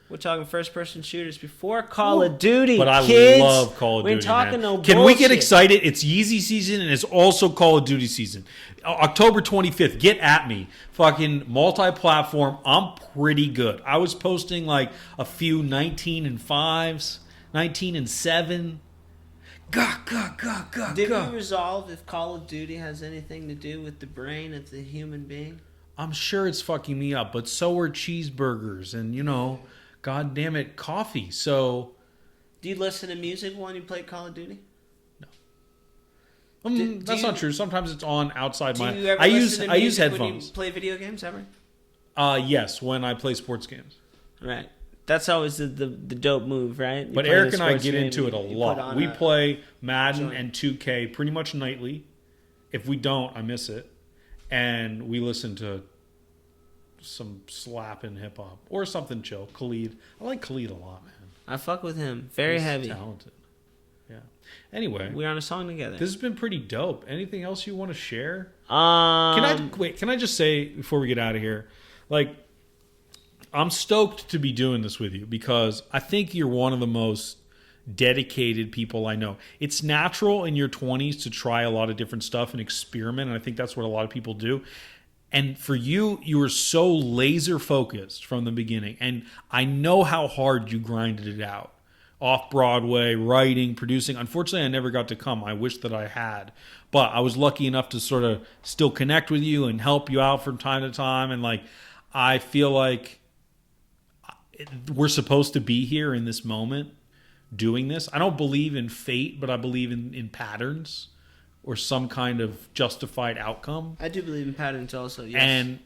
Speaker 2: We're talking first-person shooters before Call of Duty,
Speaker 1: But I
Speaker 2: kids.
Speaker 1: love Call of Duty,
Speaker 2: We're talking
Speaker 1: man.
Speaker 2: no
Speaker 1: Can we get
Speaker 2: bullshit.
Speaker 1: excited? It's Yeezy season and it's also Call of Duty season. October 25th, get at me. Fucking multi-platform. I'm pretty good. I was posting like a few 19 and 5s, 19 and 7.
Speaker 2: Did we resolve if Call of Duty has anything to do with the brain of the human being?
Speaker 1: I'm sure it's fucking me up, but so are cheeseburgers and, you know, god damn it, coffee. So,
Speaker 2: Do you listen to music when you play Call of Duty?
Speaker 1: that's
Speaker 2: do
Speaker 1: not
Speaker 2: you-
Speaker 1: true. Sometimes it's on outside
Speaker 2: Do
Speaker 1: my.
Speaker 2: you ever
Speaker 1: I
Speaker 2: listen to
Speaker 1: use
Speaker 2: music when
Speaker 1: headphones.
Speaker 2: you play video games ever?
Speaker 1: Yes, when I play sports games.
Speaker 2: Right. That's always the dope move, right? You
Speaker 1: But
Speaker 2: play
Speaker 1: Eric
Speaker 2: the
Speaker 1: and I
Speaker 2: sports
Speaker 1: get
Speaker 2: game,
Speaker 1: into it a
Speaker 2: you put
Speaker 1: lot.
Speaker 2: on
Speaker 1: We
Speaker 2: a-
Speaker 1: play Madden
Speaker 2: joint.
Speaker 1: and 2K pretty much nightly. If we don't, I miss it. And we listen to some slapping hip hop or something chill. Khalid. I like Khalid a lot, man.
Speaker 2: I fuck with him. Very
Speaker 1: He's
Speaker 2: heavy.
Speaker 1: talented. Yeah. Anyway,
Speaker 2: We're on a song together.
Speaker 1: this has been pretty dope. Anything else you want to share? Can I just say before we get out of here, like, I'm stoked to be doing this with you because I think you're one of the most dedicated people I know. It's natural in your 20s to try a lot of different stuff and experiment, and I think that's what a lot of people do. And for you, you were so laser focused from the beginning, and I know how hard you grinded it out. Off Broadway, writing, producing. Unfortunately, I never got to come. I wish that I had. But I was lucky enough to sort of still connect with you and help you out from time to time. And like, I feel like we're supposed to be here in this moment doing this. I don't believe in fate, but I believe in patterns or some kind of justified outcome.
Speaker 2: I do believe in patterns also, yes.
Speaker 1: And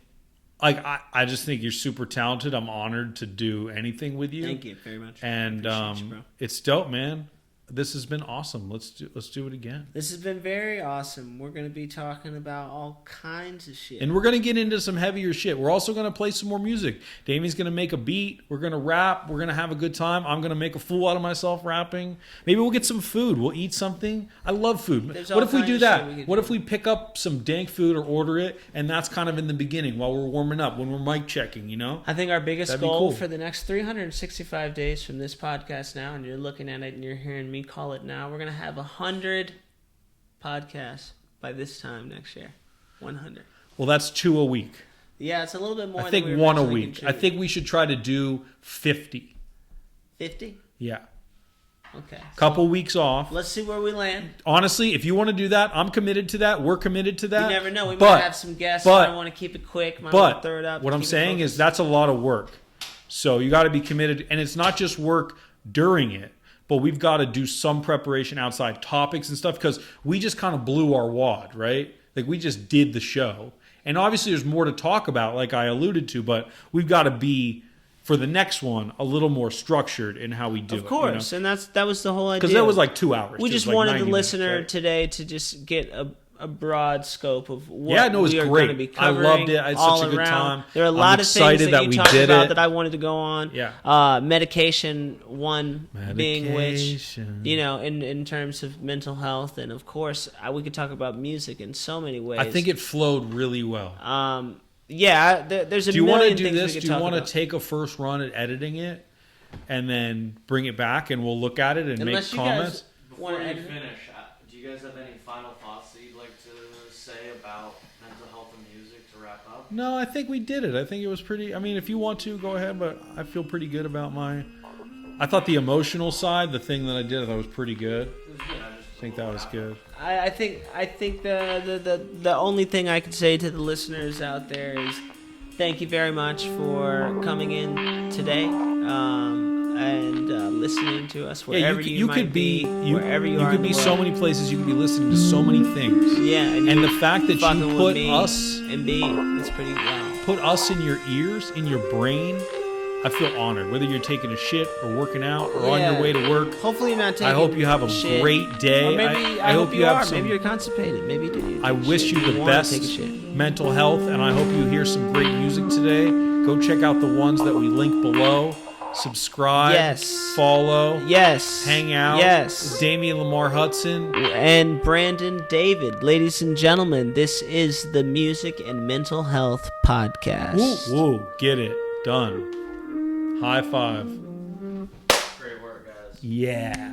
Speaker 1: like, I just think you're super talented. I'm honored to do anything with you.
Speaker 2: Thank you very much.
Speaker 1: And
Speaker 2: Appreciate you, bro.
Speaker 1: it's dope, man. this has been awesome. Let's do it again.
Speaker 2: This has been very awesome. We're going to be talking about all kinds of shit.
Speaker 1: And we're going to get into some heavier shit. We're also going to play some more music. Damien's going to make a beat. We're going to rap. We're going to have a good time. I'm going to make a fool out of myself rapping. Maybe we'll get some food. We'll eat something. I love food.
Speaker 2: There's
Speaker 1: What
Speaker 2: all
Speaker 1: if we
Speaker 2: kinds
Speaker 1: do
Speaker 2: of shit
Speaker 1: that?
Speaker 2: we could
Speaker 1: What
Speaker 2: do.
Speaker 1: if we pick up some dank food or order it, and that's kind of in the beginning while we're warming up, when we're mic checking, you know?
Speaker 2: I think our biggest
Speaker 1: That'd be
Speaker 2: goal
Speaker 1: cool.
Speaker 2: for the next 365 days from this podcast now, and you're looking at it and you're hearing me call it now, we're going to have 100 podcasts by this time next year. 100.
Speaker 1: Well, that's 2 a week.
Speaker 2: Yeah, it's a little bit more
Speaker 1: I think
Speaker 2: than we
Speaker 1: one a
Speaker 2: originally
Speaker 1: week. I
Speaker 2: contributed.
Speaker 1: think we should try to do 50.
Speaker 2: 50?
Speaker 1: Yeah.
Speaker 2: Okay.
Speaker 1: Couple weeks off.
Speaker 2: Let's see where we land.
Speaker 1: Honestly, if you want to do that, I'm committed to that. We're committed to that.
Speaker 2: You never know. We
Speaker 1: But-
Speaker 2: might have some guests.
Speaker 1: but-
Speaker 2: I want to keep it quick. Might want
Speaker 1: But
Speaker 2: to throw it up.
Speaker 1: what I'm
Speaker 2: keep it
Speaker 1: saying is
Speaker 2: focused.
Speaker 1: that's a lot of work. So you got to be committed. And it's not just work during it, but we've got to do some preparation outside topics and stuff, because we just kind of blew our wad, right? Like, we just did the show. And obviously there's more to talk about, like I alluded to, but we've got to be, for the next one, a little more structured in how we do it.
Speaker 2: Of course, and that was the whole idea.
Speaker 1: Because that was like 2 hours.
Speaker 2: we
Speaker 1: It
Speaker 2: just
Speaker 1: was like
Speaker 2: wanted
Speaker 1: 90
Speaker 2: the
Speaker 1: minutes,
Speaker 2: listener
Speaker 1: right?
Speaker 2: today to just get a broad scope of what
Speaker 1: Yeah, no, it was
Speaker 2: we are
Speaker 1: great.
Speaker 2: going to be
Speaker 1: I
Speaker 2: covering.
Speaker 1: loved it. I had
Speaker 2: all
Speaker 1: such a good
Speaker 2: around.
Speaker 1: time.
Speaker 2: There are a
Speaker 1: I'm
Speaker 2: lot of things
Speaker 1: excited
Speaker 2: that
Speaker 1: that
Speaker 2: you
Speaker 1: we
Speaker 2: talked
Speaker 1: did
Speaker 2: about
Speaker 1: it.
Speaker 2: that I wanted to go on.
Speaker 1: Yeah.
Speaker 2: Medication, one being which,
Speaker 1: Medication.
Speaker 2: you know, in terms of mental health, and of course, we could talk about music in so many ways.
Speaker 1: I think it flowed really well.
Speaker 2: There's a
Speaker 1: Do you want to
Speaker 2: million
Speaker 1: do
Speaker 2: things we
Speaker 1: this?
Speaker 2: could
Speaker 1: Do you
Speaker 2: talk
Speaker 1: want to
Speaker 2: about.
Speaker 1: take a first run at editing it and then bring it back and we'll look at it and
Speaker 2: Unless
Speaker 1: make
Speaker 2: you guys
Speaker 1: comments?
Speaker 3: Before
Speaker 2: wanna
Speaker 3: you
Speaker 2: edit it?
Speaker 3: finish, do you guys have any final thoughts that you'd like to say about mental health and music to wrap up?
Speaker 1: No, I think we did it. I think it was pretty. I mean, if you want to, go ahead, but I feel pretty good about my. I thought the emotional side, the thing that I did, I thought was pretty good. I think that was good.
Speaker 2: I think the only thing I could say to the listeners out there is thank you very much for coming in today and listening to us wherever you might
Speaker 1: could be.
Speaker 2: wherever you
Speaker 1: you
Speaker 2: are
Speaker 1: could
Speaker 2: in the
Speaker 1: be so
Speaker 2: world.
Speaker 1: many places. You could be listening to so many things.
Speaker 2: Yeah,
Speaker 1: And the fact that
Speaker 2: fucking
Speaker 1: you
Speaker 2: with
Speaker 1: put
Speaker 2: me
Speaker 1: us
Speaker 2: and B, it's pretty wow.
Speaker 1: put us in your ears, in your brain, I feel honored. Whether you're taking a shit or working out or on
Speaker 2: Yeah.
Speaker 1: your way to work.
Speaker 2: Hopefully you're not taking
Speaker 1: I hope you have a
Speaker 2: shit.
Speaker 1: great day.
Speaker 2: Or maybe
Speaker 1: I hope you have
Speaker 2: are.
Speaker 1: some.
Speaker 2: Maybe you're constipated. Maybe you do.
Speaker 1: I wish you the
Speaker 2: wanna
Speaker 1: best
Speaker 2: Take a shit.
Speaker 1: mental health, and I hope you hear some great music today. Go check out the ones that we link below. Subscribe.
Speaker 2: Yes.
Speaker 1: Follow.
Speaker 2: Yes.
Speaker 1: Hang out.
Speaker 2: Yes.
Speaker 1: Damian Lamar Hudson.
Speaker 2: And Brandon David. Ladies and gentlemen, this is the Music and Mental Health Podcast.
Speaker 1: Woo, woo. Get it. Done. High five.
Speaker 3: Great work, guys.
Speaker 1: Yeah.